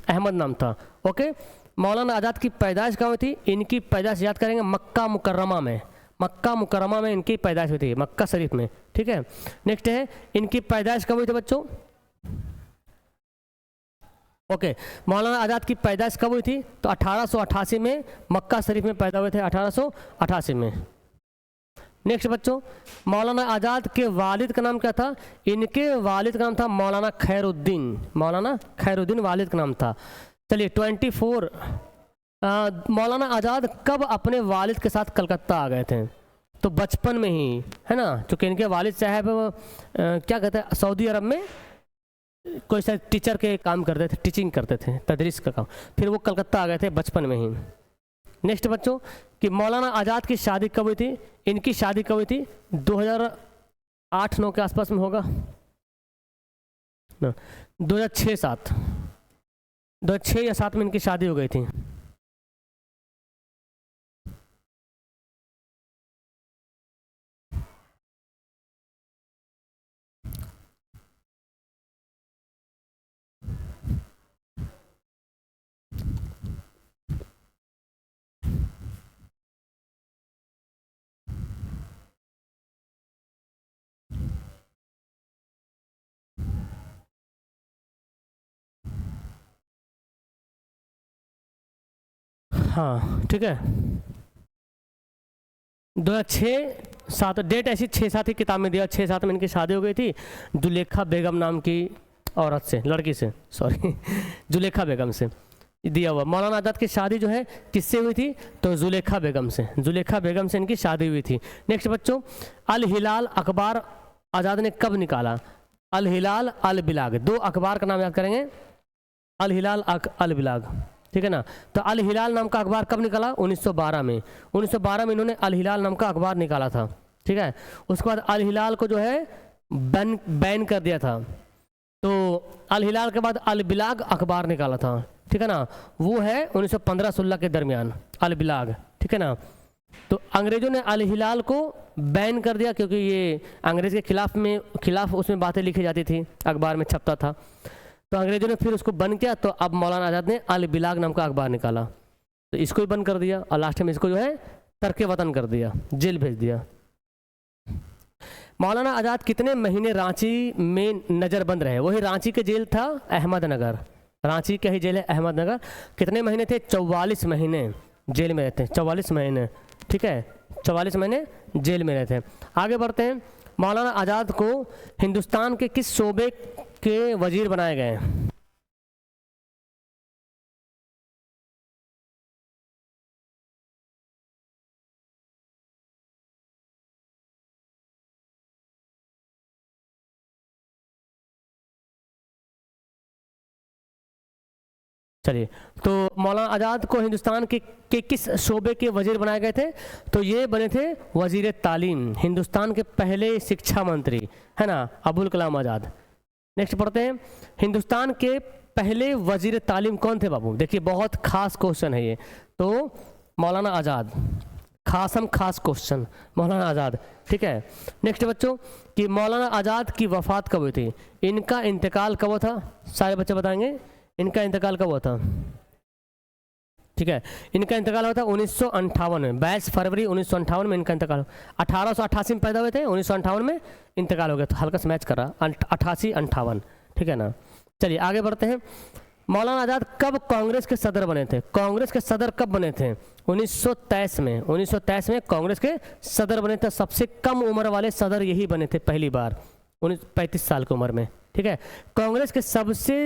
[SPEAKER 1] अहमद नाम था, ओके। मौलाना आज़ाद की पैदाइश कहाँ हुई थी? इनकी पैदाइश याद करेंगे मक्का मुकर्रमा में, मक्का मुकर्रमा में इनकी पैदाइश हुई थी, मक्का शरीफ में, ठीक है। नेक्स्ट है इनकी पैदाइश कब हुई थी बच्चों? ओके, मौलाना आज़ाद की पैदाइश कब हुई थी? तो 1888 में मक्का शरीफ में पैदा हुए थे, 1888 में। नेक्स्ट बच्चों, मौलाना आज़ाद के वालिद का नाम क्या था? इनके वालिद का नाम था मौलाना खैरुद्दीन, मौलाना खैरुद्दीन वालिद का नाम था। चलिए 24, मौलाना आज़ाद कब अपने वालिद के साथ कलकत्ता आ गए थे? तो बचपन में ही, है ना, क्योंकि इनके वालिद साहब क्या कहते हैं, सऊदी अरब में कोई सा टीचर के काम करते थे, टीचिंग करते थे, तदरीस का काम, फिर वो कलकत्ता आ गए थे बचपन में ही। नेक्स्ट बच्चों, कि मौलाना आज़ाद की शादी कब हुई थी? इनकी शादी कब हुई थी? 2008-9 के आसपास में होगा, 2006-7, 2006 या 7 में इनकी शादी हो गई थी। हाँ ठीक है, 2006-7 डेट ऐसी 6-7 की किताब में दिया, 6-7 में इनकी शादी हो गई थी जुलेखा बेगम नाम की औरत से, लड़की से, सॉरी जुलेखा बेगम से दिया हुआ। मौलाना आज़ाद की शादी जो है किससे हुई थी, तो जुलेखा बेगम से, जुलेखा बेगम से इनकी शादी हुई थी। नेक्स्ट बच्चों, अल हिलाल अखबार आज़ाद ने कब निकाला, अल हिलाल अल बिलाग, 2 अखबार का नाम याद करेंगे, अल हिलाल अल बिलाग, ठीक है ना। तो अल हिलाल नाम का अखबार कब निकाला, 1912 में, 1912 में इन्होंने अल हिलाल नाम का अखबार निकाला था, ठीक है। उसके बाद अल हिलाल को जो है बैन कर दिया था, तो अल हिलाल के बाद अल बिलाग अखबार निकाला था, ठीक है ना, वो है 1915-16 के दरमियान अल बिलाग, ठीक है ना। तो अंग्रेज़ों ने अल हिलाल को बैन कर दिया क्योंकि ये अंग्रेज़ के खिलाफ उसमें बातें लिखी जाती थी, अखबार में छपता था, तो अंग्रेज़ों ने फिर उसको बंद किया। तो अब मौलाना आज़ाद ने अल बिलाग नाम का अखबार निकाला, तो इसको ही बंद कर दिया और लास्ट में इसको जो है तर्क वतन कर दिया, जेल भेज दिया। मौलाना आज़ाद कितने महीने रांची में नज़रबंद रहे, वही रांची के जेल था अहमदनगर, रांची का ही जेल है अहमदनगर। कितने महीने थे, 44 महीने जेल में रहते हैं, 44 महीने, ठीक है, 44 महीने जेल में रहते हैं। आगे बढ़ते हैं, मौलाना आज़ाद को हिंदुस्तान के किस शोबे के वजीर बनाए गए हैं, चलिए। तो मौलाना आज़ाद को हिंदुस्तान के किस शोबे के वजीर बनाए गए थे, तो ये बने थे वजीर तालीम, हिंदुस्तान के पहले शिक्षा मंत्री, है ना, अबुल कलाम आज़ाद। नेक्स्ट पढ़ते हैं, हिंदुस्तान के पहले वजीर तालीम कौन थे बाबू, देखिए बहुत खास क्वेश्चन है ये, तो मौलाना आज़ाद, खास क्वेश्चन, मौलाना आज़ाद, ठीक है। नेक्स्ट बच्चों कि मौलाना आज़ाद की वफ़ात कब हुई थी, इनका इंतकाल कब हुआ था, सारे बच्चे बताएंगे इनका इंतकाल कब हुआ था, ठीक है। इनका इंतकाल हुआ था 1958 में, 22 फरवरी 1958 में इनका इंतकाल, 1888 में पैदा हुए थे, 1958 में इंतकाल हो गया, तो हल्का से मैच कर रहा, 88-58, ठीक है ना। चलिए आगे बढ़ते हैं, मौलाना आज़ाद कब कांग्रेस के सदर बने थे, कांग्रेस के सदर कब बने थे, 1923 में, 1923 में कांग्रेस के सदर बने थे। सबसे कम उम्र वाले सदर यही बने थे पहली बार, 35 साल की उम्र में, ठीक है। कांग्रेस के सबसे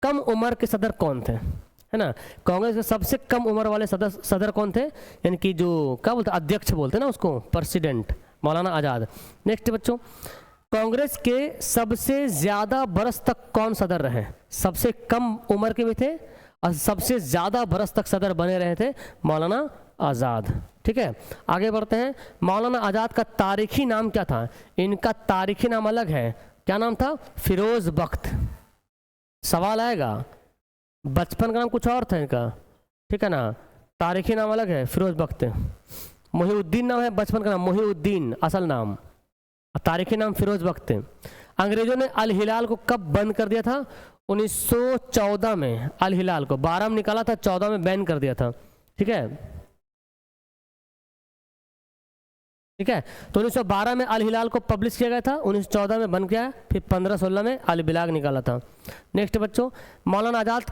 [SPEAKER 1] कम उम्र के सदर कौन थे, है ना, कांग्रेस के सबसे कम उम्र वाले सदर कौन थे, यानी कि जो क्या बोलते अध्यक्ष बोलते हैं ना उसको, प्रेसिडेंट, मौलाना आज़ाद। नेक्स्ट बच्चों, कांग्रेस के सबसे ज़्यादा बरस तक कौन सदर रहे, सबसे कम उम्र के भी थे और सबसे ज़्यादा बरस तक सदर बने रहे थे मौलाना आज़ाद, ठीक है। आगे बढ़ते हैं, मौलाना आज़ाद का तारीखी नाम क्या था, इनका तारीखी नाम अलग है, क्या नाम था, फिरोज़ बख्त। सवाल आएगा, बचपन का नाम कुछ और था इनका, ठीक है ना, तारीखी नाम अलग है, फिरोज़ बख्त। मोहिउद्दीन नाम है बचपन का नाम, मोहिउद्दीन असल नाम, तारीखी नाम फिरोज़ बख्त। अंग्रेज़ों ने अल हिलाल को कब बंद कर दिया था, 1914 में, अल हिलाल को 12 में निकाला था, 14 में बैन कर दिया था, ठीक है, ठीक है। तो 1912 में अल हिलाल को पब्लिश किया गया था, 1914 में बन गया, फिर 15-16 में अल बिलाग निकाला था। नेक्स्ट बच्चों, मौलाना आज़ाद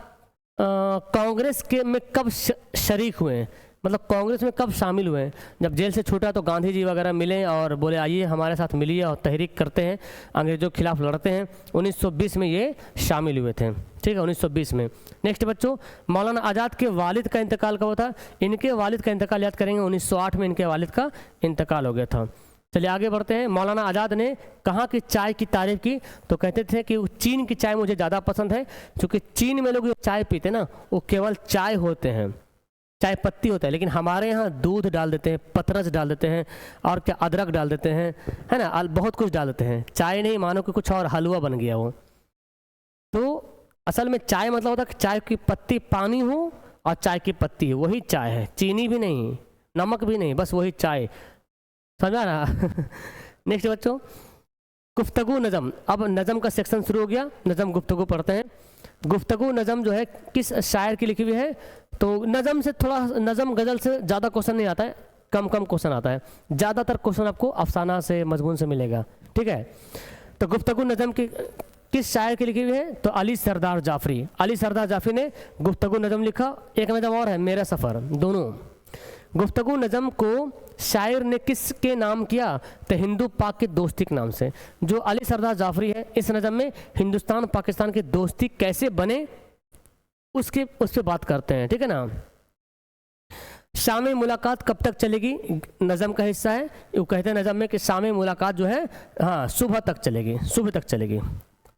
[SPEAKER 1] कांग्रेस के में कब शरीक हुए, मतलब कांग्रेस में कब शामिल हुए, जब जेल से छूटा तो गांधी जी वगैरह मिले और बोले आइए हमारे साथ मिलिए और तहरीक करते हैं, अंग्रेज़ों के खिलाफ लड़ते हैं, 1920 में ये शामिल हुए थे, ठीक है, 1920 में। नेक्स्ट बच्चों, मौलाना आज़ाद के वालिद का इंतकाल कब था, इनके वालिद का इंतकाल याद करेंगे, 1908 में इनके वालिद का इंतकाल हो गया था। चलिए आगे बढ़ते हैं, मौलाना आज़ाद ने कहाँ की चाय की तारीफ़ की, तो कहते थे कि चीन की चाय मुझे ज़्यादा पसंद है, क्योंकि चीन में लोग जो चाय पीते हैं ना वो केवल चाय होते हैं, चाय पत्ती होता है, लेकिन हमारे यहाँ दूध डाल देते हैं, पतरस डाल देते हैं, और क्या अदरक डाल देते हैं, है ना, बहुत कुछ डाल देते हैं, चाय नहीं मानो कि कुछ और हलवा बन गया वो। तो असल में चाय मतलब होता है कि चाय की पत्ती पानी हो और चाय की पत्ती हो, वही चाय है, चीनी भी नहीं, नमक भी नहीं, बस वही चाय, समझा रहा। नेक्स्ट बच्चों, गुफ्तगू नज़म, अब नज़म का सेक्शन शुरू हो गया, नज़म गुफ्तगू पढ़ते हैं। गुफ्तगू नज़म जो है किस शायर की लिखी हुई है, तो नज़म से थोड़ा, नज़म गज़ल से ज़्यादा क्वेश्चन नहीं आता है, कम क्वेश्चन आता है, ज़्यादातर क्वेश्चन आपको अफसाना से, मजमून से मिलेगा, ठीक है। तो गुफ्तगू नज़म की किस शायर की लिखी हुई है? तो अली सरदार जाफरी। अली सरदार जाफरी ने गुफ्तगू नज़म लिखा। एक नज़म और है मेरा सफ़र। दोनों गुफ्तगू नज़म को शायर ने किसके नाम किया? तो हिंदू पाक की दोस्ती के नाम से। जो अली सरदार जाफरी है, इस नज़म में हिंदुस्तान पाकिस्तान की दोस्ती कैसे बने उस पर बात करते हैं, ठीक है ना। शामी मुलाकात कब तक चलेगी? नज़म का हिस्सा है। वो कहते हैं नज़म में कि शामी मुलाकात जो है, हाँ, सुबह तक चलेगी, सुबह तक चलेगी,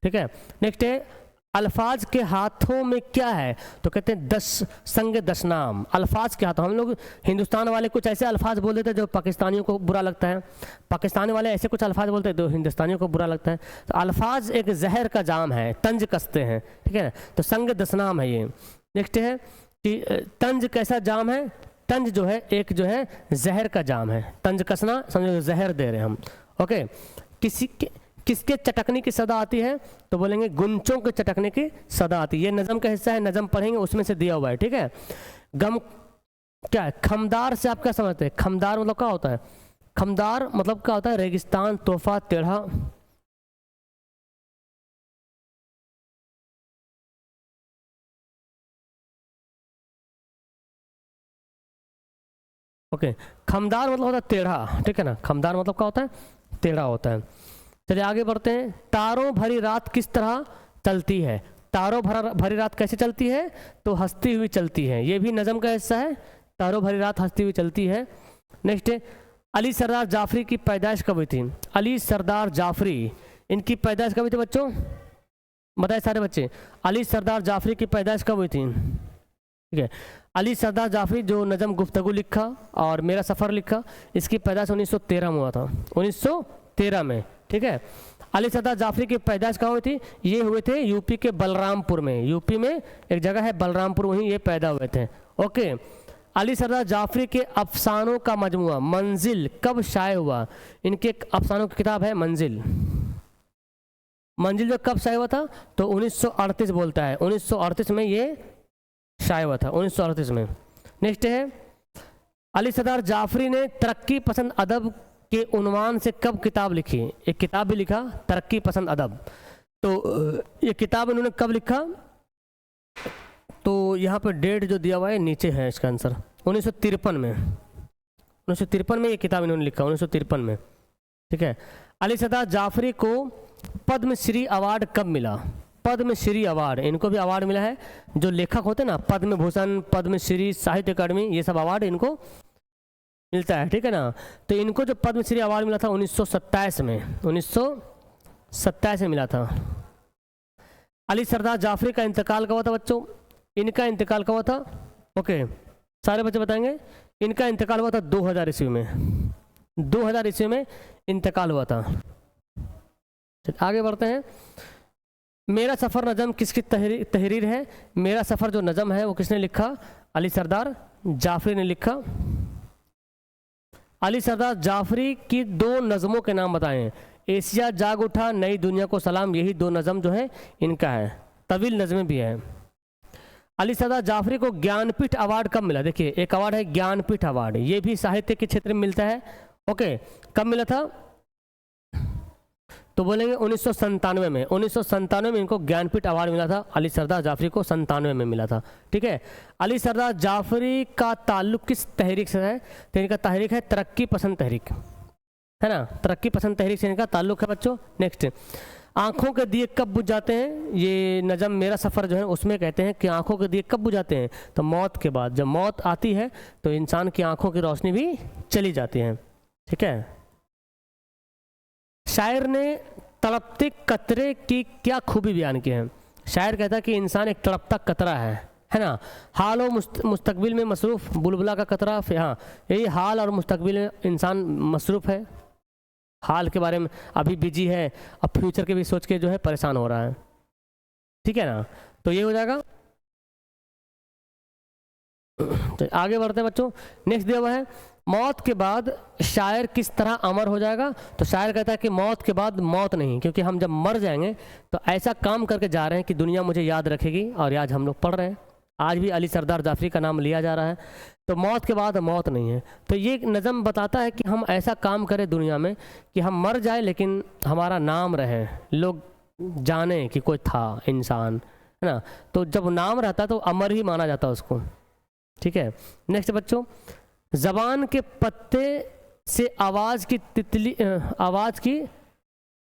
[SPEAKER 1] ठीक है। नेक्स्ट है अल्फाज के हाथों में क्या है? तो कहते हैं 10 संग 10 नाम। अल्फाज के हाथों, हम लोग हिंदुस्तान वाले कुछ ऐसे अल्फाज बोल देते हैं जो पाकिस्तानियों को बुरा लगता है, पाकिस्तानी वाले ऐसे कुछ अल्फाज बोलते हैं जो हिंदुस्तानियों को बुरा लगता है। तो अल्फाज एक जहर का जाम है, तंज कसते हैं, ठीक है। तो संग 10 नाम है ये। नेक्स्ट है कि तंज कैसा जाम है? तंज जो है एक जो है जहर का जाम है। तंज कसना समझो जहर दे रहे हैं हम, ओके। किसके चटकने की सदा आती है? तो बोलेंगे गुंचों के चटकने की सदा आती है। ये नज़म का हिस्सा है, नज़म पढ़ेंगे उसमें से दिया हुआ है, ठीक है। गम क्या है? खमदार से आप क्या समझते हैं? खमदार मतलब क्या होता है? खमदार मतलब क्या होता है? रेगिस्तान, तोहफा, टेढ़ा। ओके, खमदार मतलब होता है टेढ़ा, ठीक है ना। खमदार मतलब क्या होता है? टेढ़ा होता है। चलिए आगे बढ़ते हैं। तारों भरी रात किस तरह चलती है? तारों भरी रात कैसे चलती है? तो हंसती हुई चलती है। ये भी नज़म का हिस्सा है। तारों भरी रात हंसती हुई चलती है। नेक्स्ट है अली सरदार जाफरी की पैदाइश कब हुई थी? अली सरदार जाफरी, इनकी पैदाइश कब हुई थी बच्चों? बताए सारे बच्चे, अली सरदार जाफरी की पैदाइश कब हुई थी? ठीक है, अली सरदार जाफरी जो नज़म गुफ्तगू लिखा और मेरा सफ़र लिखा, इसकी पैदाइश 1913 में हुआ था, 1913 में, ठीक है। अली सरदार जाफरी की पैदाइश कहाँ हुई थी? ये हुए थे यूपी के बलरामपुर में। यूपी में एक जगह है बलरामपुर, वहीं ये पैदा हुए थे, ओके। अली सरदार जाफरी के अफसानों का मजमुआ मंजिल कब शाये हुआ? इनके एक अफसानों की किताब है मंजिल। मंजिल जो कब शाये हुआ था? तो 1938 बोलता है, 1938 में ये शाये हुआ था, 1938 में। नेक्स्ट है अली सरदार जाफरी ने तरक्की पसंद अदब के उन्वान से कब किताब लिखी? एक किताब भी लिखा, तरक्की पसंद अदब। तो ये किताब इन्होंने कब लिखा? तो यहाँ पर डेट जो दिया हुआ है नीचे है इसका आंसर, 1953 में। 1953 में ये किताब इन्होंने लिखा, 1953 में, ठीक है। अली सरदार जाफरी को पद्मश्री अवार्ड कब मिला? पद्मश्री अवार्ड, इनको भी अवार्ड मिला है। जो लेखक होते हैं ना, पद्म भूषण, पद्मश्री, साहित्य अकादमी, ये सब अवार्ड इनको मिलता है, ठीक है ना। तो इनको जो पद्मश्री अवार्ड मिला था 1927 में, 1927 में मिला था। अली सरदार जाफरी का इंतकाल कब हुआ था बच्चों? इनका इंतकाल कब हुआ था? ओके, सारे बच्चे बताएंगे। इनका इंतकाल हुआ था 2000 ईस्वी में, 2000 ईस्वी में इंतकाल हुआ था। आगे बढ़ते हैं। मेरा सफ़र नज़म किसकी तहरीर है? मेरा सफ़र जो नज़म है वो किसने लिखा? अली सरदार जाफरी ने लिखा। अली सरदार जाफरी की 2 नज़मों के नाम बताएं। एशिया जाग उठा, नई दुनिया को सलाम, यही 2 नज़म जो है इनका है। तवील नज़में भी है। अली सरदार जाफरी को ज्ञानपीठ अवार्ड कब मिला? देखिए एक अवार्ड है ज्ञानपीठ अवार्ड, ये भी साहित्य के क्षेत्र में मिलता है, ओके। कब मिला था? तो बोलेंगे 1997 में। 1997 में इनको ज्ञानपीठ अवार्ड मिला था। अली सरदार जाफरी को 97 में मिला था, ठीक है। अली सरदार जाफरी का ताल्लुक किस तहरीक से है? तो इनका तहरीक है तरक्की पसंद तहरीक, है ना। तरक्की पसंद तहरीक से इनका ताल्लुक है बच्चों। नेक्स्ट, आँखों के दिए कब बुझ जाते हैं? ये नज़म मेरा सफ़र जो है उसमें कहते हैं कि आँखों के दिए कब बुझ जाते हैं? तो मौत के बाद, जब मौत आती है तो इंसान की आँखों की रोशनी भी चली जाती है, ठीक है। शायर ने तड़पते कतरे की क्या खूबी बयान की है? शायर कहता है कि इंसान एक तड़पता कतरा है ना। हाल और मुस्तकबिल में मसरूफ़, बुलबुला का कतरा, हाँ, यही हाल और मुस्तकबिल में इंसान मसरूफ़ है। हाल के बारे में अभी बिजी है, अब फ्यूचर के भी सोच के जो है परेशान हो रहा है, ठीक है ना। तो ये हो जाएगा। तो आगे बढ़ते हैं बच्चों। नेक्स्ट दिया हुआ है मौत के बाद शायर किस तरह अमर हो जाएगा? तो शायर कहता है कि मौत के बाद मौत नहीं, क्योंकि हम जब मर जाएंगे तो ऐसा काम करके जा रहे हैं कि दुनिया मुझे याद रखेगी। और आज हम लोग पढ़ रहे हैं, आज भी अली सरदार जाफरी का नाम लिया जा रहा है। तो मौत के बाद मौत नहीं है। तो ये नज़म बताता है कि हम ऐसा काम करें दुनिया में कि हम मर जाए लेकिन हमारा नाम रहे, लोग जाने कि कोई था इंसान, है ना। तो जब नाम रहता है तो अमर ही माना जाता है उसको, ठीक है। नेक्स्ट बच्चों, जबान के पत्ते से आवाज़ की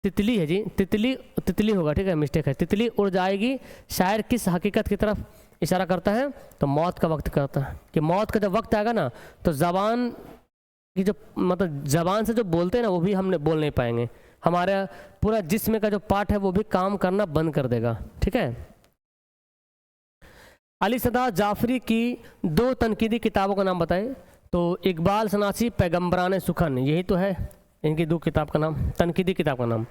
[SPEAKER 1] तितली है जी, तितली होगा, ठीक है, मिस्टेक है, तितली उड़ जाएगी। शायर किस हकीकत की तरफ इशारा करता है? तो मौत का वक्त करता है, कि मौत का जब वक्त आएगा ना तो जबान की जो मतलब जबान से जो बोलते हैं ना वो भी हमने बोल नहीं पाएंगे, हमारा पूरा जिस्म का जो पार्ट है वो भी काम करना बंद कर देगा, ठीक है। अली सदा जाफरी की 2 तनकीदी किताबों का नाम बताएं। तो इकबाल सनासी, पैगम्बरान सुखन, यही तो है इनकी 2 किताब का नाम, तनकीदी किताब का नाम।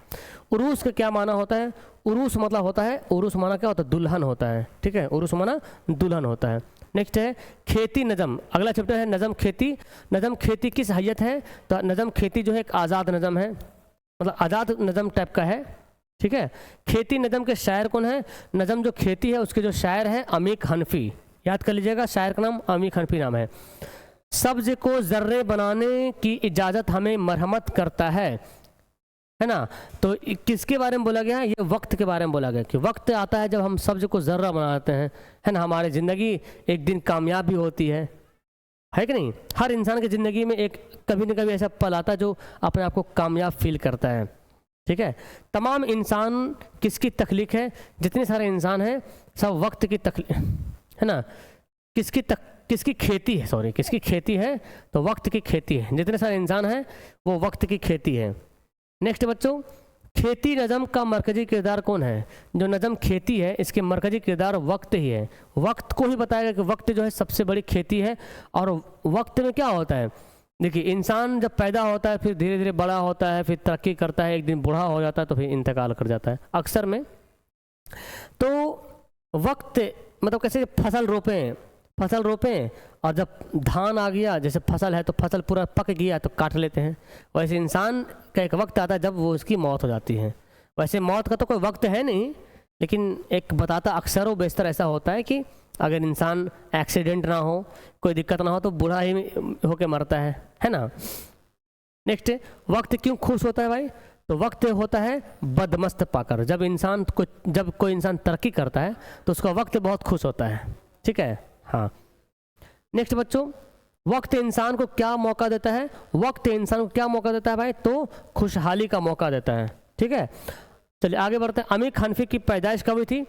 [SPEAKER 1] उरूस का क्या माना होता है? उरूस मतलब होता है, उरूस माना क्या होता है? दुल्हन होता है, ठीक है, उरूस माना दुल्हन होता है। नेक्स्ट है खेती नज़म, अगला चैप्टर है नज़म खेती। नज़म खेती किस हैयत है? तो नज़म खेती जो है एक आज़ाद नज़म है, मतलब आज़ाद नज़म टाइप का है, ठीक है। खेती नज़म के शायर कौन है? नज़म जो खेती है उसके जो शायर है अमीक हनफी, याद कर लीजिएगा, शायर का नाम अमीक हनफी नाम है। सब्ज को जर्रे बनाने की इजाज़त हमें मरहमत करता है ना। तो किसके बारे में बोला गया है? ये वक्त के बारे में बोला गया कि वक्त आता है जब हम सब्ज को जर्रा बनाते हैं, है ना। हमारी ज़िंदगी एक दिन कामयाब भी होती है कि नहीं। हर इंसान की ज़िंदगी में एक कभी न कभी ऐसा पल आता है जो अपने आप को कामयाब फील करता है, ठीक है। तमाम इंसान किसकी तख्लीक है? जितने सारे इंसान हैं सब वक्त की तख्लीक, है ना। किसकी खेती है, सॉरी, किसकी खेती है? तो वक्त की खेती है। जितने सारे इंसान हैं वो वक्त की खेती है। नेक्स्ट बच्चों, खेती नज़म का मरकजी किरदार कौन है? जो नज़म खेती है इसके मरकजी किरदार वक्त ही है। वक्त को ही बताएगा कि वक्त जो है सबसे बड़ी खेती है। और वक्त में क्या होता है, देखिए, इंसान जब पैदा होता है फिर धीरे धीरे बड़ा होता है, फिर तरक्की करता है, एक दिन बूढ़ा हो जाता है, तो फिर इंतकाल कर जाता है अक्सर में। तो वक्त मतलब कैसे फसल रोपें और जब धान आ गया, जैसे फसल है तो फसल पूरा पक गया तो काट लेते हैं, वैसे इंसान का एक वक्त आता है जब वो उसकी मौत हो जाती है। वैसे मौत का तो कोई वक्त है नहीं, लेकिन एक बताता अक्सर व बेशतर ऐसा होता है कि अगर इंसान एक्सीडेंट ना हो, कोई दिक्कत ना हो, तो बूढ़ा ही होके मरता है ना। नेक्स्ट, वक्त क्यों खुश होता है भाई? तो वक्त होता है बदमस्त पाकर। जब कोई इंसान तरक्की करता है तो उसका वक्त बहुत खुश होता है, ठीक है। हाँ, नेक्स्ट बच्चों, वक्त इंसान को क्या मौका देता है? वक्त इंसान को क्या मौका देता है भाई? तो खुशहाली का मौका देता है, ठीक है। चलिए आगे बढ़ते हैं। अमीर हनफी की पैदाइश कब हुई थी?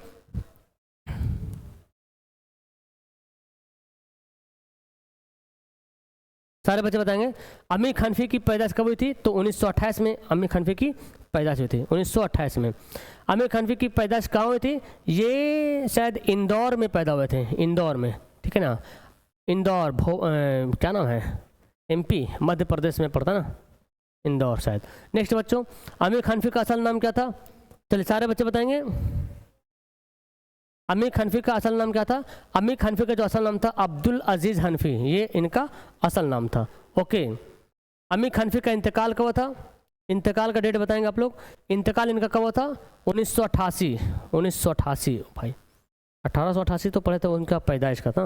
[SPEAKER 1] सारे बच्चे बताएंगे। अमीर हनफी की पैदाइश कब हुई थी? तो 1928 में अमीर हनफी की पैदाइश हुई थी, 1928 में। अमीर हनफी की पैदाइश कहाँ हुई थी? ये शायद इंदौर में पैदा हुए थे, इंदौर में, ठीक है ना। इंदौर क्या नाम है, एमपी, मध्य प्रदेश में पड़ता ना, इंदौर शायद। नेक्स्ट बच्चों, अमीर हनफी का असल नाम क्या था? चलिए सारे बच्चे बताएंगे। अमीर हनफी का असल नाम क्या था? अमीर हनफी का जो असल नाम था अब्दुल अजीज़ हनफी, ये इनका असल नाम था, ओके। अमीर हनफी का इंतकाल कब था? इंतकाल का डेट बताएंगे आप लोग। इंतकाल इनका कब हुआ था? 1988 भाई, 1888 तो पढ़े थे, उनका पैदाइश का था,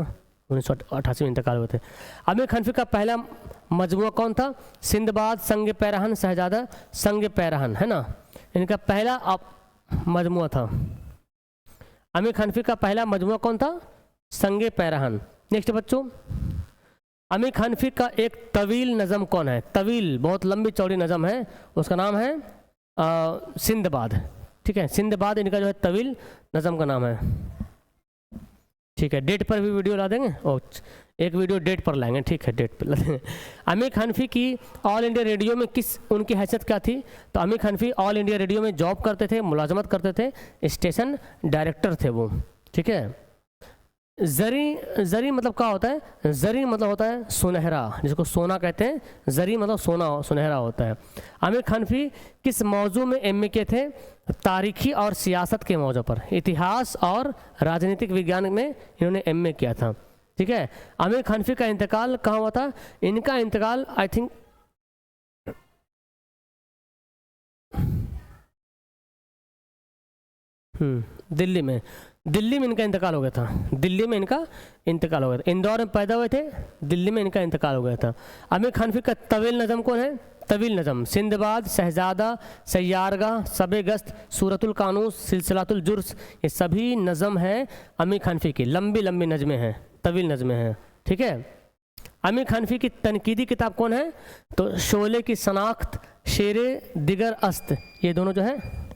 [SPEAKER 1] 1988 में इंतकाल हुए थे। अमीर हनफी का पहला मजमूआ कौन था? सिंदबाद संग पैरहन शहजादा संग पैरहन, है ना, इनका पहला मजमूआ था। अमीर हनफी का पहला मजमूआ कौन था? संगे पैरहन। नेक्स्ट बच्चों, अमीर हनफी का एक तवील नज़म कौन है? तवील, बहुत लंबी चौड़ी नज़म है, उसका नाम है सिंदबाद, ठीक है। सिंदबाद इनका जो है तवील नज़म का नाम है, ठीक है। डेट पर भी वीडियो ला देंगे, और एक वीडियो डेट पर लाएंगे, ठीक है, डेट पर ला देंगे। अमीर हनफी की ऑल इंडिया रेडियो में उनकी हैसियत क्या थी? तो अमीर हनफी ऑल इंडिया रेडियो में जॉब करते थे, मुलाजमत करते थे, स्टेशन डायरेक्टर थे वो, ठीक है। जरी मतलब क्या होता है? जरी मतलब होता है सुनहरा, जिसको सोना कहते हैं, जरी मतलब सोना, सुनहरा होता है। अमीर हनफी किस मौजू में एमए के थे? तारीखी और सियासत के मौजू पर, इतिहास और राजनीतिक विज्ञान में इन्होंने एमए किया था, ठीक है। अमीर हनफी का इंतकाल कहाँ हुआ था? इनका इंतकाल आई थिंक दिल्ली में, दिल्ली में इनका इंतकाल हो गया था, दिल्ली में इनका इंतकाल हो गया था। इंदौर में पैदा हुए थे, दिल्ली में इनका इंतकाल हो गया था। आमिर खान हनफी का तवील नज़म कौन है? तवील नज़म सिंदबाद, शहजादा, सैयारगा, सबे गस्त, सूरतुल कानूस, सिलसिलातुल जुर्स, ये सभी नज़म हैं आमिर खान हनफी की, लंबी लंबी नज़में हैं, तवील नज़में हैं। ठीक है। आमिर खान हनफी की तनकीदी किताब कौन है? तो शोले की शनाख्त, शेरे दिगर अस्त, ये दोनों जो है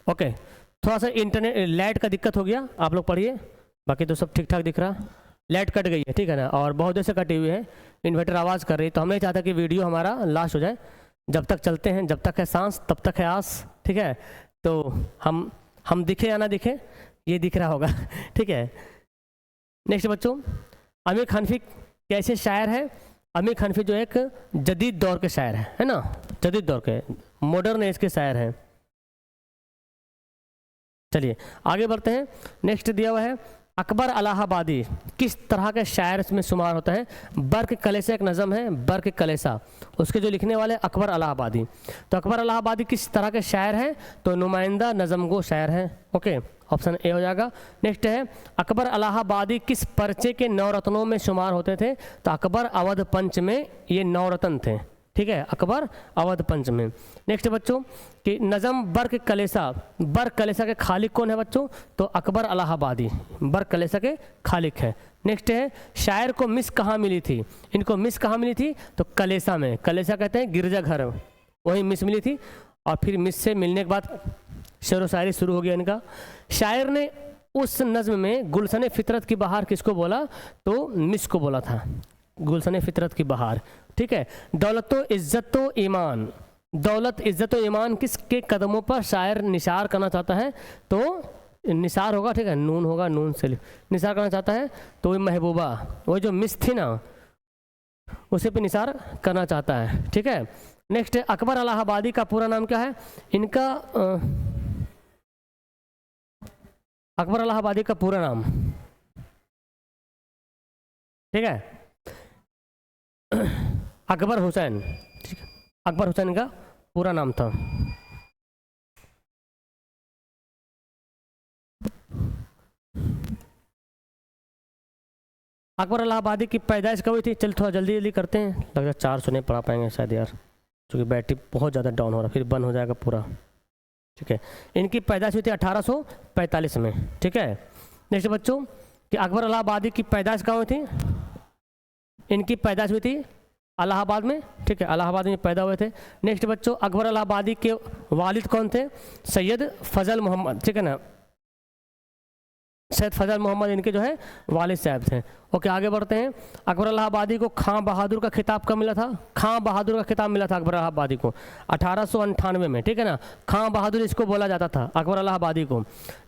[SPEAKER 1] ओके। थोड़ा सा इंटरनेट लाइट का दिक्कत हो गया, आप लोग पढ़िए, बाकी तो सब ठीक ठाक दिख रहा। लाइट कट गई है, ठीक है ना, और बहुत देर से कटी हुई है, इन्वर्टर आवाज़ कर रही है, तो हम नहीं चाहता कि वीडियो हमारा लास्ट हो जाए। जब तक चलते हैं, जब तक है सांस तब तक है आस, ठीक है। तो हम दिखे या ना दिखे, ये दिख रहा होगा ठीक है। नेक्स्ट बच्चों, आमिर खान हनफी कैसे शायर है? आमिर खान हनफी जो एक जदीद दौर के शायर है ना, जदीद दौर के, मॉडर्न एज के शायर हैं। चलिए आगे बढ़ते हैं। नेक्स्ट दिया हुआ है अकबर इलाहाबादी किस तरह के शायर में शुमार होता है? बर्क कलेसा एक नज़म है, बर्क कलेसा, उसके जो लिखने वाले अकबर इलाहाबादी। तो अकबर इलाहाबादी किस तरह के शायर हैं? तो नुमाइंदा नज़मगो शायर हैं। ओके, ऑप्शन ए हो जाएगा। नेक्स्ट है अकबर इलाहाबादी किस पर्चे के नवरत्नों में शुमार होते थे? तो अकबर अवध पंच में ये नवरत्न थे। ठीक है, अकबर अवध पंच में। नेक्स्ट बच्चों कि नज़म बर्क कलेसा, बर्क कलेसा के खालिक कौन है बच्चों? तो अकबर इलाहाबादी बर्क कलेसा के खालिक है। नेक्स्ट है शायर को मिस कहाँ मिली थी? इनको मिस कहाँ मिली थी? तो कलेसा में, कलेसा कहते हैं गिरजाघर, वहीं मिस मिली थी, और फिर मिस से मिलने के बाद शेर व शायरी शुरू हो गया इनका। शायर ने उस नज़्म में गुलशन फितरत की बहार किसको बोला? तो मिस को बोला था, गुलशन फितरत की बहार। ठीक है। दौलत इज़्ज़त ईमान, दौलत इज़्ज़त ईमान किसके कदमों पर शायर निसार करना चाहता है? तो निसार होगा, ठीक है, नून होगा, नून से निसार करना चाहता है। तो वही महबूबा, वही जो मिस थी ना, उसे पे निसार करना चाहता है। ठीक है। नेक्स्ट है अकबर इलाहाबादी का पूरा नाम क्या है? इनका अकबर इलाहाबादी का पूरा नाम, ठीक है, अकबर हुसैन, ठीक है, अकबर हुसैन का पूरा नाम था। अकबर इलाहाबादी की पैदाइश कब हुई थी? चल थोड़ा जल्दी जल्दी करते हैं, लग रहा है 400 नहीं पढ़ा पाएंगे शायद यार, क्योंकि बैटरी बहुत ज़्यादा डाउन हो रहा, फिर बंद हो जाएगा पूरा। ठीक है, इनकी पैदाइश हुई थी 1845 में। ठीक है। नेक्स्ट बच्चों कि अकबर इलाहाबादी की पैदाइश कहाँ हुई थी? इनकी पैदाइश हुई थी इलाहाबाद में। ठीक है, इलाहाबाद में पैदा हुए थे। नेक्स्ट बच्चों अकबर इलाहाबादी के वालिद कौन थे? सैयद फजल मोहम्मद, ठीक है ना, सैयद फजल मोहम्मद इनके जो है वालिद साहब थे। ओके, आगे बढ़ते हैं। अकबर इलाहाबादी को खां बहादुर का खिताब कब मिला था? खां बहादुर का खिताब मिला था अकबर इलाहाबादी को 1898 में। ठीक है ना, खां बहादुर इसको बोला जाता था अकबर इलाहाबादी को।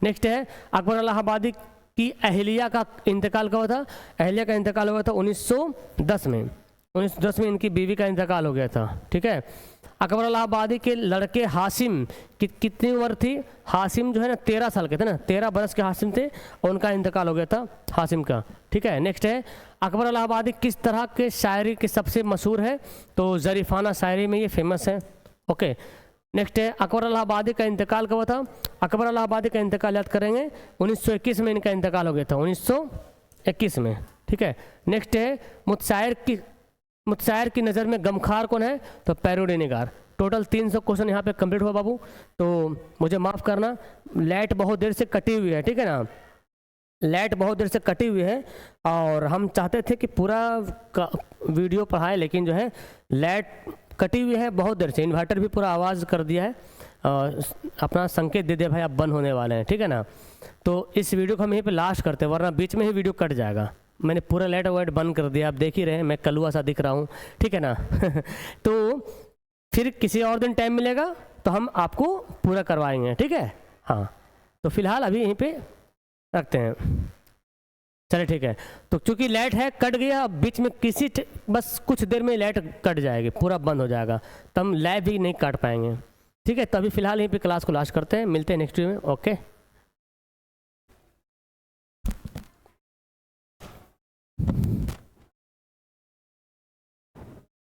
[SPEAKER 1] नेक्स्ट है अकबर इलाहाबादी की अहलिया का इंतकाल कब हुआ था? अहलिया का इंतकाल हुआ था 1910 में। 1910 में इनकी बीवी का इंतकाल हो गया था। ठीक है। अकबर इलाहाबादी के लड़के हासिम की कितनी उम्र थी? हासिम जो है ना 13 साल के थे ना, 13 बरस के हासिम थे, और उनका इंतकाल हो गया था हासिम का। ठीक है। नेक्स्ट है अकबर इलाहाबादी किस तरह के शायरी के सबसे मशहूर है? तो ज़रीफ़ाना शायरी में ये फेमस है। ओके। नेक्स्ट है अकबर इलाहाबादी का इंतकाल कब हुआ था? अकबर इलाहाबादी का इंतकाल याद करेंगे 1921 में इनका इंतकाल हो गया था, 1921 में। ठीक है। नेक्स्ट है मुत्शायर की नज़र में गमखार कौन है? तो पैरोडी निगार। टोटल 300 क्वेश्चन यहाँ पे कंप्लीट हुआ बाबू, तो मुझे माफ़ करना, लाइट बहुत देर से कटी हुई है। ठीक है ना, लाइट बहुत देर से कटी हुई है, और हम चाहते थे कि पूरा वीडियो पढ़ाए, लेकिन जो है लाइट कटी हुई है बहुत देर से। इन्वर्टर भी पूरा आवाज़ कर दिया है, अपना संकेत दे दिया भाई आप बंद होने वाले हैं। ठीक है ना, तो इस वीडियो को हम यहीं पे लास्ट करते हैं, वरना बीच में ही वीडियो कट जाएगा। मैंने पूरा लाइट वाइट बंद कर दिया, आप देख ही रहे हैं मैं कलुआ सा दिख रहा हूँ। ठीक है ना तो फिर किसी और दिन टाइम मिलेगा तो हम आपको पूरा करवाएंगे। ठीक है, हाँ, तो फिलहाल अभी यहीं पे रखते हैं। चलिए ठीक है, तो चूंकि लाइट है कट गया, अब बीच में बस कुछ देर में लाइट कट जाएगी, पूरा बंद हो जाएगा, तो हम लाइव भी नहीं काट पाएंगे। ठीक है, तो अभी फिलहाल यहीं पे क्लास को लास्ट करते हैं, मिलते हैं नेक्स्ट वीडियो में। ओके।